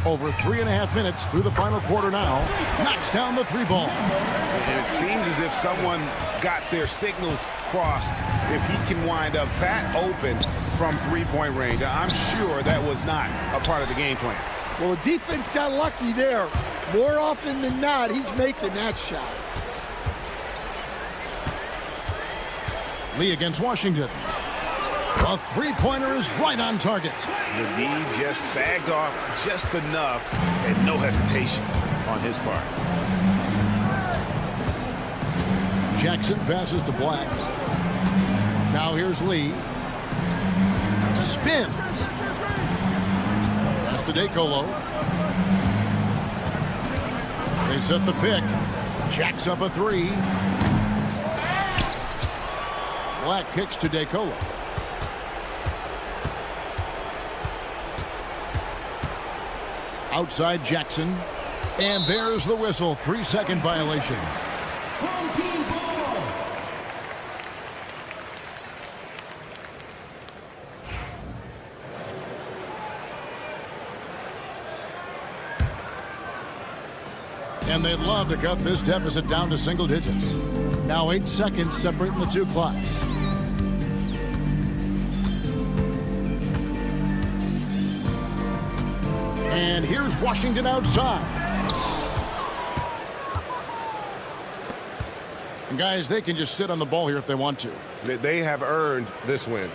Over 3.5 minutes through the final quarter now. Knocks down the three ball.
And it seems as if someone got their signals crossed if he can wind up that open from three-point range. I'm sure that was not a part of the game plan.
Well, the defense got lucky there. More often than not, he's making that shot.
Lee against Washington. A three-pointer is right on target.
The D just sagged off just enough and no hesitation on his part.
Jackson passes to Black. Now here's Lee. Spins. Pass to DeColo. They set the pick. Jacks up a three. Black kicks to DeColo. Outside Jackson. And there's the whistle. 3-second violation. And they'd love to cut this deficit down to single digits. Now 8 seconds separating the two clocks. And here's Washington outside. And guys, they can just sit on the ball here if they want to.
They have earned this win.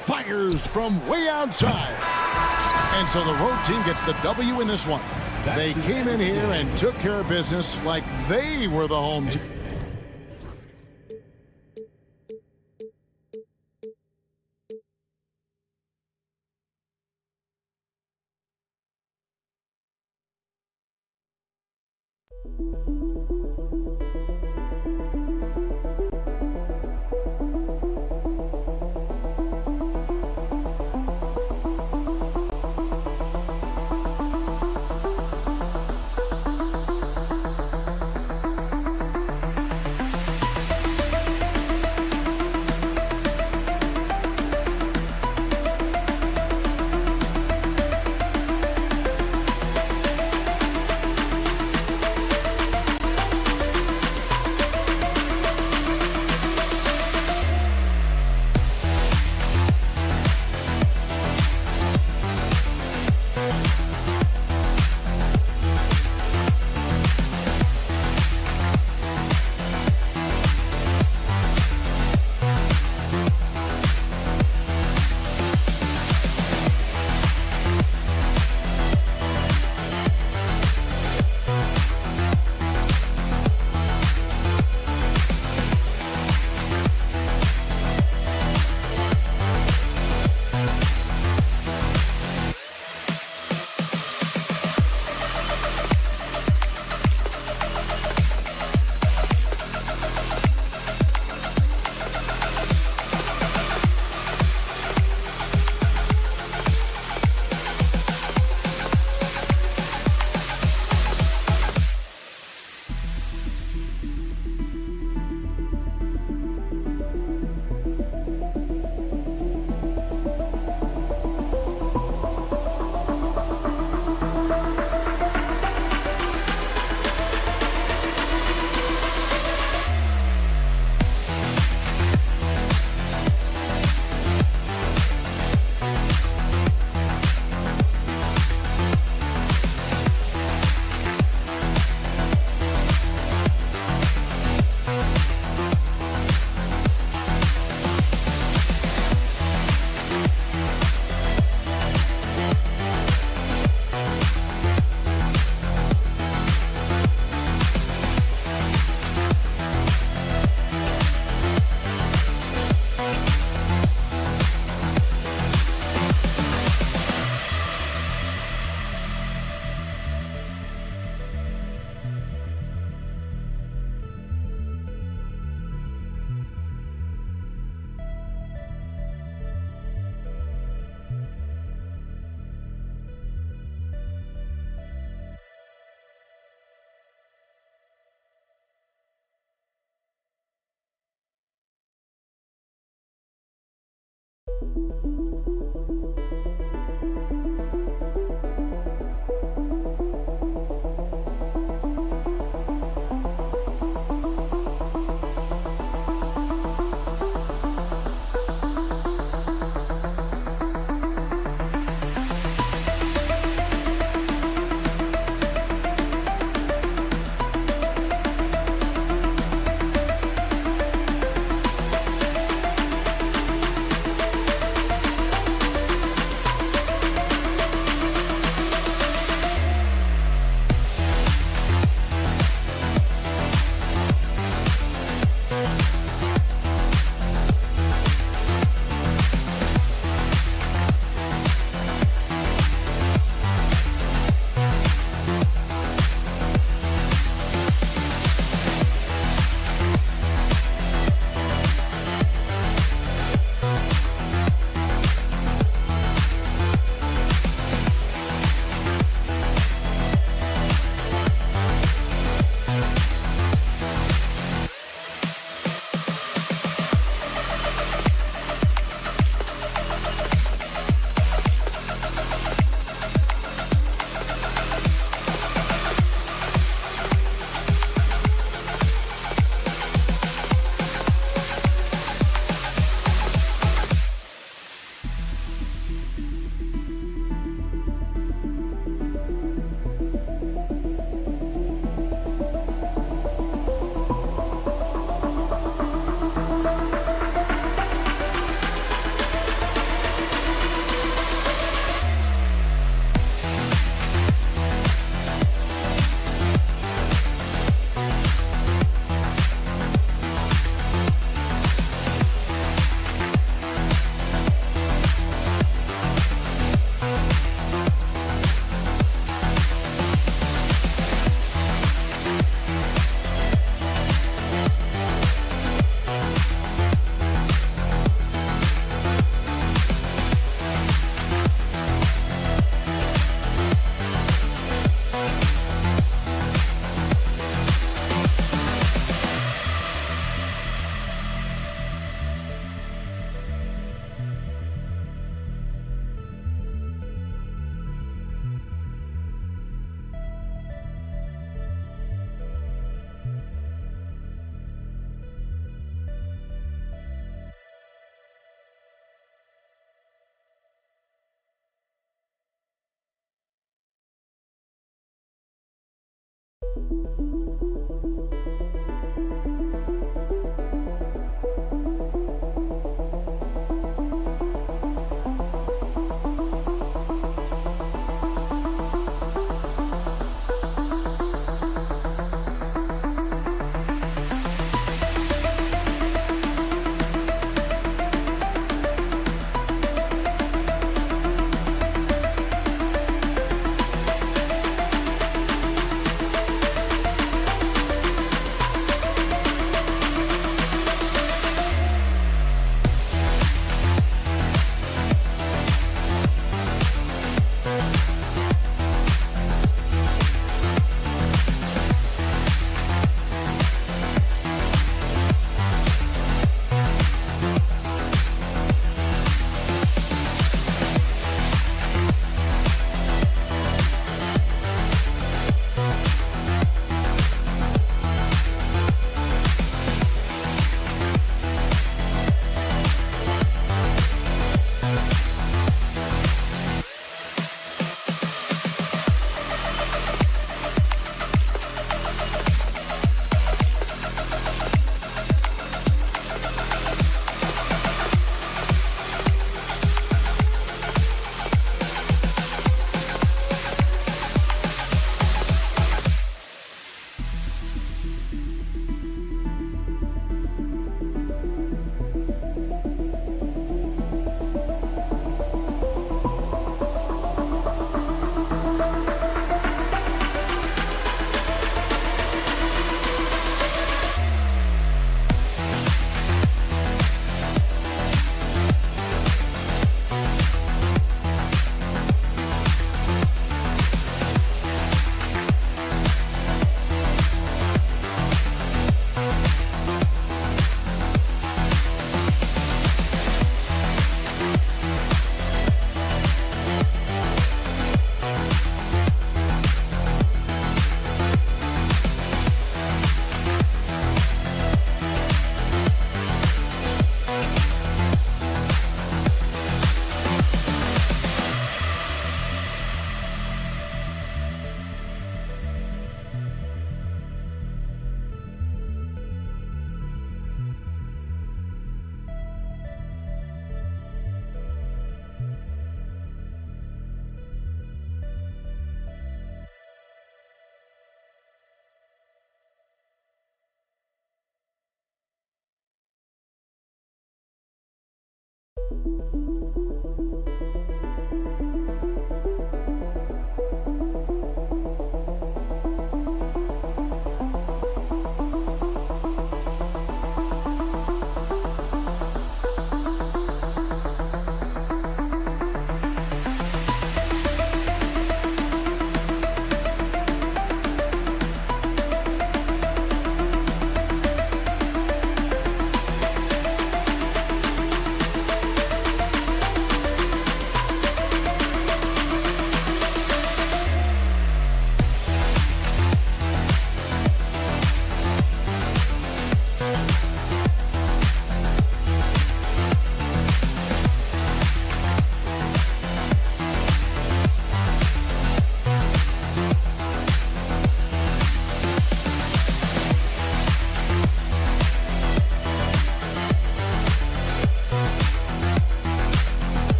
Fires from way outside. And so the road team gets the W in this one. They came in here and took care of business like they were the home team.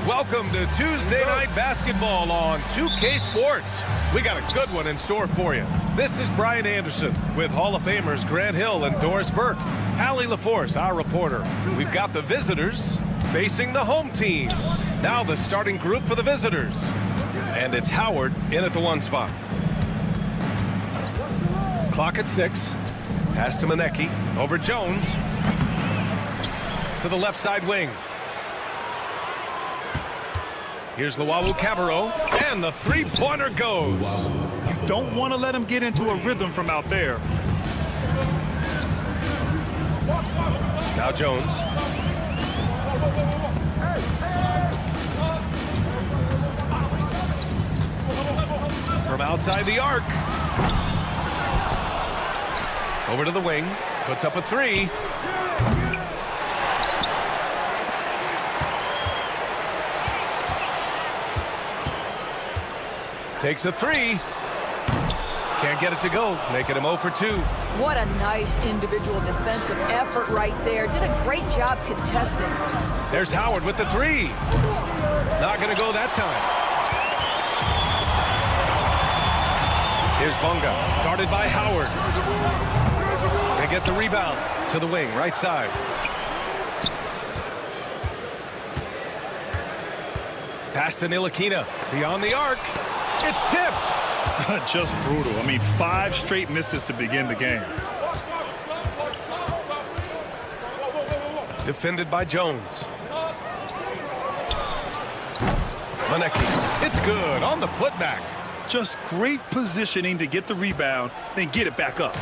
Welcome to Tuesday Night Basketball on 2K Sports. We got a good one in store for you. This is Brian Anderson with Hall of Famers Grant Hill and Doris Burke. Allie LaForce, our reporter. We've got the visitors facing the home team. Now the starting group for the visitors. And it's Howard in at the 1 spot. Clock at 6. Pass to Manecki. Over Jones. To the left side wing. Here's Luau Cabarro, and the three-pointer goes.
You don't want to let him get into a rhythm from out there.
Now Jones. From outside the arc. Over to the wing. Puts up a three. Takes a three. Can't get it to go. Making him 0 for 2.
What a nice individual defensive effort right there. Did a great job contesting.
There's Howard with the three. Not going to go that time. Here's Bunga, guarded by Howard. They get the rebound to the wing, right side. Pass to Ntilikina, beyond the arc. It's tipped.
Just brutal. I mean, 5 straight misses to begin the game.
defended by Jones. Maneki, it's good on the putback.
Just great positioning to get the rebound, then get it back up.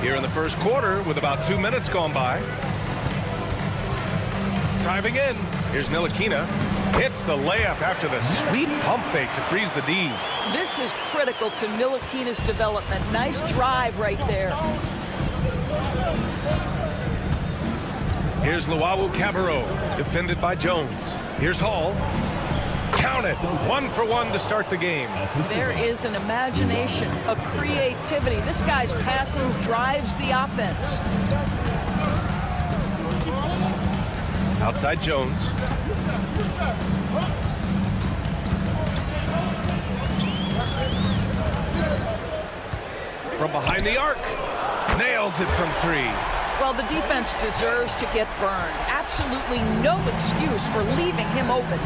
Here in the first quarter with about 2 minutes gone by. Driving in, here's Ntilikina. Hits the layup after the sweet pump fake to freeze the D.
This is critical to Ntilikina's development. Nice drive right there.
Here's Luau Cabarro, defended by Jones. Here's Hall. Count it. 1 for 1 to start the game.
There is an imagination, a creativity. This guy's passing drives the offense.
Outside Jones. From behind the arc. Nails it from 3.
Well, the defense deserves to get burned. Absolutely no excuse for leaving him open.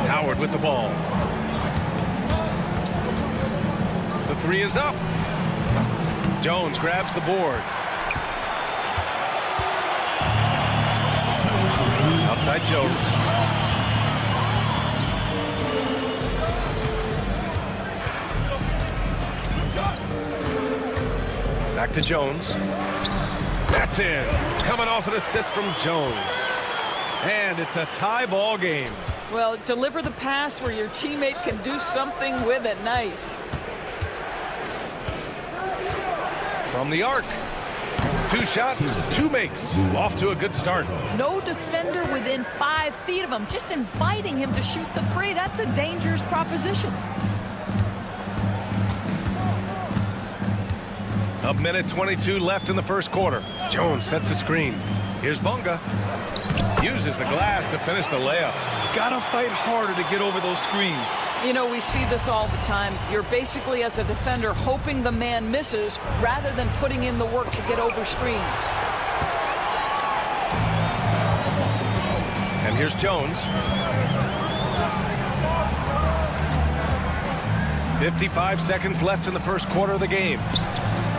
Howard with the ball. The 3 is up. Jones grabs the board. Outside Jones. Back to Jones. That's in. Coming off an assist from Jones. And it's a tie ball game.
Well, deliver the pass where your teammate can do something with it. Nice.
From the arc. 2 shots, 2 makes. Off to a good start.
No defender within 5 feet of him. Just inviting him to shoot the 3. That's a dangerous proposition.
A minute 22 left in the first quarter. Jones sets a screen. Here's Bunga. Uses the glass to finish the layup.
Gotta fight harder to get over those screens.
You know, we see this all the time. You're basically, as a defender, hoping the man misses rather than putting in the work to get over screens.
And here's Jones. 55 seconds left in the first quarter of the game.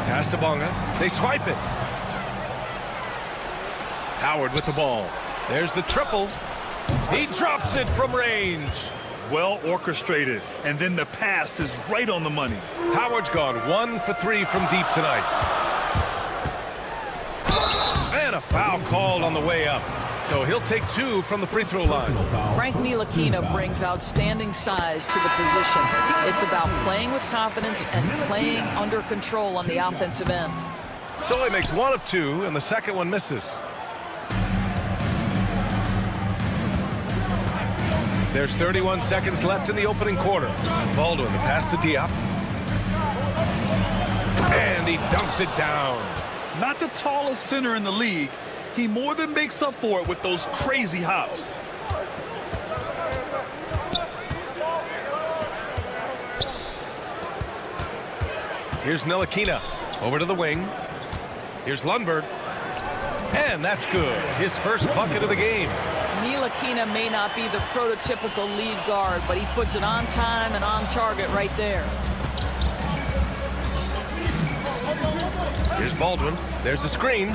Pass to Bunga. They swipe it. Howard with the ball. There's the triple. He drops it from range.
Well orchestrated, and then the pass is right on the money.
Howard's gone 1 for 3 from deep tonight. And a foul called on the way up. So he'll take 2 from the free throw line.
Frank Ntilikina brings outstanding size to the position. It's about playing with confidence and playing under control on the offensive end.
So he makes 1 of 2, and the second one misses. There's 31 seconds left in the opening quarter. Baldwin, the pass to Diop. And he dunks it down.
Not the tallest center in the league. He more than makes up for it with those crazy hops.
Here's Ntilikina. Over to the wing. Here's Lundberg. And that's good. His first bucket of the game.
Ntilikina may not be the prototypical lead guard, but he puts it on time and on target right there.
Here's Baldwin. There's a screen.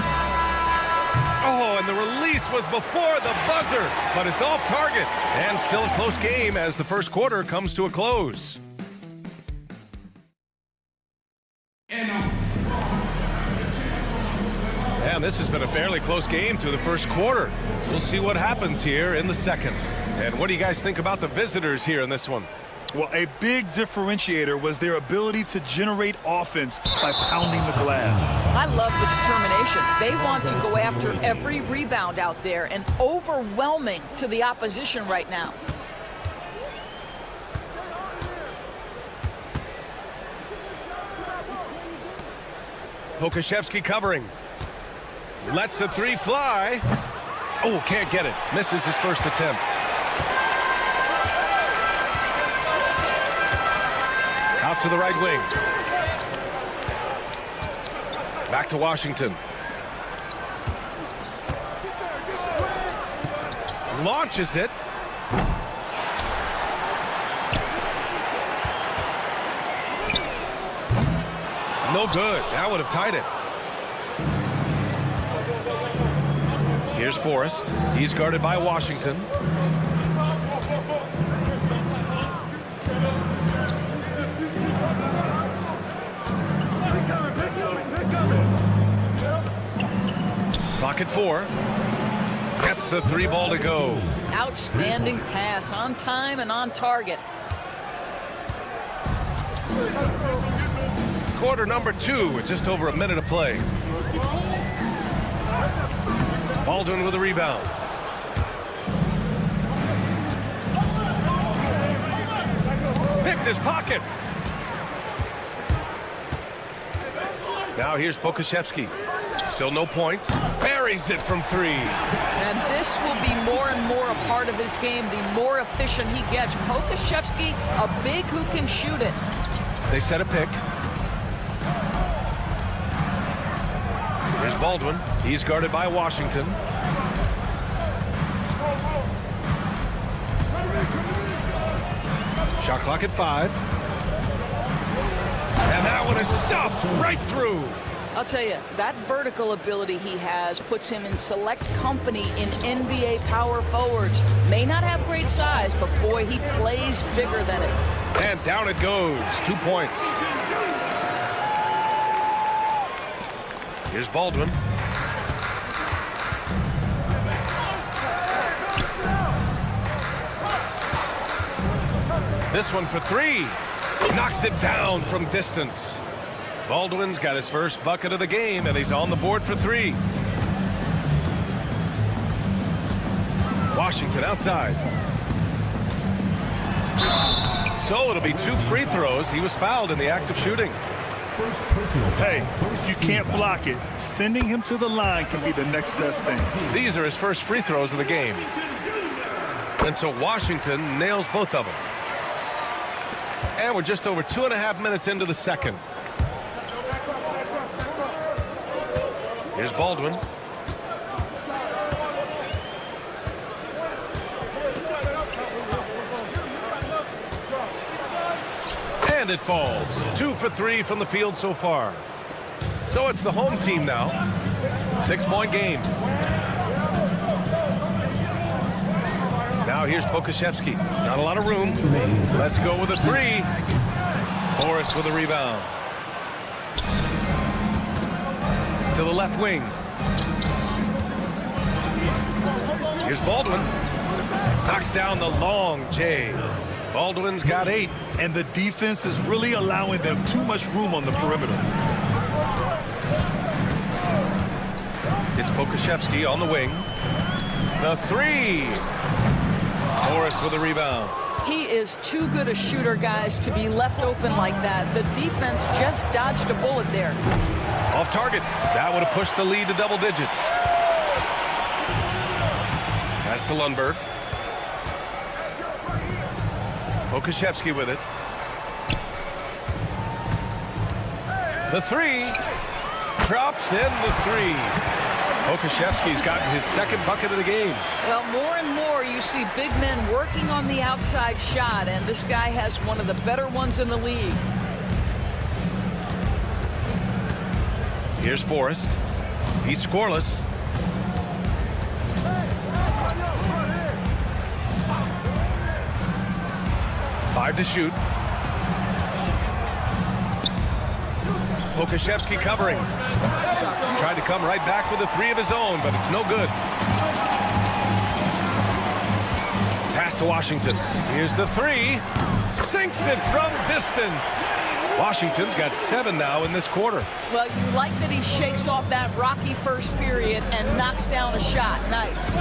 Oh, and the release was before the buzzer, but it's off target. And still a close game as the first quarter comes to a close. And this has been a fairly close game through the first quarter. We'll see what happens here in the second. And what do you guys think about the visitors here in this one?
Well, a big differentiator was their ability to generate offense by pounding the glass.
I love the determination. They want to go after every rebound out there, and overwhelming to the opposition right now.
Pokashevsky covering. Lets the 3 fly. Oh, can't get it. Misses his first attempt. Out to the right wing. Back to Washington. Launches it. No good. That would have tied it. Here's Forrest. He's guarded by Washington. Clock at 4. Gets the 3 ball to go.
Outstanding pass, on time and on target.
Quarter number 2 with just over a minute of play. Baldwin with a rebound. Picked his pocket. Now here's Pokashevsky. Still no points. Buries it from 3.
And this will be more and more a part of his game, the more efficient he gets. Pokashevsky, a big who can shoot it.
They set a pick. Here's Baldwin. He's guarded by Washington. Shot clock at 5. And that one is stuffed right through.
I'll tell you, that vertical ability he has puts him in select company in NBA power forwards. May not have great size, but boy, he plays bigger than it.
And down it goes. 2 points. Here's Baldwin. This one for 3. Knocks it down from distance. Baldwin's got his first bucket of the game, and he's on the board for 3. Washington outside. So it'll be 2 free throws. He was fouled in the act of shooting.
Hey, you can't block it. Sending him to the line can be the next best thing.
These are his first free throws of the game. And so Washington nails both of them. And we're just over 2.5 minutes into the second. Here's Baldwin. And it falls. 2 for 3 from the field so far. So it's the home team now. 6-point game. Now here's Pokashevsky. Not a lot of room. Let's go with a 3. Forrest with a rebound. To the left wing. Here's Baldwin. Knocks down the long J. Baldwin's got 8.
And the defense is really allowing them too much room on the perimeter.
It's Pokashevsky on the wing. The 3. Forrest with a rebound.
He is too good a shooter, guys, to be left open like that. The defense just dodged a bullet there.
Off target. That would have pushed the lead to double digits. Pass to Lundberg. Pokashevsky with it. The 3. Drops in the 3. Pokashevsky's gotten his second bucket of the game.
Well, more and more you see big men working on the outside shot, and this guy has one of the better ones in the league.
Here's Forrest. He's scoreless. Five to shoot. Pokashevsky covering. Tried to come right back with a 3 of his own, but it's no good. Pass to Washington. Here's the 3. Sinks it from distance. Washington's got 7 now in this quarter.
Well, you like that he shakes off that rocky first period and knocks down a shot. Nice.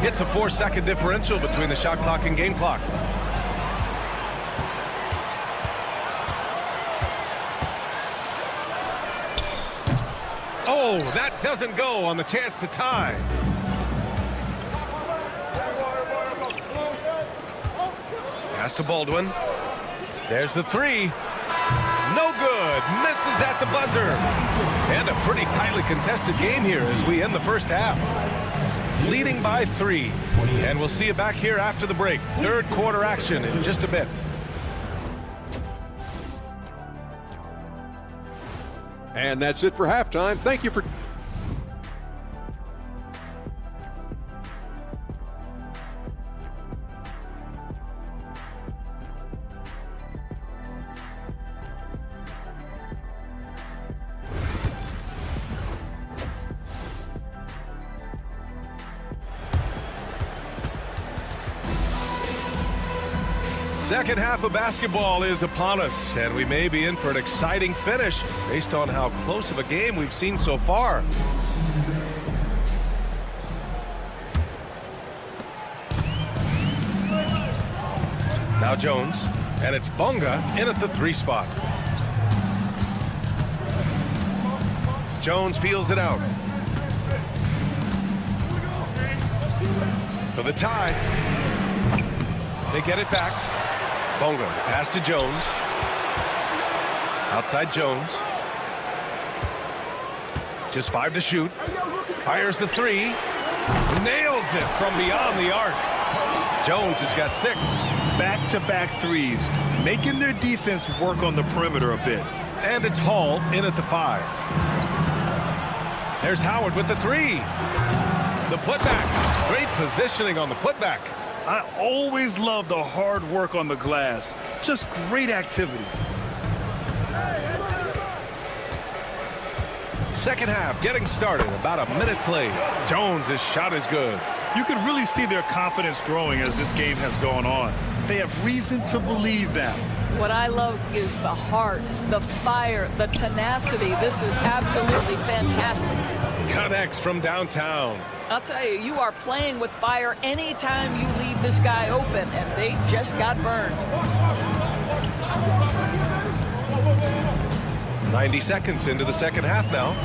Gets a 4-second differential between the shot clock and game clock. Oh, that doesn't go on the chance to tie. Pass to Baldwin. There's the 3. No good. Misses at the buzzer. And a pretty tightly contested game here as we end the first half. Leading by 3. And we'll see you back here after the break. Third quarter action in just a bit.
And that's it for halftime. Thank you for...
Second half of basketball is upon us, and we may be in for an exciting finish based on how close of a game we've seen so far. Now Jones, and it's Bonga in at the 3 spot. Jones feels it out. For the tie. They get it back. Bonga, pass to Jones. Outside Jones. Just 5 to shoot. Fires the 3. Nails it from beyond the arc. Jones has got 6.
Back-to-back threes, making their defense work on the perimeter a bit.
And it's Hall in at the 5. There's Howard with the 3. The putback. Great positioning on the putback.
I always love the hard work on the glass. Just great activity.
Second half getting started. About a minute played. Jones' shot is good.
You can really see their confidence growing as this game has gone on. They have reason to believe now.
What I love is the heart, the fire, the tenacity. This is absolutely fantastic.
Connects from downtown.
I'll tell you, you are playing with fire anytime you leave this guy open, and they just got burned.
90 seconds into the second half now.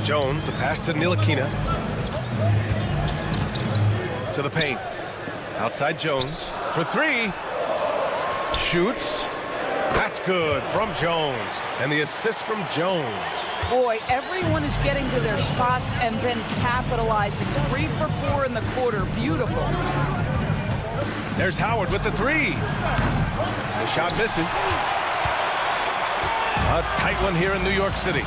Jones, the pass to Ntilikina. To the paint. Outside Jones for 3. Shoots. That's good from Jones. And the assist from Jones.
Boy, everyone is getting to their spots and then capitalizing. 3 for 4 in the quarter. Beautiful.
There's Howard with the 3. The shot misses. A tight one here in New York City.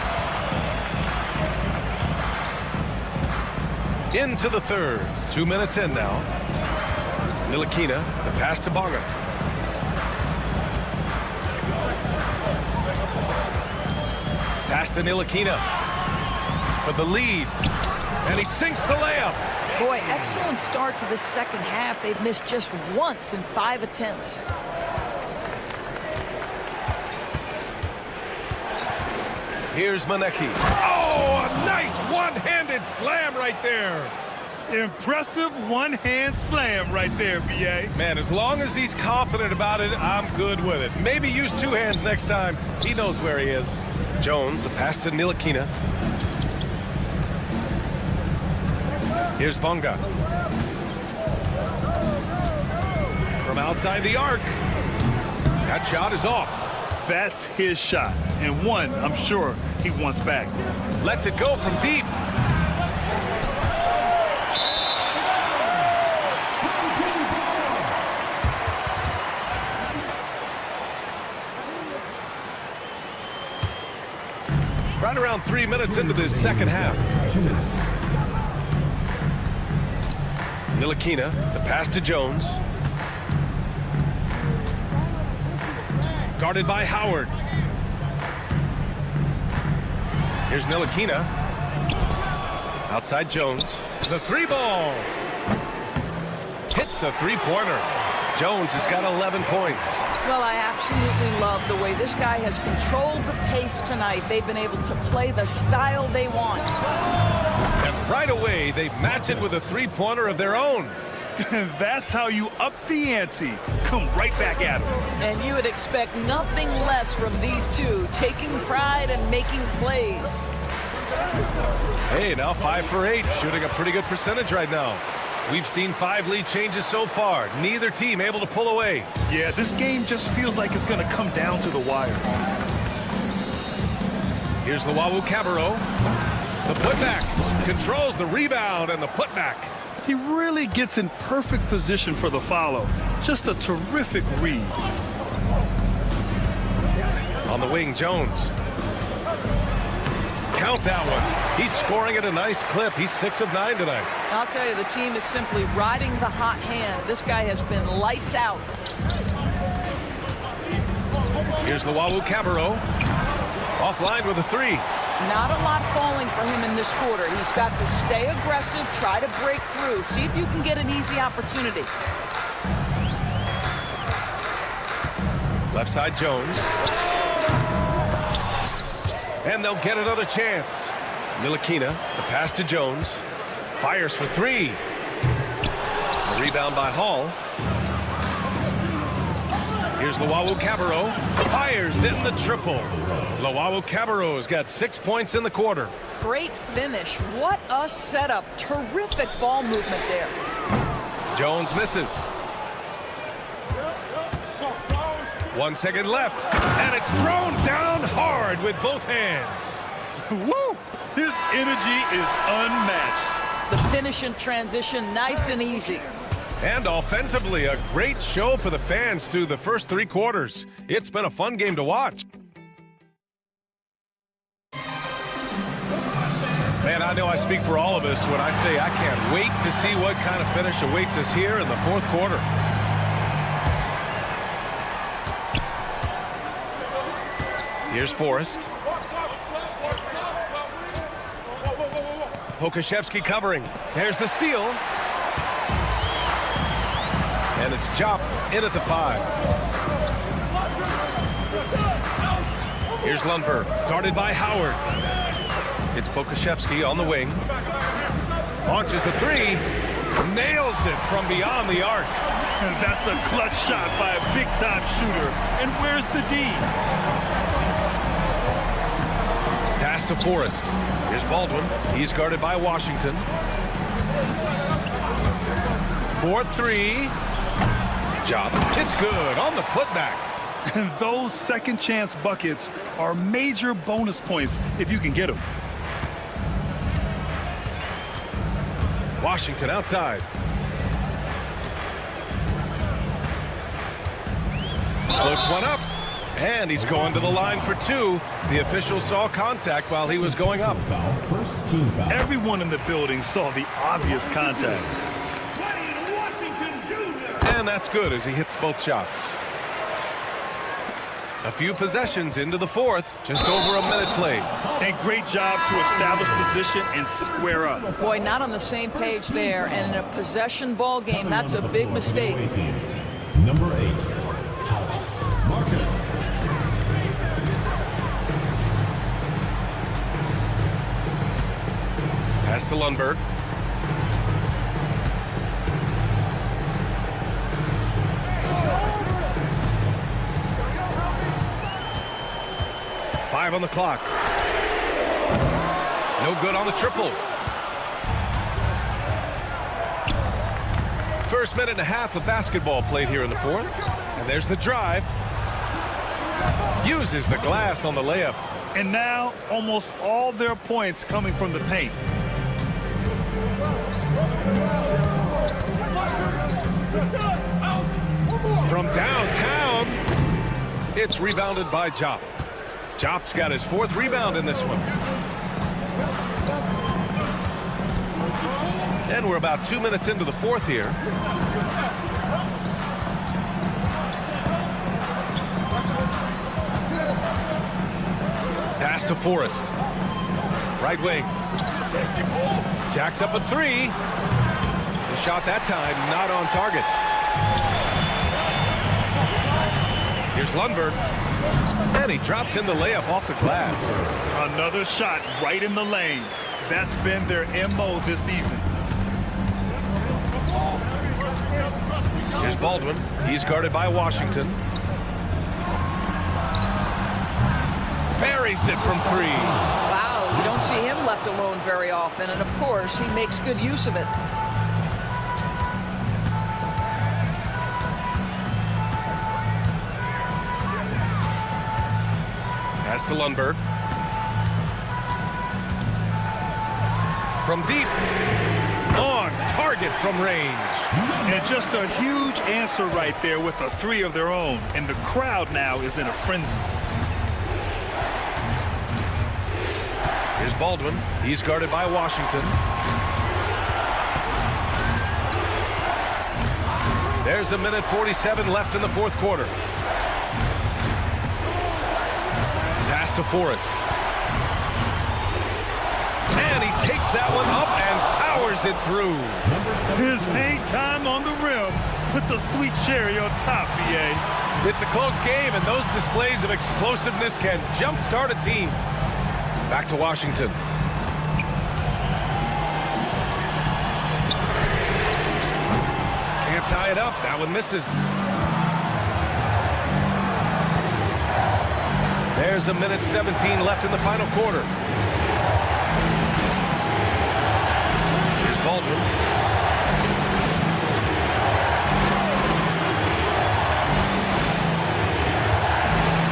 Into the third. 2 minutes in now. Ntilikina, the pass to Bonga. Pass to Ntilikina for the lead. And he sinks the layup.
Boy, excellent start to the second half. They've missed just once in 5 attempts.
Here's Maneki. Oh, a nice one-handed slam right there.
Impressive one-hand slam right there, B.A.
Man, as long as he's confident about it, I'm good with it. Maybe use 2 hands next time. He knows where he is. Jones, the pass to Ntilikina. Here's Bonga. From outside the arc. That shot is off.
That's his shot, and one I'm sure he wants back.
Lets it go from deep. Right around 3 minutes into this second half.
2 minutes.
Ntilikina, the pass to Jones. Guarded by Howard. Here's Ntilikina. Outside Jones. The 3 ball. Hits a 3-pointer. Jones has got 11 points.
Well, I absolutely love the way this guy has controlled the pace tonight. They've been able to play the style they want.
And right away, they match it with a 3-pointer of their own.
That's how you up the ante. Come right back at him.
And you would expect nothing less from these two, taking pride and making plays.
Hey, now 5 for 8, shooting a pretty good percentage right now. We've seen 5 lead changes so far. Neither team able to pull away.
Yeah, this game just feels like it's going to come down to the wire.
Here's the Wawu Cabarro. The putback. Controls the rebound and the putback.
He really gets in perfect position for the follow. Just a terrific read.
On the wing, Jones. Count that one. He's scoring at a nice clip. He's 6 of 9 tonight.
I'll tell you, the team is simply riding the hot hand. This guy has been lights out.
Here's Luau Cabarro. Offline with a 3.
Not a lot falling for him in this quarter. He's got to stay aggressive, try to break through, see if you can get an easy opportunity.
Left side Jones. And they'll get another chance. Ntilikina, the pass to Jones. Fires for 3. A rebound by Hall. Here's Luau Cabarro. Fires in the triple. Luau Cabarro's got 6 points in the quarter.
Great finish. What a setup. Terrific ball movement there.
Jones misses. 1 second left, and it's thrown down hard with both hands.
Woo! His energy is unmatched.
The finish in transition, nice and easy.
And offensively, a great show for the fans through the first 3 quarters. It's been a fun game to watch. Man, I know I speak for all of us when I say I can't wait to see what kind of finish awaits us here in the 4th quarter. Here's Forrest. Pokashevsky covering. There's the steal. And it's Jop in at the 5. Here's Lundberg, guarded by Howard. It's Pokashevsky on the wing. Launches a 3. Nails it from beyond the arc.
And that's a clutch shot by a big-time shooter. And where's the D?
Pass to Forrest. Here's Baldwin. He's guarded by Washington. 4-3. Job. It's good on the putback.
And those second chance buckets are major bonus points if you can get them.
Washington outside. Floats one up. And he's going to the line for 2. The official saw contact while he was going up.
Everyone in the building saw the obvious contact.
And that's good as he hits both shots. A few possessions into the 4th. Just over a minute played.
And great job to establish position and square up.
Boy, not on the same page there. And in a possession ball game, that's a big mistake.
Number 8, Thomas Marcus.
Pass to Lundberg. Five on the clock. No good on the triple. First minute and a half of basketball played here in the 4th. And there's the drive. Uses the glass on the layup.
And now almost all their points coming from the paint.
From downtown, it's rebounded by Jop. Jop's got his 4th rebound in this one. And we're about 2 minutes into the 4th here. Pass to Forrest. Right wing. Jacks up a 3. The shot that time not on target. Here's Lundberg. And he drops in the layup off the glass.
Another shot right in the lane. That's been their MO this evening.
Here's Baldwin. He's guarded by Washington. Buries it from 3.
Wow, you don't see him left alone very often. And, of course, he makes good use of it.
Pass to Lundberg. From deep. On target from range.
And just a huge answer right there with a 3 of their own. And the crowd now is in a frenzy.
Here's Baldwin. He's guarded by Washington. There's a minute 47 left in the fourth quarter. Pass to Forrest. And he takes that one up and powers it through.
His hang time on the rim puts a sweet cherry on top, BA.
It's a close game, and those displays of explosiveness can jumpstart a team. Back to Washington. Can't tie it up. That one misses. There's a minute 17 left in the final quarter. Here's Baldwin.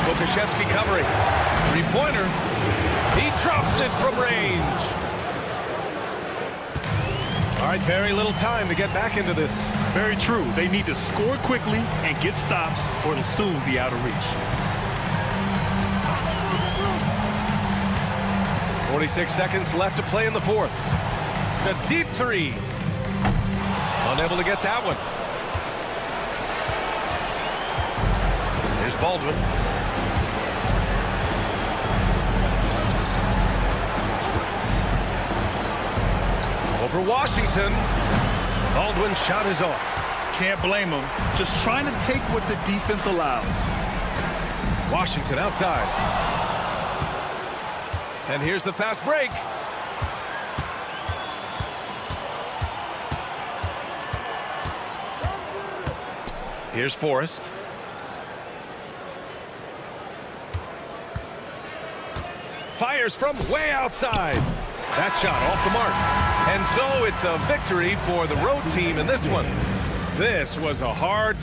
Lukashevsky covering. Three-pointer. He drops it from range. All right, very little time to get back into this.
Very true. They need to score quickly and get stops, or it'll soon be out of reach.
46 seconds left to play in the fourth. A deep three. Unable to get that one. Here's Baldwin. Over Washington. Baldwin's shot is off.
Can't blame him. Just trying to take what the defense allows.
Washington outside. And here's the fast break. Here's Forrest. Fires from way outside. That shot off the mark. And so it's a victory for the road team in this one. This was a hard...